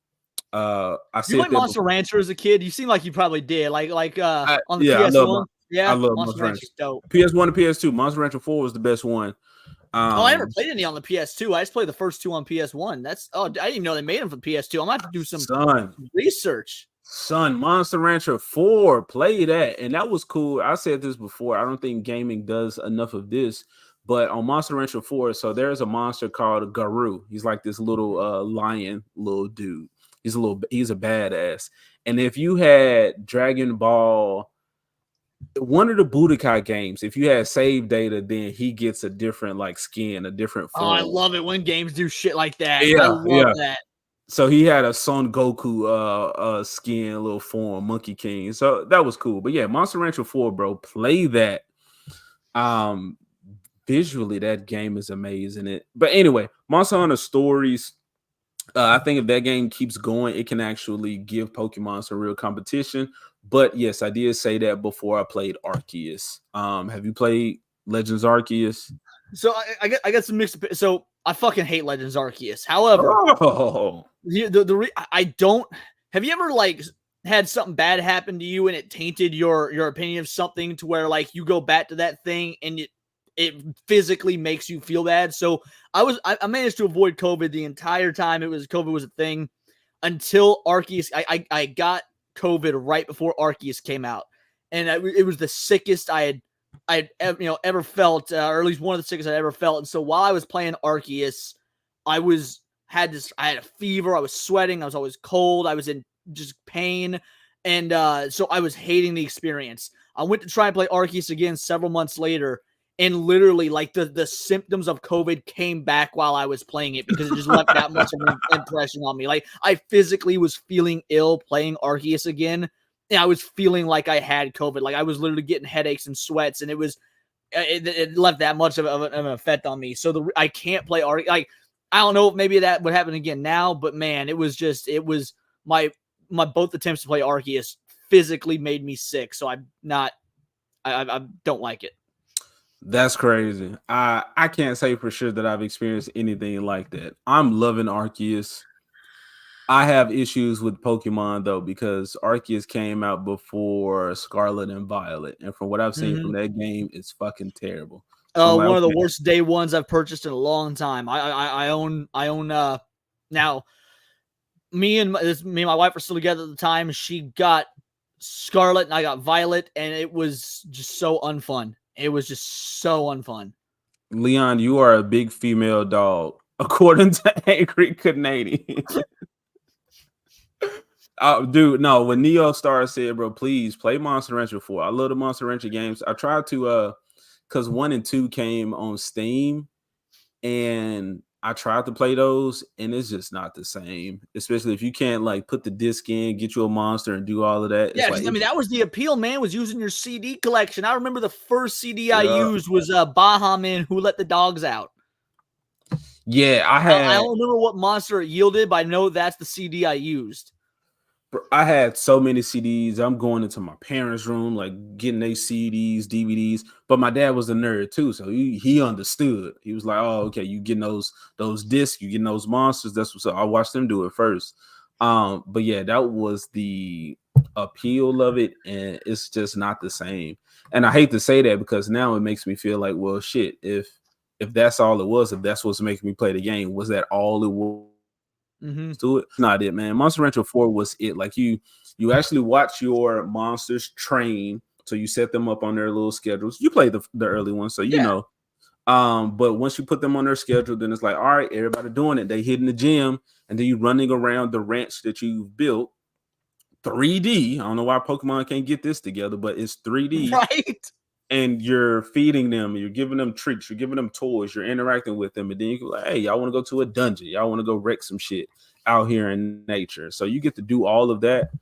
I You like Monster Rancher as a kid? You seem like you probably did. On the PS1. I love Monster Rancher's dope. PS1 and PS2. Monster Rancher 4 was the best one. I never played any on the PS2. I just played the first two on PS1. I didn't even know they made them for PS2. I'm gonna have to do some research. Monster Rancher 4, play that, and that was cool. I said this before. I don't think gaming does enough of this, but on Monster Rancher 4, so there's a monster called Garou. He's like this little lion little dude. He's a badass. And if you had Dragon Ball, one of the Budokai games, if you had save data, then he gets a different like skin, a different form. Oh, I love it when games do shit like that. Yeah, I love that. So he had a Son Goku skin, little form, Monkey King. So that was cool. But yeah, Monster Rancher 4, bro, play that. Visually, that game is amazing. But anyway, Monster Hunter Stories. I think if that game keeps going, it can actually give Pokemon some real competition. But yes, I did say that before I played Arceus. Have you played Legends Arceus? So I got some mixed. So I fucking hate Legends Arceus. However, I don't. Have you ever like had something bad happen to you and it tainted your opinion of something to where like you go back to that thing and it physically makes you feel bad? So I managed to avoid COVID the entire time COVID was a thing until Arceus. I got COVID right before Arceus came out, and it was the sickest I'd ever felt, or at least one of the sickest I'd ever felt. And so while I was playing Arceus, I had a fever, I was sweating, I was always cold, I was in just pain, and so I was hating the experience. I went to try and play Arceus again several months later, and literally like the symptoms of COVID came back while I was playing it because it just left that much of an impression on me. Like I physically was feeling ill playing Arceus again. And I was feeling like I had COVID. Like I was literally getting headaches and sweats, and it left that much of an effect on me. So I can't play Arceus. Like I don't know if maybe that would happen again now, but man, it was my both attempts to play Arceus physically made me sick. So I don't like it. That's crazy. I can't say for sure that I've experienced anything like that. I'm loving Arceus. I have issues with Pokemon though, because Arceus came out before Scarlet and Violet, and from what I've seen from that game, it's fucking terrible. Oh, one of the worst day ones I've purchased in a long time. I own now. Me and my wife were still together at the time. She got Scarlet and I got Violet, and it was just so unfun. It was just so unfun. Leon, you are a big female dog, according to Angry Canadian. Dude, no, when Neo Star said, bro, please play Monster Rancher 4. I love the Monster Rancher games. I tried to because 1 and 2 came on Steam, and I tried to play those, and it's just not the same. Especially if you can't like put the disc in, get you a monster, and do all of that. Yeah, like, I mean that was the appeal, man. Was using your CD collection. I remember the first CD I used was Baha Man Who Let the Dogs Out. Yeah, I don't remember what monster it yielded, but I know that's the CD I used. I had so many CDs. I'm going into my parents' room, like getting their CDs, DVDs. But my dad was a nerd too, so he understood. He was like, "Oh, okay, you getting those discs, you getting those monsters." That's what's up. I watched them do it first. But yeah, that was the appeal of it, and it's just not the same. And I hate to say that because now it makes me feel like, well, shit. If that's all it was, if that's what's making me play the game, was that all it was? To it, not it, man. Monster Rancher 4 was it. Like you actually watch your monsters train, so you set them up on their little schedules. You play the early ones, so you know. But once you put them on their schedule, then it's like, all right, everybody doing it. They hitting the gym, and then you running around the ranch that you've built. 3D. I don't know why Pokemon can't get this together, but it's 3D, right? And you're feeding them, you're giving them treats, you're giving them toys, you're interacting with them, and then you go like, hey, y'all want to go to a dungeon, y'all want to go wreck some shit out here in nature. So you get to do all of that.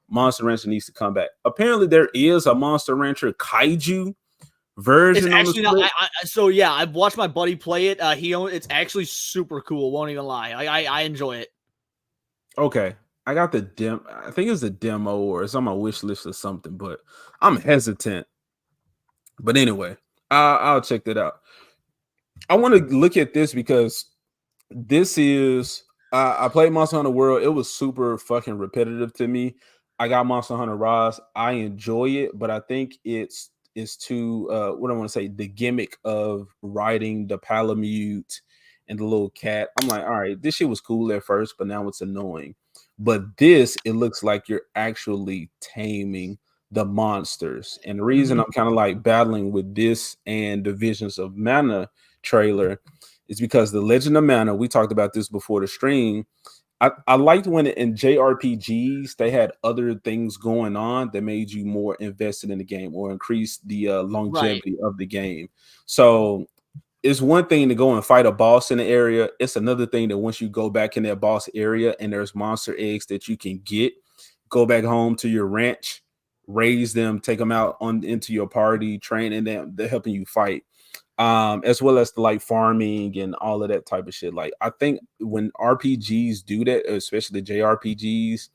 Monster Rancher needs to come back. Apparently there is a Monster Rancher Kaiju version. It's actually not. I've watched my buddy play it. It's actually super cool. Won't even lie. I enjoy it. Okay, I got the I think it's a demo or it's on my wish list or something, but I'm hesitant. But anyway, I'll check that out. I want to look at this because this is I played Monster Hunter World. It was super fucking repetitive to me. I got Monster Hunter Rise. I enjoy it, but I think it's too what I want to say, the gimmick of riding the Palamute and the little cat. I'm like, all right, this shit was cool at first, but now it's annoying. But this, it looks like you're actually taming the monsters. And the reason I'm kind of like battling with this and the Visions of Mana trailer is because the Legend of Mana, we talked about this before the stream. I liked when in JRPGs they had other things going on that made you more invested in the game or increased the longevity of the game. So it's one thing to go and fight a boss in the area. It's another thing that once you go back in that boss area and there's monster eggs that you can get, go back home to your ranch, raise them, take them out into your party, training them, they're helping you fight. As well as the like farming and all of that type of shit. Like I think when RPGs do that, especially JRPGs,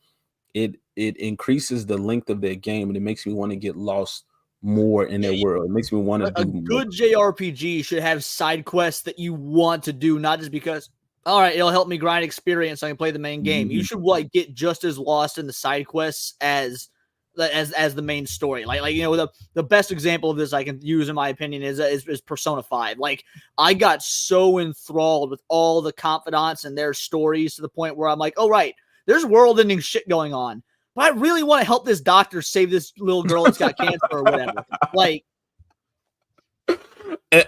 it increases the length of their game and it makes me want to get lost more in their world. It makes me want to do good JRPG should have side quests that you want to do, not just because all right, it'll help me grind experience so I can play the main game. You should like get just as lost in the side quests as the main story. Like you know, the best example of this I can use in my opinion is Persona 5. Like I got so enthralled with all the confidants and their stories to the point where I'm like, oh right, there's world-ending shit going on, but I really want to help this doctor save this little girl that's got cancer or whatever. Like,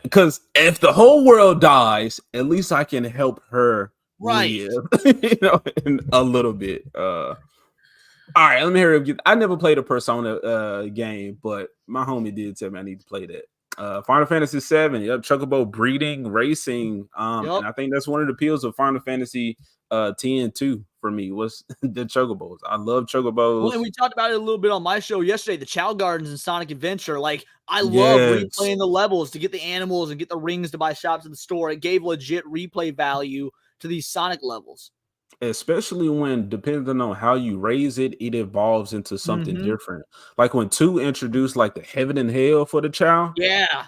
because if the whole world dies, at least I can help her right live, you know, in a little bit. All right, let me hear it. I never played a Persona game, but my homie did tell me I need to play that. Final Fantasy 7, yep, Chocobo breeding, racing. And I think that's one of the appeals of Final Fantasy 10 too for me was the Chocobos. I love Chocobos. Well, and we talked about it a little bit on my show yesterday, the Chow Gardens and Sonic Adventure. Like, I love replaying the levels to get the animals and get the rings to buy shops in the store. It gave legit replay value to these Sonic levels. Especially when, depending on how you raise it, it evolves into something different. Like when 2 introduced like the heaven and hell for the Chow. Yeah.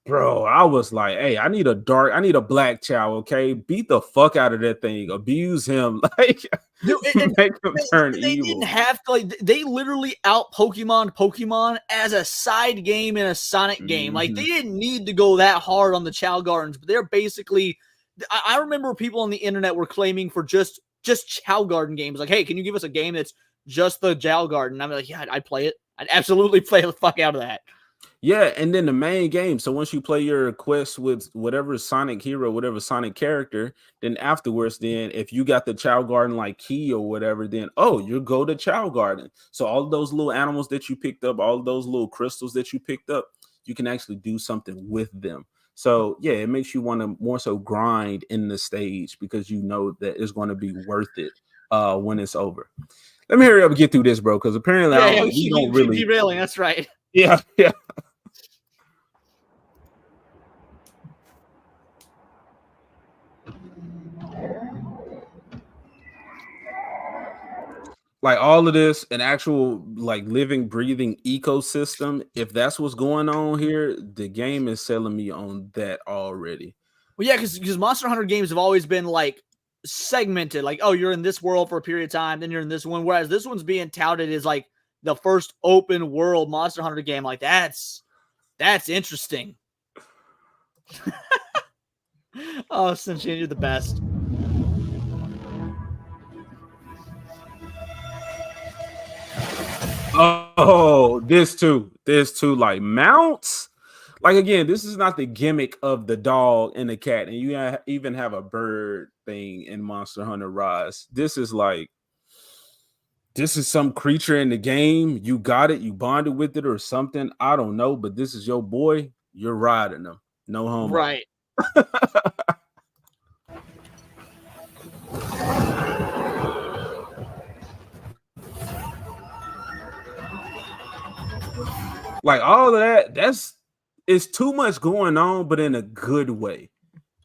Bro, I was like, hey, I need a black Chow, okay? Beat the fuck out of that thing. Abuse him. Like, make him turn evil. They didn't have to, like, they literally out Pokemon as a side game in a Sonic game. Like, they didn't need to go that hard on the Chow Gardens, but they're basically, I remember people on the internet were claiming for just Chow Garden games. Like, hey, can you give us a game that's just the Chow Garden? I'm like, yeah, I'd play it. I'd absolutely play the fuck out of that. Yeah, and then the main game. So once you play your quest with whatever Sonic hero, whatever Sonic character, then afterwards, then if you got the Chow Garden like key or whatever, then you go to Chow Garden. So all of those little animals that you picked up, all of those little crystals that you picked up, you can actually do something with them. So yeah, it makes you want to more so grind in the stage because you know that it's going to be worth it when it's over. Let me hurry up and get through this, bro, because apparently we don't really derailing. That's right. Yeah. Like all of this, an actual like living, breathing ecosystem. If that's what's going on here, the game is selling me on that already. Well, yeah, because Monster Hunter games have always been like segmented. Like, oh, you're in this world for a period of time, then you're in this one. Whereas this one's being touted as like the first open world Monster Hunter game. Like that's interesting. Oh, Sunshine, you're the best. Oh, this too, like mounts. Like again, this is not the gimmick of the dog and the cat, and you even have a bird thing in Monster Hunter Rise. This is some creature in the game. You got it, you bonded with it or something. I don't know, but this is your boy. You're riding them. No homo. Right. Like all of that, it's too much going on, but in a good way.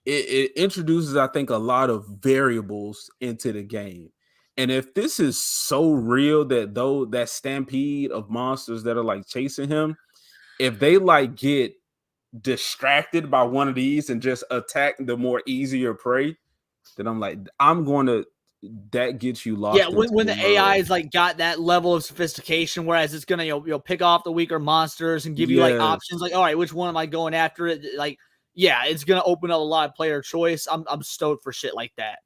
It introduces, I think, a lot of variables into the game. And if this is so real that though that stampede of monsters that are like chasing him, if they like get distracted by one of these and just attack the more easier prey, then I'm like, I'm going to. That gets you lost. Yeah, when the AI is like got that level of sophistication, whereas it's gonna you'll pick off the weaker monsters and give you like options, like all right, which one am I going after? It like yeah, it's gonna open up a lot of player choice. I'm stoked for shit like that.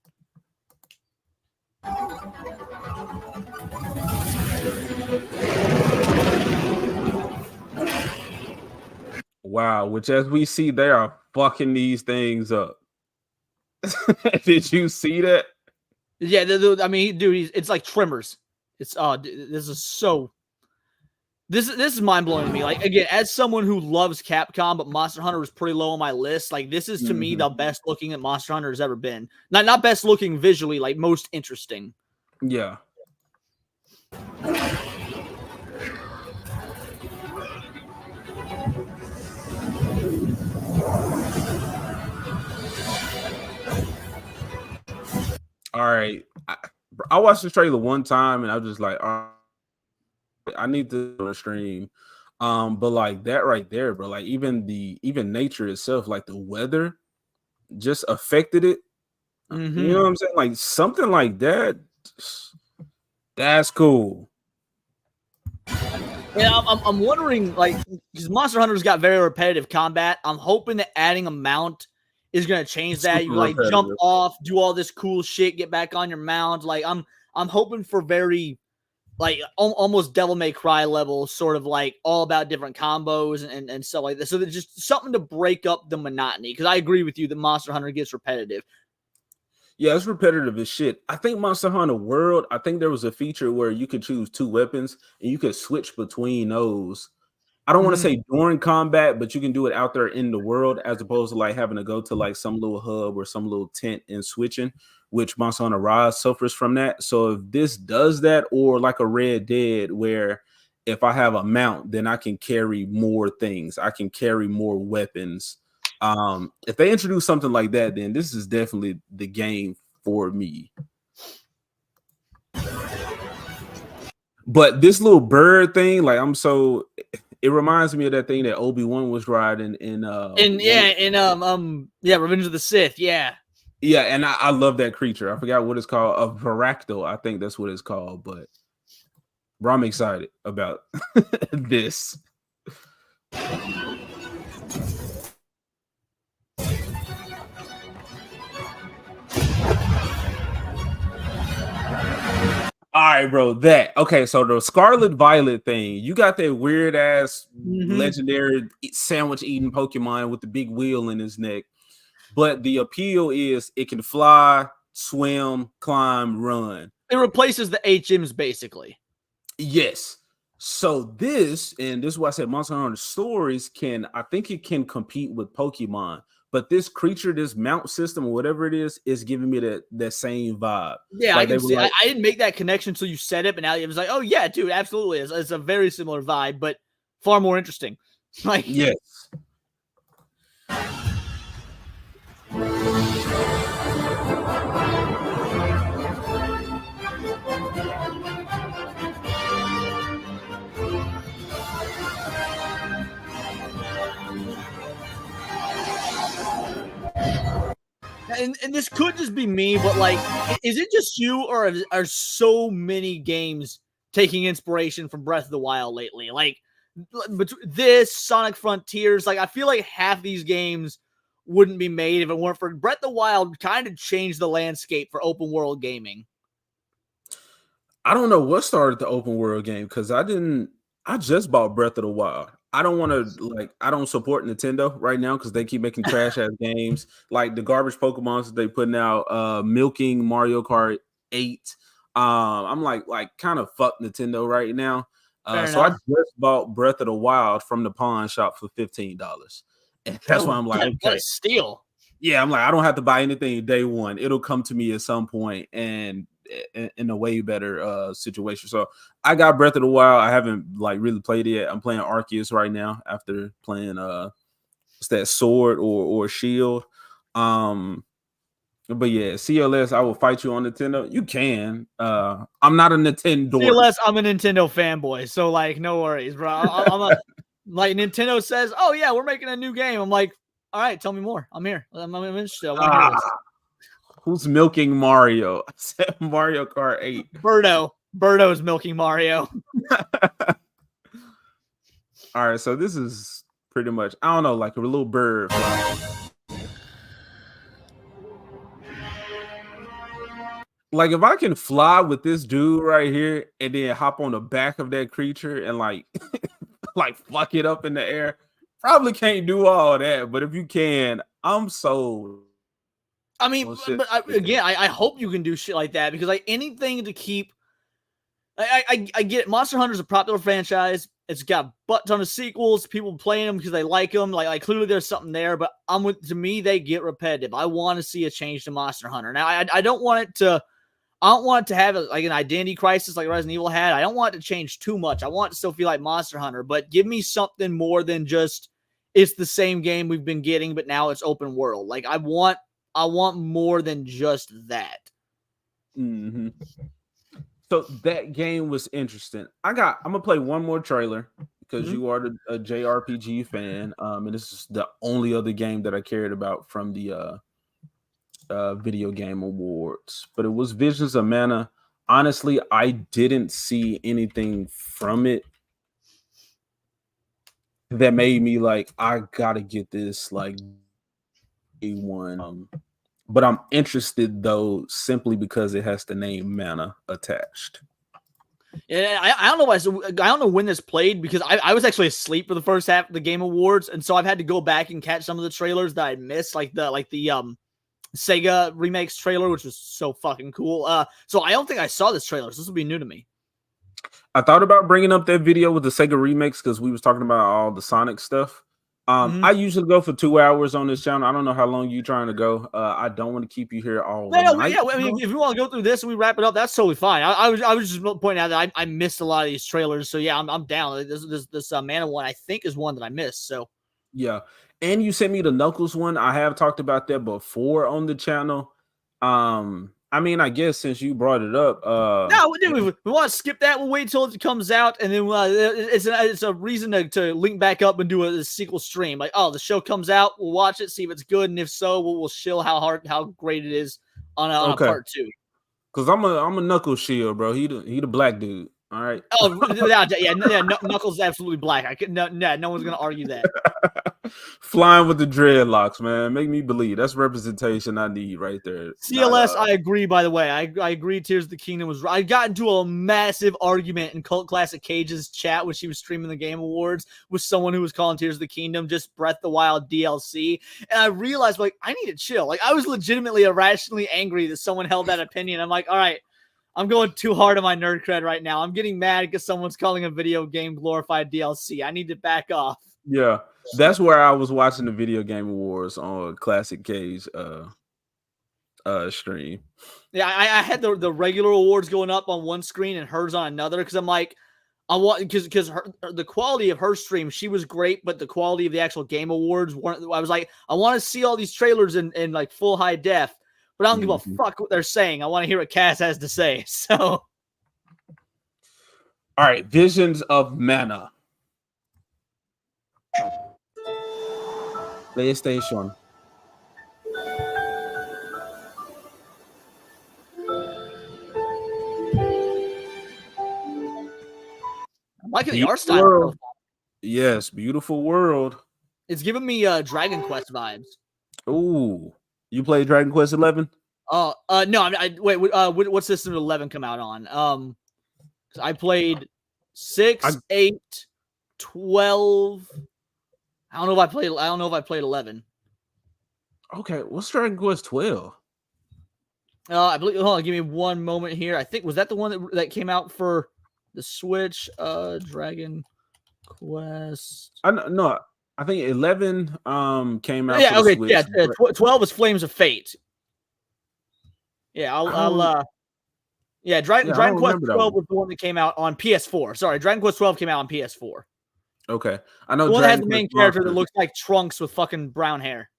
Wow, which as we see, they are fucking these things up. Did you see that? Yeah, I mean, dude, it's like Tremors. It's this is so. This is mind blowing to me. Like again, as someone who loves Capcom, but Monster Hunter was pretty low on my list. Like this is to me the best looking that Monster Hunter has ever been. Not best looking visually, like most interesting. Yeah. All right, I watched the trailer one time and I was just like, all right, I need to do a stream. But like that right there, bro, like even nature itself, like the weather just affected it. You know what I'm saying? Like something like that. That's cool. Yeah, I'm wondering, like, because Monster Hunter's got very repetitive combat. I'm hoping that adding a mount is gonna change that. You like jump off, do all this cool shit, get back on your mount. Like I'm hoping for very like almost Devil May Cry level, sort of like all about different combos and stuff like this. So there's just something to break up the monotony. Because I agree with you that Monster Hunter gets repetitive. Yeah, it's repetitive as shit. I think Monster Hunter World, I think there was a feature where you could choose 2 weapons and you could switch between those. I don't want to say during combat, but you can do it out there in the world as opposed to like having to go to like some little hub or some little tent and switching, which Monster Hunter Rise suffers from that. So if this does that, or like a Red Dead where if I have a mount, then I can carry more things. I can carry more weapons. If they introduce something like that, then this is definitely the game for me. But this little bird thing, like it reminds me of that thing that Obi-Wan was riding in Revenge of the Sith, yeah. Yeah, and I love that creature. I forgot what it's called, a Varactyl, I think that's what it's called, but bro, I'm excited about this. All right, bro. Okay. So the Scarlet Violet thing, you got that weird ass legendary sandwich eating Pokemon with the big wheel in his neck. But the appeal is it can fly, swim, climb, run. It replaces the HMs basically. Yes. So this is why I said Monster Hunter Stories I think it can compete with Pokemon. But this creature, this mount system, or whatever it is giving me that same vibe. Yeah, like I can see. I didn't make that connection until you said it, but now it was like, oh yeah, dude, absolutely. It's a very similar vibe, but far more interesting. Like, yes. And this could just be me, but like, is it just you, or are so many games taking inspiration from Breath of the Wild lately? Like, this Sonic Frontiers, like I feel like half these games wouldn't be made if it weren't for Breath of the Wild. Kind of changed the landscape for open world gaming. I don't know what started the open world game because I just bought Breath of the Wild. I don't support Nintendo right now because they keep making trash ass games like the garbage Pokemon that they putting out, milking Mario Kart 8. I'm like kind of fuck Nintendo right now. So I just bought Breath of the Wild from the pawn shop for $15. And that's why I'm like, okay, what a steal. Yeah, I'm like, I don't have to buy anything day one. It'll come to me at some point and in a way better situation. So I got Breath of the Wild. I haven't like really played it yet. I'm playing Arceus right now after playing it's that Sword or Shield. But yeah, CLS, I will fight you on Nintendo. You can. I'm not a Nintendo. CLS, I'm a Nintendo fanboy, so like, no worries, bro. I'm a like Nintendo says, oh yeah, we're making a new game. I'm like, all right, tell me more. I'm here. I'm interested. I wanna hear this. Who's milking Mario? I said Mario Kart 8. Birdo's milking Mario. All right, so this is pretty much, I don't know, like a little bird fly. Like if I can fly with this dude right here and then hop on the back of that creature and like like fuck it up in the air, probably can't do all that. But if you can, I'm sold. I mean, but I hope you can do shit like that because like anything to keep. I get it. Monster Hunter is a popular franchise. It's got a butt ton of sequels. People playing them because they like them. Like clearly there's something there. But to me they get repetitive. I want to see a change to Monster Hunter. Now I don't want it to. I don't want it to have like an identity crisis like Resident Evil had. I don't want it to change too much. I want it to still feel like Monster Hunter, but give me something more than just it's the same game we've been getting, but now it's open world. Like I want more than just that. Mm-hmm. So that game was interesting. I'm gonna play one more trailer because you are a JRPG fan, and this is the only other game that I cared about from the Video Game Awards. But it was Visions of Mana. Honestly, I didn't see anything from it that made me like, I gotta get this like A1. But I'm interested though, simply because it has the name Mana attached. Yeah, I don't know why. So I don't know when this played because I was actually asleep for the first half of the Game Awards, and so I've had to go back and catch some of the trailers that I missed, like the Sega remakes trailer, which was so fucking cool. So I don't think I saw this trailer. So this will be new to me. I thought about bringing up that video with the Sega remakes because we was talking about all the Sonic stuff. I usually go for 2 hours on this channel. I don't know how long you're trying to go. I don't want to keep you here all night. Yeah, I mean, if you want to go through this and we wrap it up, that's totally fine. I was just pointing out that I missed a lot of these trailers. So yeah, I'm down. This Mana one I think is one that I missed. So yeah. And you sent me the Knuckles one. I have talked about that before on the channel. I mean, I guess since you brought it up, no, we want to skip that. We'll wait until it comes out, and then it's a reason to link back up and do a sequel stream. Like, oh, the show comes out, we'll watch it, see if it's good, and if so, we'll shill how great it is on a part 2. Because I'm a Knuckles shield, bro. He the black dude. All right. Oh yeah. Knuckles is absolutely black. No one's gonna argue that. Flying with the dreadlocks, man. Make me believe. That's representation I need right there. CLS, I agree, by the way. I agree Tears of the Kingdom was right. I got into a massive argument in Cult Classic Cage's chat when she was streaming the Game Awards with someone who was calling Tears of the Kingdom just Breath of the Wild DLC. And I realized, like, I need to chill. Like, I was legitimately irrationally angry that someone held that opinion. I'm like, all right, I'm going too hard on my nerd cred right now. I'm getting mad because someone's calling a video game glorified DLC. I need to back off. Yeah, that's where I was watching the Video Game Awards on Classic Cage stream. Yeah, I had the regular awards going up on one screen and hers on another because I'm like, I want because the quality of her stream, she was great, but the quality of the actual Game Awards weren't. I was like, I want to see all these trailers in like full high def, but I don't give a fuck what they're saying. I want to hear what Cass has to say. So, all right, Visions of Mana. PlayStation. I'm liking the art style. Yes, beautiful world. It's giving me Dragon Quest vibes. Ooh, you played Dragon Quest 11? No. Wait. What system did 11 come out on? I played 6, 8, 12. I don't know if I played 11. Okay, what's Dragon Quest 12? I believe. Hold on, give me one moment here. I think was that the one that came out for the Switch? Dragon Quest. No, I think 11 came out. Yeah. For the Okay. Switch, Yeah. but 12 is Flames of Fate. Yeah. Dragon Quest 12 was the one that came out on PS4. Sorry, Dragon Quest 12 came out on PS4. Okay, I know. The one that has the main character that looks like Trunks with fucking brown hair.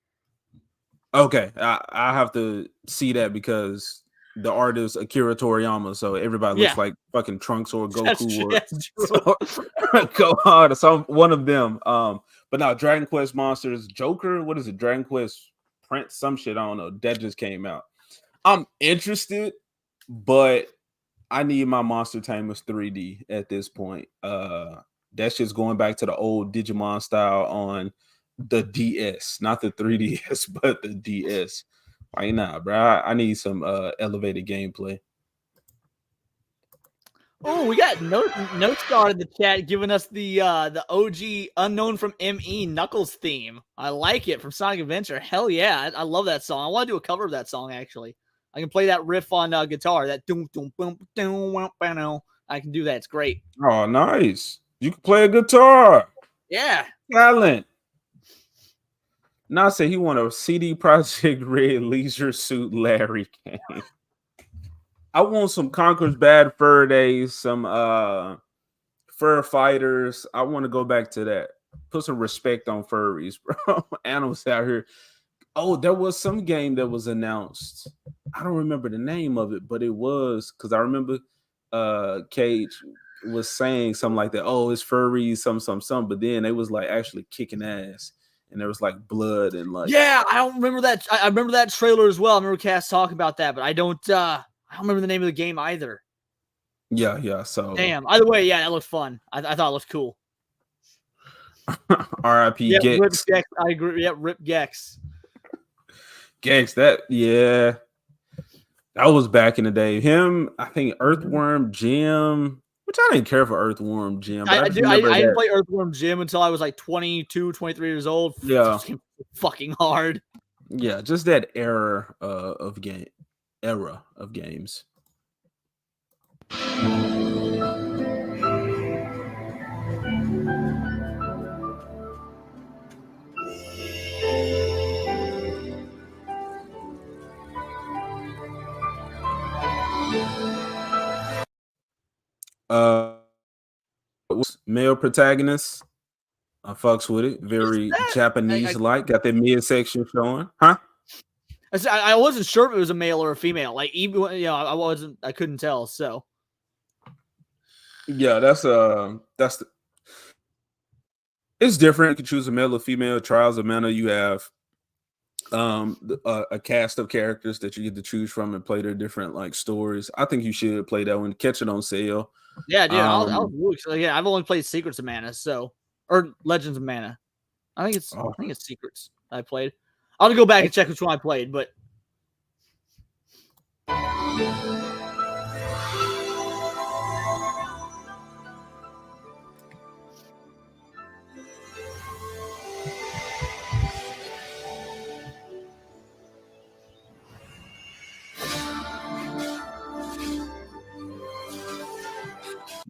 Okay, I have to see that because the artist Akira Toriyama, so everybody looks Yeah. like fucking Trunks or That's Goku true, or that's true. Gohan or some one of them. But now Dragon Quest Monsters Joker, what is it? Dragon Quest Prince, some shit, I don't know. That just came out. I'm interested, but I need my Monster Tamers 3D at this point. That's just going back to the old Digimon style on the DS, not the 3DS, but the DS. Why not, bro? I need some elevated gameplay. Oh, we got Note Star in the chat giving us the OG Unknown from ME Knuckles theme. I like it from Sonic Adventure. Hell yeah, I love that song. I want to do a cover of that song actually. I can play that riff on guitar. That doom doom boom doom wah, wah, no. I can do that. It's great. Oh, nice. You can play a guitar. Yeah. Talent. Now say he want a CD Projekt Red Leisure Suit Larry game. I want some Conker's Bad Fur Days, some Fur Fighters. I want to go back to that. Put some respect on furries, bro. Animals out here. Oh, there was some game that was announced. I don't remember the name of it, but it was because I remember Cage was saying something like that. Oh, it's furries, some. But then they was like actually kicking ass, and there was like blood and like. Yeah, I don't remember that. I remember that trailer as well. I remember Cass talking about that, but I don't remember the name of the game either. Yeah. So damn. Either way, yeah, that looked fun. I thought it looked cool. R.I.P. Yeah, Gex. Rip Gex. I agree. Yeah, Rip Gex. Gex, that was back in the day. Him, I think Earthworm Jim, which I didn't care for Earthworm Jim. I didn't play Earthworm Jim until I was like 22, 23 years old. Yeah. Fucking hard. Yeah, just that era of games. Male protagonist. I fucks with it. Very Japanese like. Got that midsection showing, huh? I wasn't sure if it was a male or a female. Like even I couldn't tell. So yeah, it's different. You can choose a male or female. Trials of Mana, you have a cast of characters that you get to choose from and play their different like stories. I think you should play that one. Catch it on sale. Yeah, dude. I was really excited. Yeah, I've only played Secrets of Mana, or Legends of Mana. I think it's Secrets I played. I'll have to go back and check which one I played, but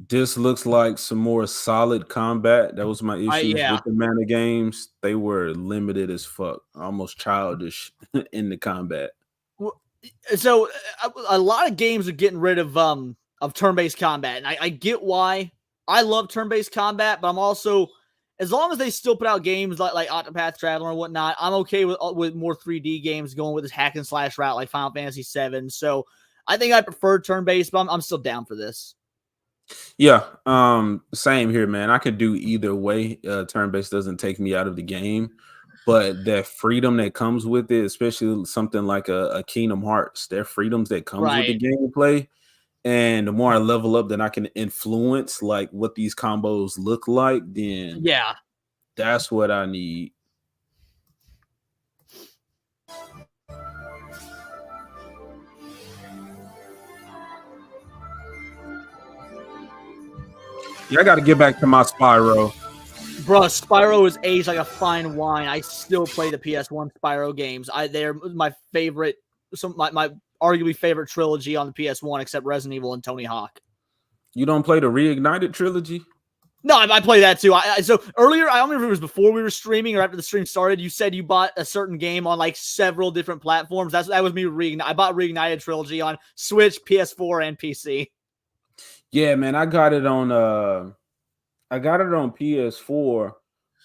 this looks like some more solid combat. That was my issue with the Mana games. They were limited as fuck, almost childish in the combat. So a lot of games are getting rid of turn-based combat, and I get why. I love turn-based combat, but I'm also, as long as they still put out games like Octopath Traveler and whatnot, I'm okay with more 3D games going with this hack and slash route like Final Fantasy VII. So I think I prefer turn-based, but I'm still down for this. Yeah, same here, man. I could do either way. Turn-based doesn't take me out of the game, but that freedom that comes with it, especially something like a Kingdom Hearts, there are freedoms that comes with the gameplay. And the more I level up, then I can influence like what these combos look like. Then that's what I need. Yeah, I got to get back to my Spyro. Bro, Spyro is aged like a fine wine. I still play the PS1 Spyro games. They're my favorite, my arguably favorite trilogy on the PS1, except Resident Evil and Tony Hawk. You don't play the Reignited trilogy? No, I play that too. So earlier, I don't remember if it was before we were streaming or after the stream started. You said you bought a certain game on like several different platforms. That was me. I bought Reignited trilogy on Switch, PS4, and PC. Yeah, man, I got it on PS4,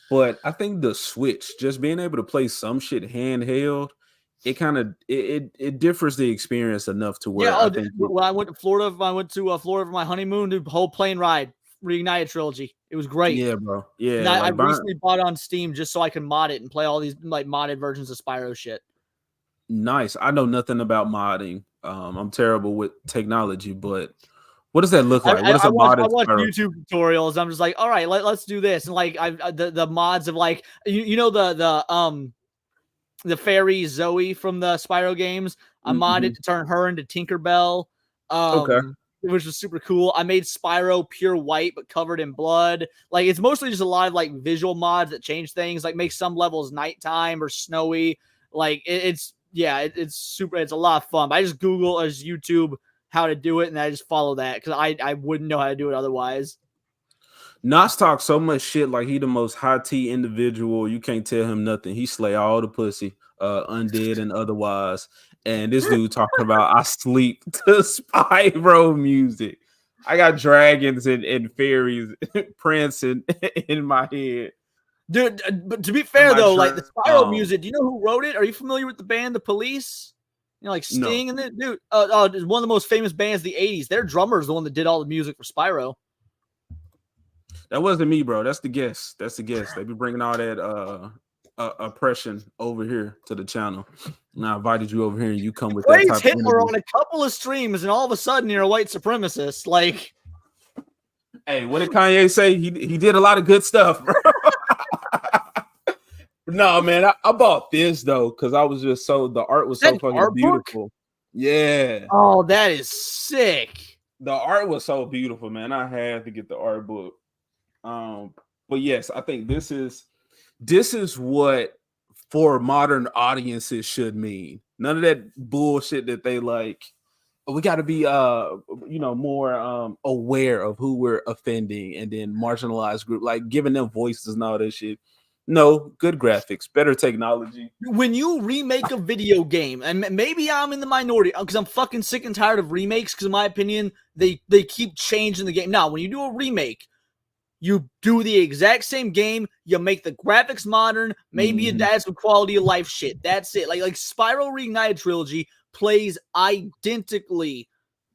but I think the Switch, just being able to play some shit handheld, it kind of it differs the experience enough to where Yeah. I think When I went to Florida, Florida for my honeymoon. The whole plane ride, Reignited trilogy. It was great. yeah, bro. Yeah, And I like recently bought it on Steam just so I can mod it and play all these like modded versions of Spyro shit. nice. I know nothing about modding. I'm terrible with technology, but what does that look like? What is a I modded watch Spyro? YouTube tutorials. I'm just like, all right, let's do this. And like the mods of like you know the fairy Zoe from the Spyro games. I modded to turn her into Tinkerbell. Okay. Which was super cool. I made Spyro pure white but covered in blood. Like it's mostly just a lot of like visual mods that change things, like make some levels nighttime or snowy. Like it's super. It's a lot of fun. But I just Google or just YouTube how to do it, and I just follow that because I wouldn't know how to do it otherwise. Nas talks so much shit like he the most high tea individual. You can't tell him nothing. He slay all the pussy, undead and otherwise. And this dude talking about I sleep to Spyro music. I got dragons and fairies prancing in my head. Dude, but to be fair though, like the Spyro Oh. music, do you know who wrote it? Are you familiar with the band The Police? You know, like No. Sting and then dude, it's one of the most famous bands of the 80s. Their drummer is the one that did all the music for Spyro. That wasn't me, bro. That's the guest. That's the guest. They be bringing all that oppression over here to the channel. And I invited you over here, and you come with that Praise type of Hitler energy. on a couple of streams, and all of a sudden you're a white supremacist. Like, Hey, what did Kanye say? He did a lot of good stuff, bro. No, man, I bought this though because I was just the art was so That fucking art book? beautiful. Yeah, oh, that is sick. the art was so beautiful, man. I had to get the art book. But yes, I think this is what for modern audiences should mean. None of that bullshit that they like. We got to be more aware of who we're offending and then marginalized group, like giving them voices and all that shit. No, good graphics, better technology. When you remake a video game, and maybe I'm in the minority because I'm fucking sick and tired of remakes. Because in my opinion, they keep changing the game. Now, when you do a remake, you do the exact same game. You make the graphics modern. Maybe you add some quality of life shit. That's it. Like Spyro Reignited Trilogy plays identically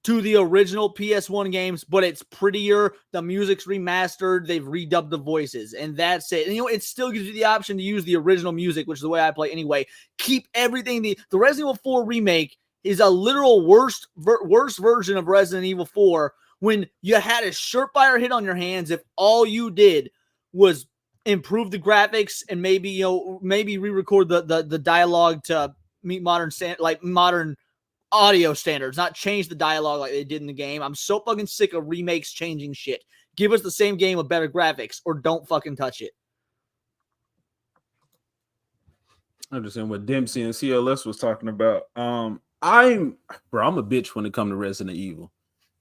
to the original PS1 games, but it's prettier. The music's remastered. They've redubbed the voices, and that's it. And it still gives you the option to use the original music, which is the way I play anyway. Keep everything. The Resident Evil 4 remake is a literal worst version of Resident Evil 4 when you had a surefire hit on your hands if all you did was improve the graphics and maybe re-record the dialogue to meet modern audio standards, not change the dialogue like they did in the game. I'm so fucking sick of remakes changing shit. Give us the same game with better graphics or don't fucking touch it. I understand what Dempsey and CLS was talking about. I'm a bitch when it comes to Resident Evil.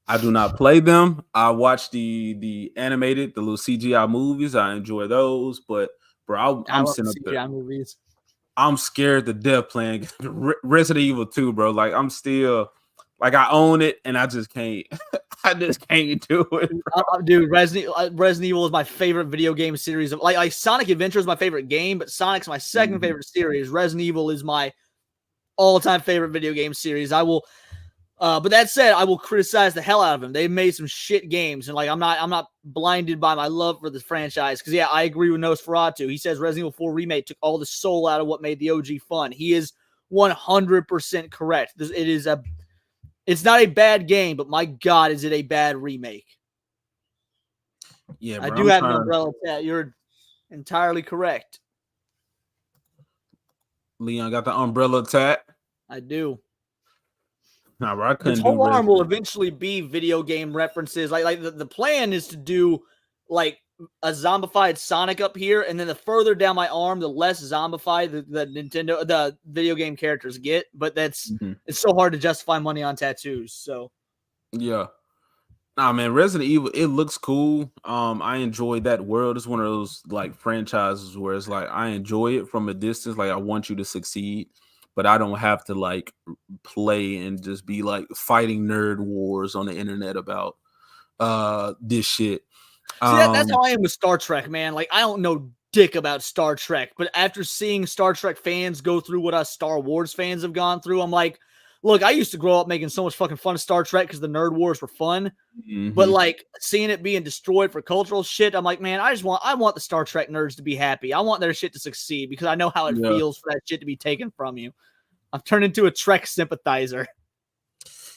I do not play them. I watch the animated, the little CGI movies. I enjoy those, but bro, I'm sitting up there. Movies. I'm scared to death playing Resident Evil 2, bro. Like I'm still like I own it and I just can't. I just can't do it, dude. Resident Evil is my favorite video game series. Of like Sonic Adventure is my favorite game, but Sonic's my second favorite series. Resident Evil is my all-time favorite video game series. I will. But that said, I will criticize the hell out of them. They've made some shit games, and like I'm not blinded by my love for this franchise. Because yeah, I agree with Nosferatu. He says Resident Evil 4 Remake took all the soul out of what made the OG fun. He is 100% correct. It's not a bad game, but my God, is it a bad remake? Yeah, I bro, do have an umbrella tat. You're entirely correct. Leon got the umbrella tat. I do. Nah, bro, I couldn't The do whole arm will Resident. eventually be video game references. Like the plan is to do like a zombified Sonic up here, and then the further down my arm, the less zombified the video game characters get. But it's so hard to justify money on tattoos. So Yeah. Nah, man, Resident Evil, it looks cool. I enjoy that world. It's one of those like franchises where it's like I enjoy it from a distance. Like I want you to succeed, but I don't have to like play and just be like fighting nerd wars on the internet about this shit. See, that's how I am with Star Trek, man. Like I don't know dick about Star Trek, but after seeing Star Trek fans go through what us Star Wars fans have gone through, I'm like, look, I used to grow up making so much fucking fun of Star Trek because the nerd wars were fun. But like seeing it being destroyed for cultural shit, I'm like, man, I want the Star Trek nerds to be happy. I want their shit to succeed because I know how it feels for that shit to be taken from you. I've turned into a Trek sympathizer.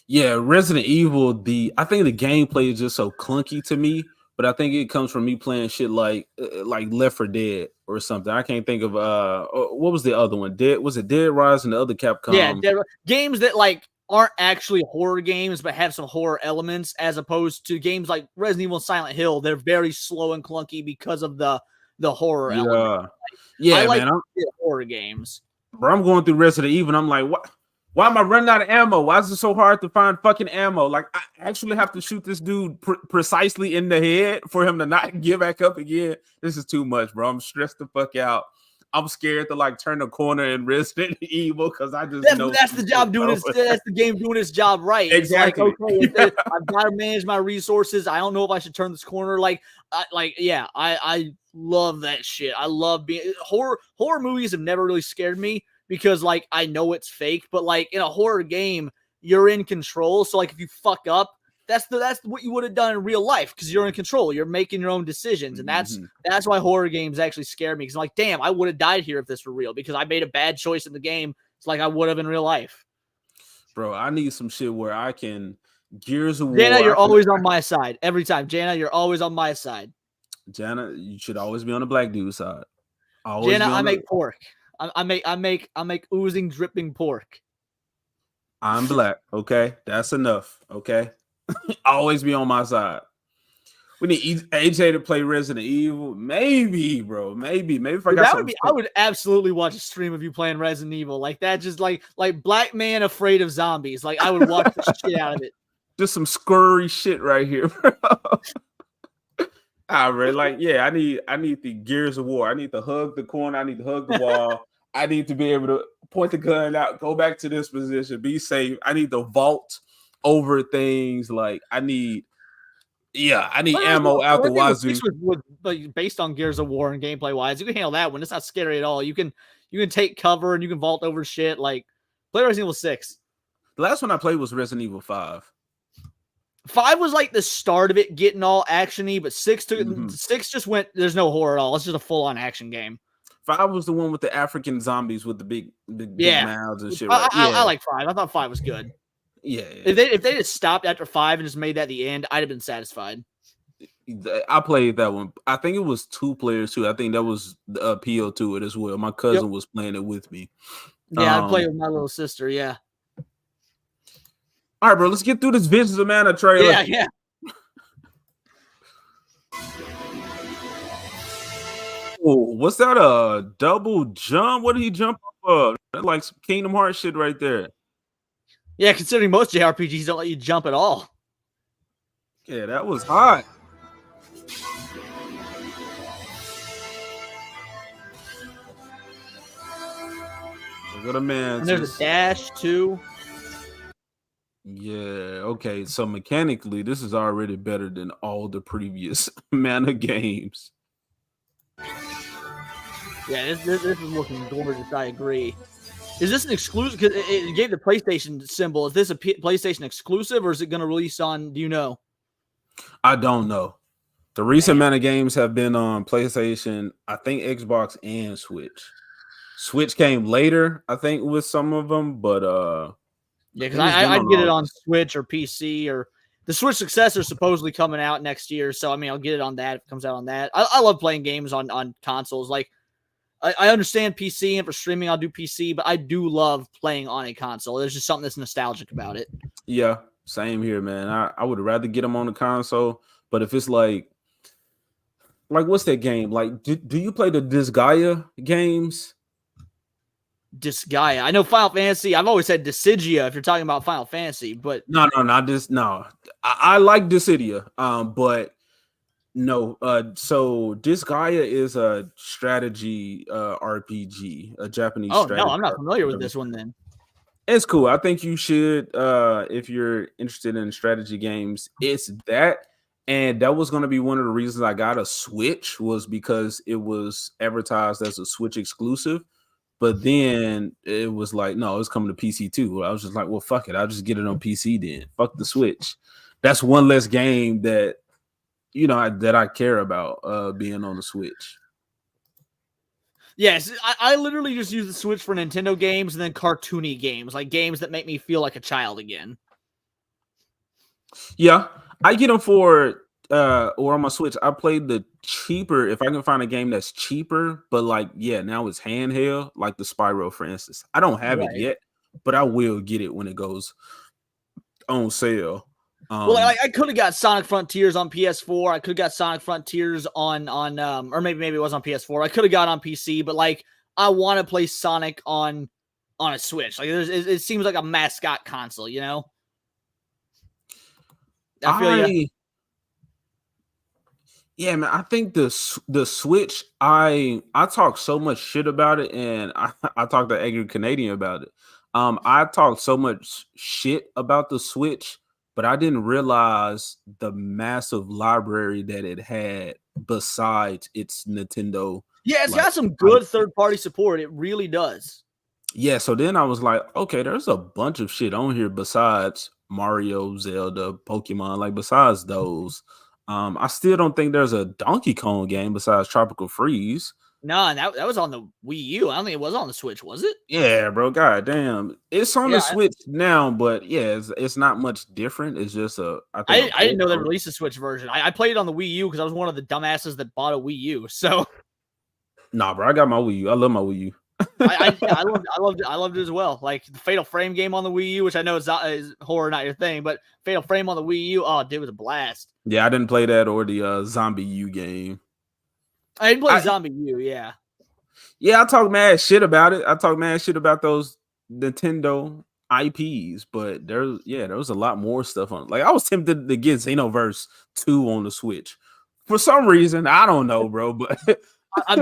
Yeah, Resident Evil, I think the gameplay is just so clunky to me, but I think it comes from me playing shit like Left 4 Dead or something. I can't think of what was the other one? Was it Dead Rise and the other Capcom? Yeah, games that like aren't actually horror games but have some horror elements, as opposed to games like Resident Evil and Silent Hill. They're very slow and clunky because of the horror element. Yeah, I like man. horror games. Bro, I'm going through Resident Evil and I'm like, what? Why am I running out of ammo? Why is it so hard to find fucking ammo? Like, I actually have to shoot this dude precisely in the head for him to not get back up again. This is too much, bro. I'm stressed the fuck out. I'm scared to like turn the corner in Resident Evil because I just know that's the job doing its that's the game doing its job right. Exactly. It's like, okay, I've got to manage my resources. I don't know if I should turn this corner. I love that shit. I love being horror movies have never really scared me, because like I know it's fake, but like in a horror game, you're in control. So like if you fuck up, that's what you would have done in real life, because you're in control. You're making your own decisions, and that's why horror games actually scare me. Because I'm like, damn, I would have died here if this were real, because I made a bad choice in the game. It's like I would have in real life. Bro, I need some shit where I can Gears of War. Jana, you're always on my side every time. Jana, you're always on my side. Jana, you should always be on the black dude side. Jana, I make pork. I make oozing, dripping pork. I'm black, okay? That's enough, okay? Always be on my side. We need AJ to play Resident Evil. Maybe, bro. Maybe if I got something. I would absolutely watch a stream of you playing Resident Evil. Like that, just like black man afraid of zombies. Like I would watch the shit out of it. Just some scurry shit right here, bro. I need the Gears of War. I need to hug the corner. I need to hug the wall. I need to be able to point the gun out, go back to this position, be safe. I need to vault over things. Like I need ammo out the wazoo. Was based on Gears of War and gameplay wise, you can handle that one. It's not scary at all. You can take cover and you can vault over shit. Like play Resident Evil 6. The last one I played was Resident Evil 5. 5 was like the start of it getting all actiony, but 6 just went. There's no horror at all. It's just a full on action game. 5 was the one with the African zombies with the big mouths and shit. Right? I like 5. I thought 5 was good. Yeah. If they just stopped after 5 and just made that the end, I'd have been satisfied. I played that one. I think it was 2 players too. I think that was the appeal to it as well. My cousin was playing it with me. Yeah, I played with my little sister. Yeah. All right, bro. Let's get through this Visions of Mana trailer. Yeah. Oh, what's that? A double jump? What did he jump up? That's like some Kingdom Hearts shit right there. Yeah, considering most JRPGs don't let you jump at all. Yeah, that was hot. Look at a man. And there's a dash too. Yeah, okay. So mechanically, this is already better than all the previous Mana games. Yeah, this is looking gorgeous. I agree. Is this an exclusive? Because it gave the PlayStation symbol. Is this a PlayStation exclusive, or is it going to release on? Do you know? I don't know. The recent Mana games have been on PlayStation, I think Xbox and Switch. Switch came later, I think, with some of them, but yeah, because I'd get it on Switch or PC, or the Switch successor is supposedly coming out next year. So I mean, I'll get it on that if it comes out on that. I love playing games on consoles. Like I understand PC, and for streaming I'll do PC, but I do love playing on a console. There's just something that's nostalgic about it. Yeah, same here, man. I would rather get them on the console, but if it's like what's that game? Like, do you play the Disgaea games? Disgaea. I know Final Fantasy. I've always said Dissidia if you're talking about Final Fantasy, but no. I like Dissidia, but no. So Disgaea is a strategy RPG, a Japanese. Oh strategy no, I'm not familiar with this one. Then it's cool. I think you should, if you're interested in strategy games. It's that, And that was going to be one of the reasons I got a Switch, was because it was advertised as a Switch exclusive. But then it was like, no, it's coming to PC too. I was just like, well, fuck it. I'll just get it on PC then. Fuck the Switch. That's one less game that, that I care about being on the Switch. Yes, I literally just use the Switch for Nintendo games and then cartoony games, like games that make me feel like a child again. Yeah, I get them for or on my Switch. I played the cheaper, if I can find a game that's cheaper, but like, yeah, now it's handheld, like the Spyro, for instance. I don't have it yet, but I will get it when it goes on sale. Well, I could have got Sonic Frontiers on PS4. I could have got Sonic Frontiers on or maybe it was on PS4. I could have got on PC, but like I want to play Sonic on a Switch. Like it seems like a mascot console, you know? I feel you. Yeah, man. I think the Switch. I talk so much shit about it, and I talked to Angry Canadian about it. I talked so much shit about the Switch, but I didn't realize the massive library that it had besides its Nintendo. Yeah, it's got some good third-party support. It really does. Yeah, so then I was like, okay, there's a bunch of shit on here besides Mario, Zelda, Pokemon. Like besides those, I still don't think there's a Donkey Kong game besides Tropical Freeze. No, and that was on the Wii U. I don't think it was on the Switch, was it? Yeah, bro. God damn, it's on the Switch now, but yeah, it's not much different. It's just I didn't know they released a Switch version. I played it on the Wii U because I was one of the dumbasses that bought a Wii U. So, nah, bro, I got my Wii U. I love my Wii U. I loved it as well. Like the Fatal Frame game on the Wii U, which I know is horror, not your thing, but Fatal Frame on the Wii U, oh, dude, it was a blast. Yeah, I didn't play that or the Zombie U game. I didn't play Zombie U, yeah. Yeah, I talk mad shit about it. I talk mad shit about those Nintendo IPs, but there was a lot more stuff on it. Like I was tempted to get Xenoverse 2 on the Switch. For some reason, I don't know, bro, but I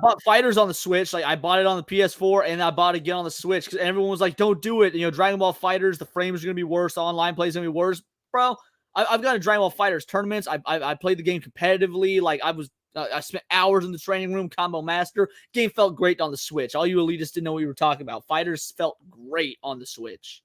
bought Fighters on the Switch. Like I bought it on the PS4 and I bought it again on the Switch because everyone was like, "Don't do it." Dragon Ball Fighters, the frames are gonna be worse. Online play is gonna be worse, bro. I've got a Dragon Ball Fighters tournaments. I played the game competitively. Like I spent hours in the training room, combo master. Game felt great on the Switch. All you elitists didn't know what you were talking about. Fighters felt great on the Switch.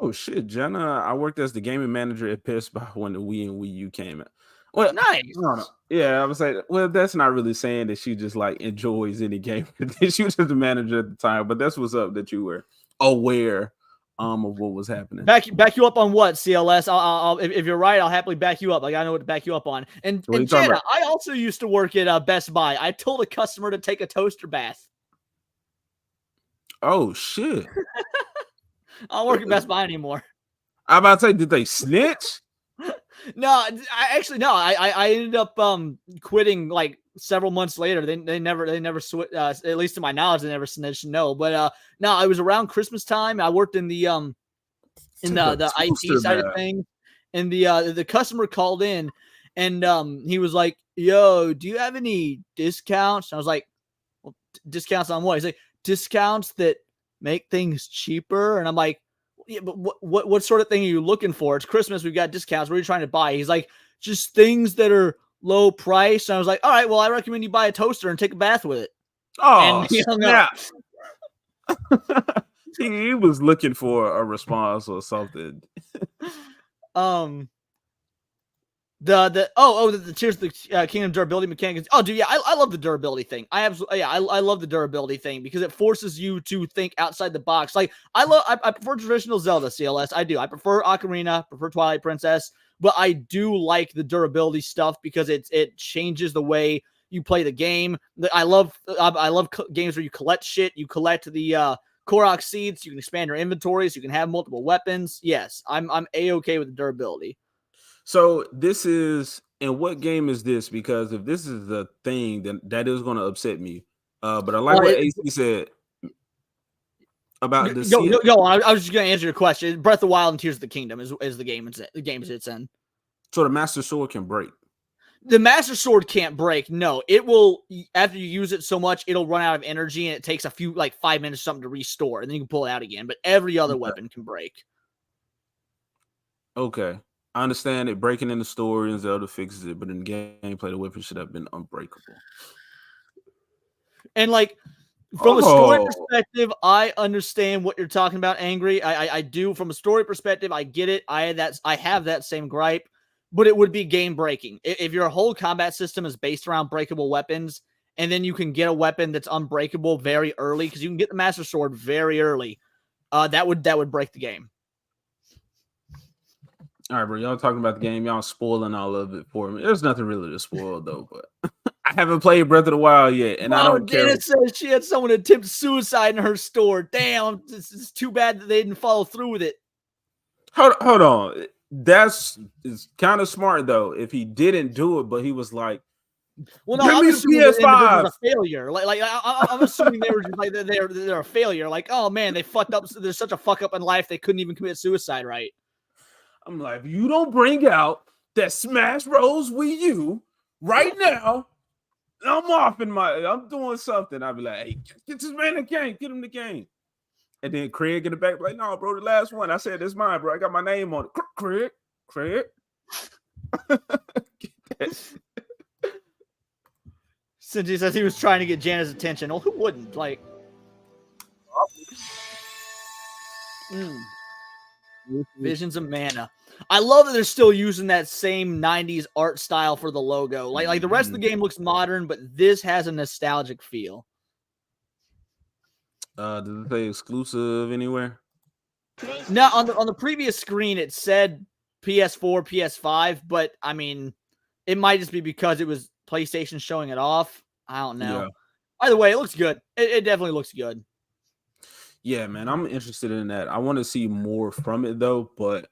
Oh shit, Jenna! I worked as the gaming manager at Best Buy when the Wii and Wii U came out. Well, nice. No. Yeah, I was saying. Well, that's not really saying that she just like enjoys any game. She was just the manager at the time, but that's what's up that you were aware of what was happening. Back you up on what, CLS? I'll if you're right, I'll happily back you up. Like I know what to back you up on. And Jenna, I also used to work at Best Buy. I told a customer to take a toaster bath. Oh shit! I don't work at Best Buy anymore. I'm about to say, did they snitch? No, I ended up quitting like several months later. They never switched. At least to my knowledge, they never snitched. No, but no, it was around Christmas time. I worked in the IT side of things, and the customer called in, and he was like, "Yo, do you have any discounts?" And I was like, "Well, discounts on what?" He's like, "Discounts that make things cheaper," and I'm like, yeah, but what sort of thing are you looking for? It's Christmas. We've got discounts. What are you trying to buy? He's like, just things that are low price. And I was like, all right, well, I recommend you buy a toaster and take a bath with it. Oh, yeah. He was looking for a response or something. The Tears of the Kingdom durability mechanics. Oh, dude, yeah, I love the durability thing. I love the durability thing because it forces you to think outside the box. Like I prefer traditional Zelda CLS. I do. I prefer Ocarina, prefer Twilight Princess, but I do like the durability stuff because it changes the way you play the game. I love games where you collect shit. You collect the Korok seeds. You can expand your inventory so you can have multiple weapons. Yes, I'm A-okay with the durability. So this is, and what game is this? Because if this is the thing, then that is going to upset me. But I like what AC said about the. Go on. I was just going to answer your question. Breath of the Wild and Tears of the Kingdom is the game it's in. So the Master Sword can break. The Master Sword can't break. No, it will. After you use it so much, it'll run out of energy, and it takes a few 5 minutes or something to restore, and then you can pull it out again. But every other weapon can break. Okay. I understand it breaking in the story and Zelda fixes it, but in the gameplay, the weapon should have been unbreakable. And like from a story Oh. perspective, I understand what you're talking about, Angry. I do. From a story perspective, I get it. I have that same gripe, but it would be game breaking if your whole combat system is based around breakable weapons, and then you can get a weapon that's unbreakable very early because you can get the Master Sword very early. That would break the game. All right, bro. Y'all talking about the game. Y'all spoiling all of it for me. There's nothing really to spoil, though. But I haven't played Breath of the Wild yet, and I don't care. It says she had someone attempt suicide in her store. Damn, it's too bad that they didn't follow through with it. Hold on. That's kind of smart, though. If he didn't do it, but he was like, well, no, give I'm me assuming the the individual PS5. was a failure. I'm assuming they were just like they're a failure. Like, oh man, they fucked up. There's such a fuck up in life they couldn't even commit suicide, right? I'm like, if you don't bring out that Smash Bros. Wii U right now, I'm doing something. I'll be like, hey, get this man the game, get him the game. And then Craig in the back, like, no, bro, the last one. I said, it's mine, bro. I got my name on it. Craig. Since he says he was trying to get Jana's attention. Well, who wouldn't? Like, Visions of Mana. I love that they're still using that same 90s art style for the logo. Like the rest of the game looks modern, but this has a nostalgic feel. Does it say exclusive anywhere? Now on the previous screen it said PS4, PS5, but I mean, it might just be because it was PlayStation showing it off. I don't know. Yeah. Either way, it looks good. It definitely looks good. Yeah, man, I'm interested in that. I want to see more from it though, but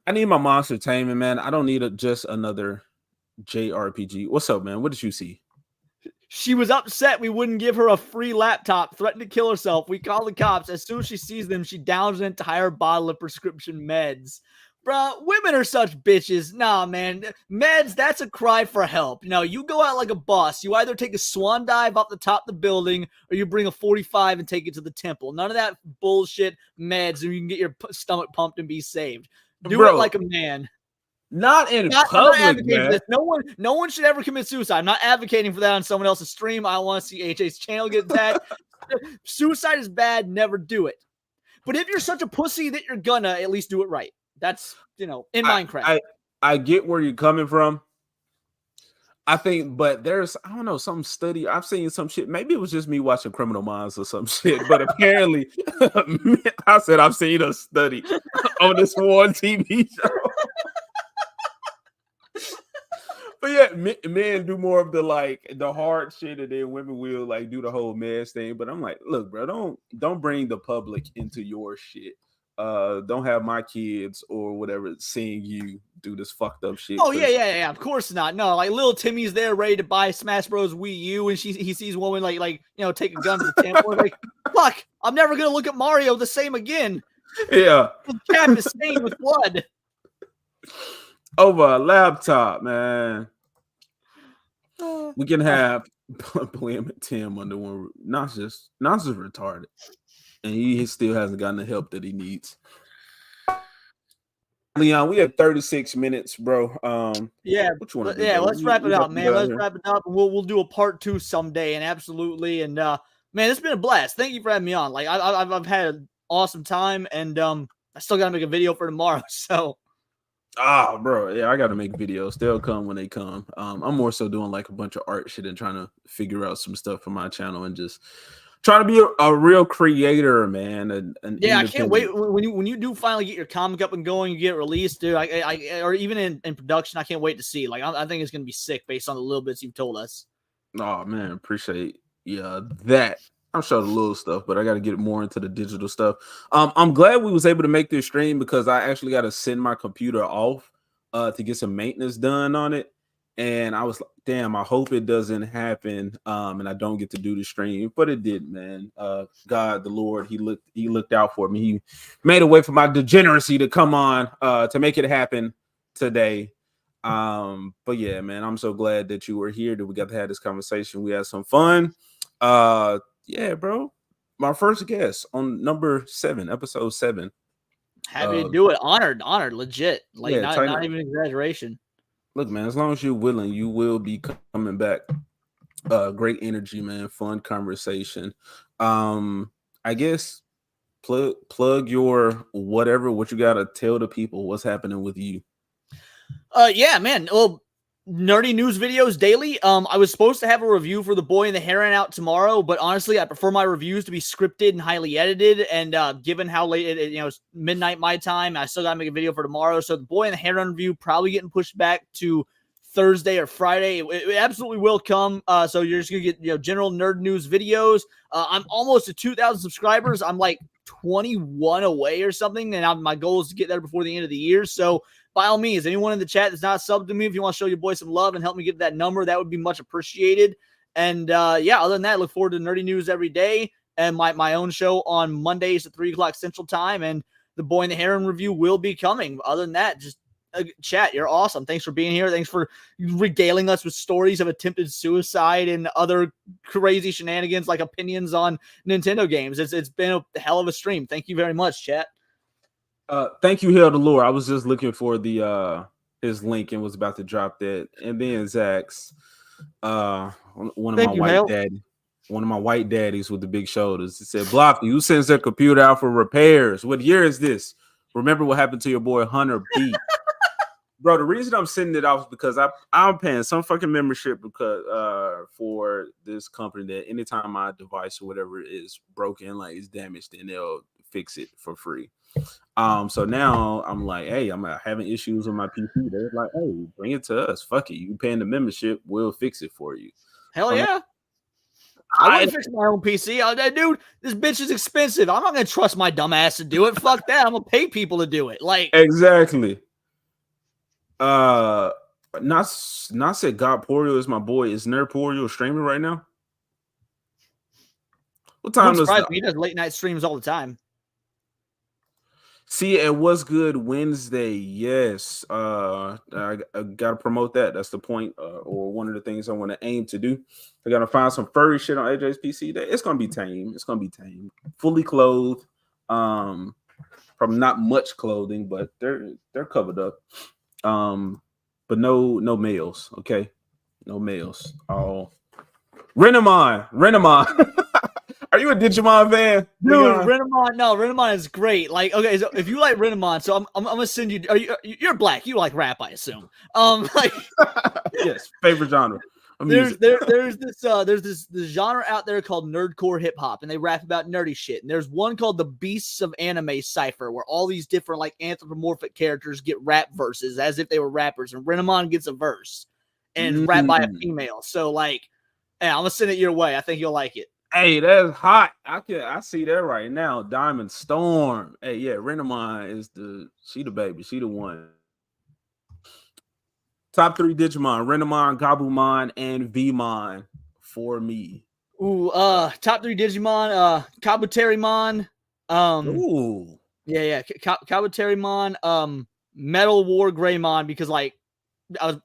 I need my Monster Tainment, man. I don't need just another JRPG. What's up, man? What did you see? She was upset we wouldn't give her a free laptop, threatened to kill herself. We called the cops. As soon as she sees them, she downs an entire bottle of prescription meds. Bruh, women are such bitches. Nah, man. Meds, that's a cry for help. You know, you go out like a boss. You either take a swan dive off the top of the building or you bring a 45 and take it to the temple. None of that bullshit meds and you can get your stomach pumped and be saved. Do it like a man. Not in I'm public, not advocating man. for this. No one should ever commit suicide. I'm not advocating for that on someone else's stream. I want to see AJ's channel get attacked. Suicide is bad. Never do it. But if you're such a pussy that you're gonna, at least do it right. That's, in Minecraft. I get where you're coming from. I think, but there's, I don't know, some study. I've seen some shit. Maybe it was just me watching Criminal Minds or some shit. But apparently, I said I've seen a study on this one TV show. But yeah, men do more of the hard shit, and then women will do the whole mess thing. But I'm like, look, bro, don't bring the public into your shit. Don't have my kids or whatever seeing you do this fucked up shit. Oh yeah. Of course not. No, like little Timmy's there ready to buy Smash Bros. Wii U, and he sees a woman take a gun to the temple. Like, fuck, I'm never gonna look at Mario the same again. Yeah, the cap is stained with blood. Over a laptop, man. We can have Blam and Tim under one roof. Nonsense retarded. And he still hasn't gotten the help that he needs. Leon, we have 36 minutes, bro. Let's wrap it up, man. Let's wrap it up, and we'll do a part 2 someday. And absolutely, and man, it's been a blast. Thank you for having me on. Like I've had an awesome time, and I still gotta make a video for tomorrow. So. Bro, yeah, I gotta make videos. They'll come when they come. I'm more so doing a bunch of art shit and trying to figure out some stuff for my channel and just trying to be a real creator, man. I can't wait when you do finally get your comic up and going, you get it released, dude. I or even in production, I can't wait to see. I think it's gonna be sick based on the little bits you've told us. Oh man, appreciate that. I'm showing the little stuff, but I got to get more into the digital stuff. I'm glad we was able to make this stream because I actually got to send my computer off to get some maintenance done on it. And I was like, damn, I hope it doesn't happen and I don't get to do the stream, but it did, man. God, the Lord, he looked out for me. He made a way for my degeneracy to come on to make it happen today. But yeah, man, I'm so glad that you were here, that we got to have this conversation. We had some fun. Yeah, bro. My first guest on number 7, episode 7. Happy to do it. Honored, legit. Like Yeah, not even exaggeration. Look, man, as long as you're willing, you will be coming back. Great energy, man. Fun conversation. I guess plug your whatever, what you gotta tell the people what's happening with you. Yeah, man. Well, nerdy news videos daily. I was supposed to have a review for The Boy and the Heron out tomorrow, but honestly, I prefer my reviews to be scripted and highly edited. And given how late it's midnight my time, I still gotta make a video for tomorrow. So The Boy and the Heron review probably getting pushed back to Thursday or Friday. It absolutely will come. So you're just gonna get general nerd news videos. I'm almost at 2,000 subscribers. I'm like 21 away or something, and my goal is to get there before the end of the year. So by all means, anyone in the chat that's not subbed to me, if you want to show your boy some love and help me get that number, that would be much appreciated. And yeah, other than that, look forward to nerdy news every day and my own show on Mondays at 3 o'clock Central Time. And The Boy and the Heron review will be coming. Other than that, just chat, you're awesome. Thanks for being here. Thanks for regaling us with stories of attempted suicide and other crazy shenanigans like opinions on Nintendo games. It's been a hell of a stream. Thank you very much, chat. Thank you, Hail the Lore. I was just looking for the his link and was about to drop that. And then Zach's one of my white daddies with the big shoulders. It said, Blocky, who sends their computer out for repairs? What year is this? Remember what happened to your boy Hunter B. Bro, the reason I'm sending it off is because I'm paying some fucking membership because for this company that anytime my device or whatever is broken, like it's damaged, then they'll fix it for free. So now I'm like, hey, I'm having issues with my PC. They're like, hey, bring it to us. Fuck it. You paying the membership, we'll fix it for you. Hell yeah. I wouldn't fix my own PC. Dude, this bitch is expensive. I'm not gonna trust my dumb ass to do it. Fuck that. I'm gonna pay people to do it. Like exactly. Not said God Porio is my boy. Is Nerd Porio streaming right now? What time is it? He does late night streams all the time. See, it was good Wednesday. Yes. I gotta promote that. That's the point, or one of the things I want to aim to do. I gotta find some furry shit on AJ's PC. It's gonna be tame. It's gonna be tame. Fully clothed. Probably not much clothing, but they're covered up. But no males. Okay, no males. Oh, Renamon. Are you a Digimon fan? Dude, Renamon is great. Like, okay, so if you like Renamon, so I'm gonna send you. You're black. You like rap, I assume. Like, yes, favorite genre. There's this genre out there called nerdcore hip hop, and they rap about nerdy shit. And there's one called the Beasts of Anime Cipher, where all these different like anthropomorphic characters get rap verses as if they were rappers, and Renamon gets a verse and rap by a female. So like, yeah, I'm gonna send it your way. I think you'll like it. Hey, that's hot. I see that right now. Diamond Storm. Hey, yeah, Renamon is she the baby. She the one. Top 3 Digimon: Renamon, Gabumon, and Vmon for me. Ooh, top 3 Digimon, Kabuterimon. Ooh. Yeah, Kabuterimon, Metal War Greymon, because like I'm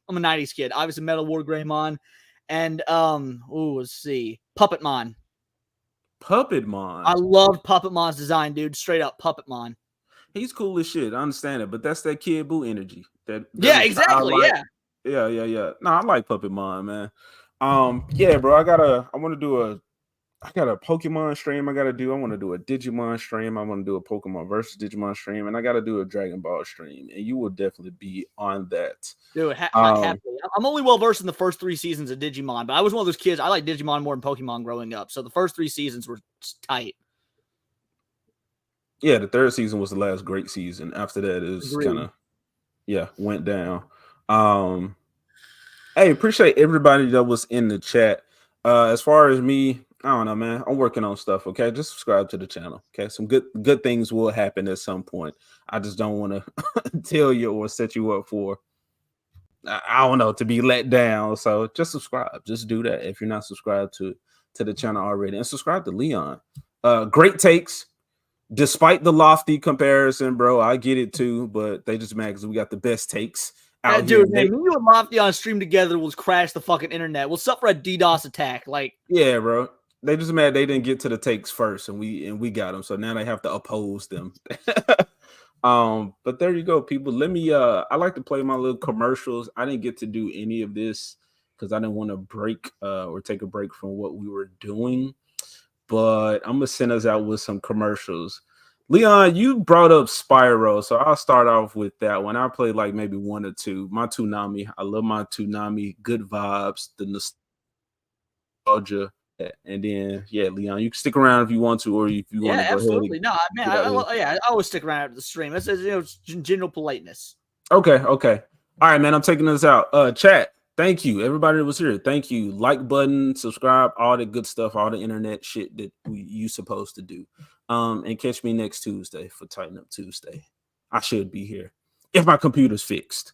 a 90s kid. Obviously Metal War Greymon. And let's see. Puppetmon. I love Puppetmon's design, dude. Straight up Puppetmon. He's cool as shit. I understand it, but that's that Kid Buu energy. Yeah, exactly. Like. Yeah. No, I like Puppetmon, man. Yeah, bro. I got a Pokemon stream I want to do a Digimon stream. I want to do a Pokemon versus Digimon stream, and I got to do a Dragon Ball stream, and you will definitely be on that. Dude, I'm only well versed in the first 3 seasons of Digimon, but I was one of those kids. I like Digimon more than Pokemon growing up, so the first 3 seasons were tight. Yeah, the 3rd season was the last great season. After that, it was kind of went down. Hey, appreciate everybody that was in the chat. As far as me, I don't know, man. I'm working on stuff. Okay, just subscribe to the channel. Okay, some good things will happen at some point. I just don't want to tell you or set you up for, I don't know, to be let down. So just subscribe. Just do that if you're not subscribed to the channel already, and subscribe to Leon. Great takes, despite the lofty comparison, bro. I get it too, but they just mad because we got the best takes. Dude, man, you and Lofty on stream together will crash the fucking internet. We'll suffer a DDoS attack. Like, yeah, bro. They just mad they didn't get to the takes first, and we got them. So now they have to oppose them. But there you go, people. Let me I like to play my little commercials. I didn't get to do any of this because I didn't want to break or take a break from what we were doing. But I'm gonna send us out with some commercials. Leon, you brought up Spyro, so I'll start off with that one. I played like maybe 1 or 2. My Toonami, I love my Toonami. Good vibes, the nostalgia, and then yeah, Leon, you can stick around if you want to, or if you want to go absolutely. ahead. No, man, I always stick around after the stream. That's it's general politeness. Okay. All right, man. I'm taking this out. Chat. Thank you, everybody that was here. Thank you. Like button, subscribe, all the good stuff, all the internet shit that you supposed to do. And catch me next Tuesday for Tighten Up Tuesday. I should be here if my computer's fixed.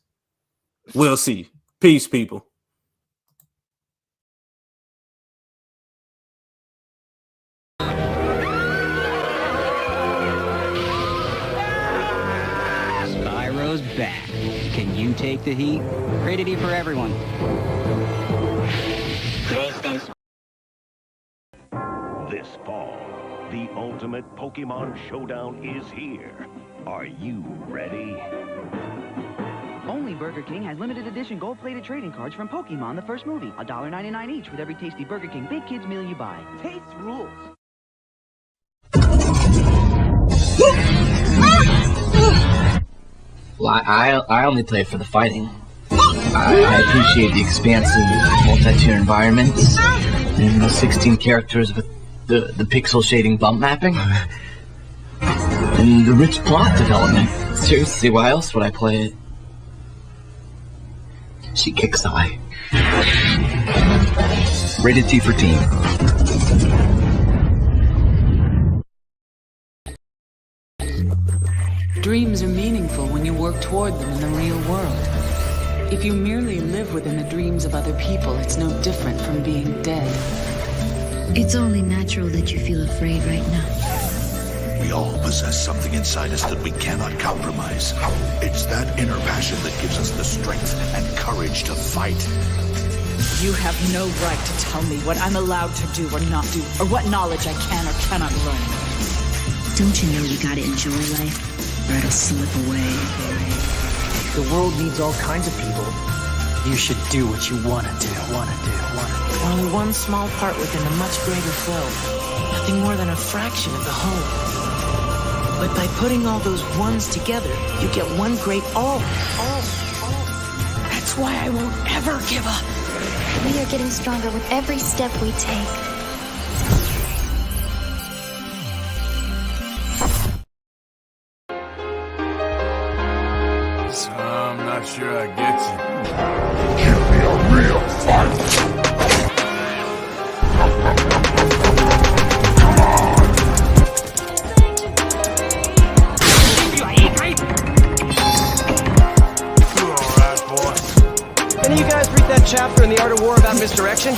We'll see. Peace, people. Spyro's back. Can you take the heat? Rated E for everyone. This fall, the ultimate Pokemon Showdown is here. Are you ready? Only Burger King has limited edition gold-plated trading cards from Pokemon, the first movie. $1.99 each with every tasty Burger King Big Kids meal you buy. Taste rules. Well, I only play for the fighting. I appreciate the expansive multi-tier environments and the 16 characters with the pixel shading bump mapping and the rich plot development. Seriously, why else would I play it? She kicks eye. Rated T for teen. Dreams are meaningful when you work toward them in the real world. If you merely live within the dreams of other people, it's no different from being dead. It's only natural that you feel afraid right now. We all possess something inside us that we cannot compromise. It's that inner passion that gives us the strength and courage to fight. You have no right to tell me what I'm allowed to do or not do, or what knowledge I can or cannot learn. Don't you know you gotta enjoy life, or it'll slip away? The world needs all kinds of people. You should do what you wanna do. Only one small part within a much greater flow. Nothing more than a fraction of the whole. But by putting all those ones together, you get one great all. That's why I won't ever give up. We are getting stronger with every step we take. So I'm not sure I get you. Give me a real fight. Any of you guys read that chapter in The Art of War about misdirection?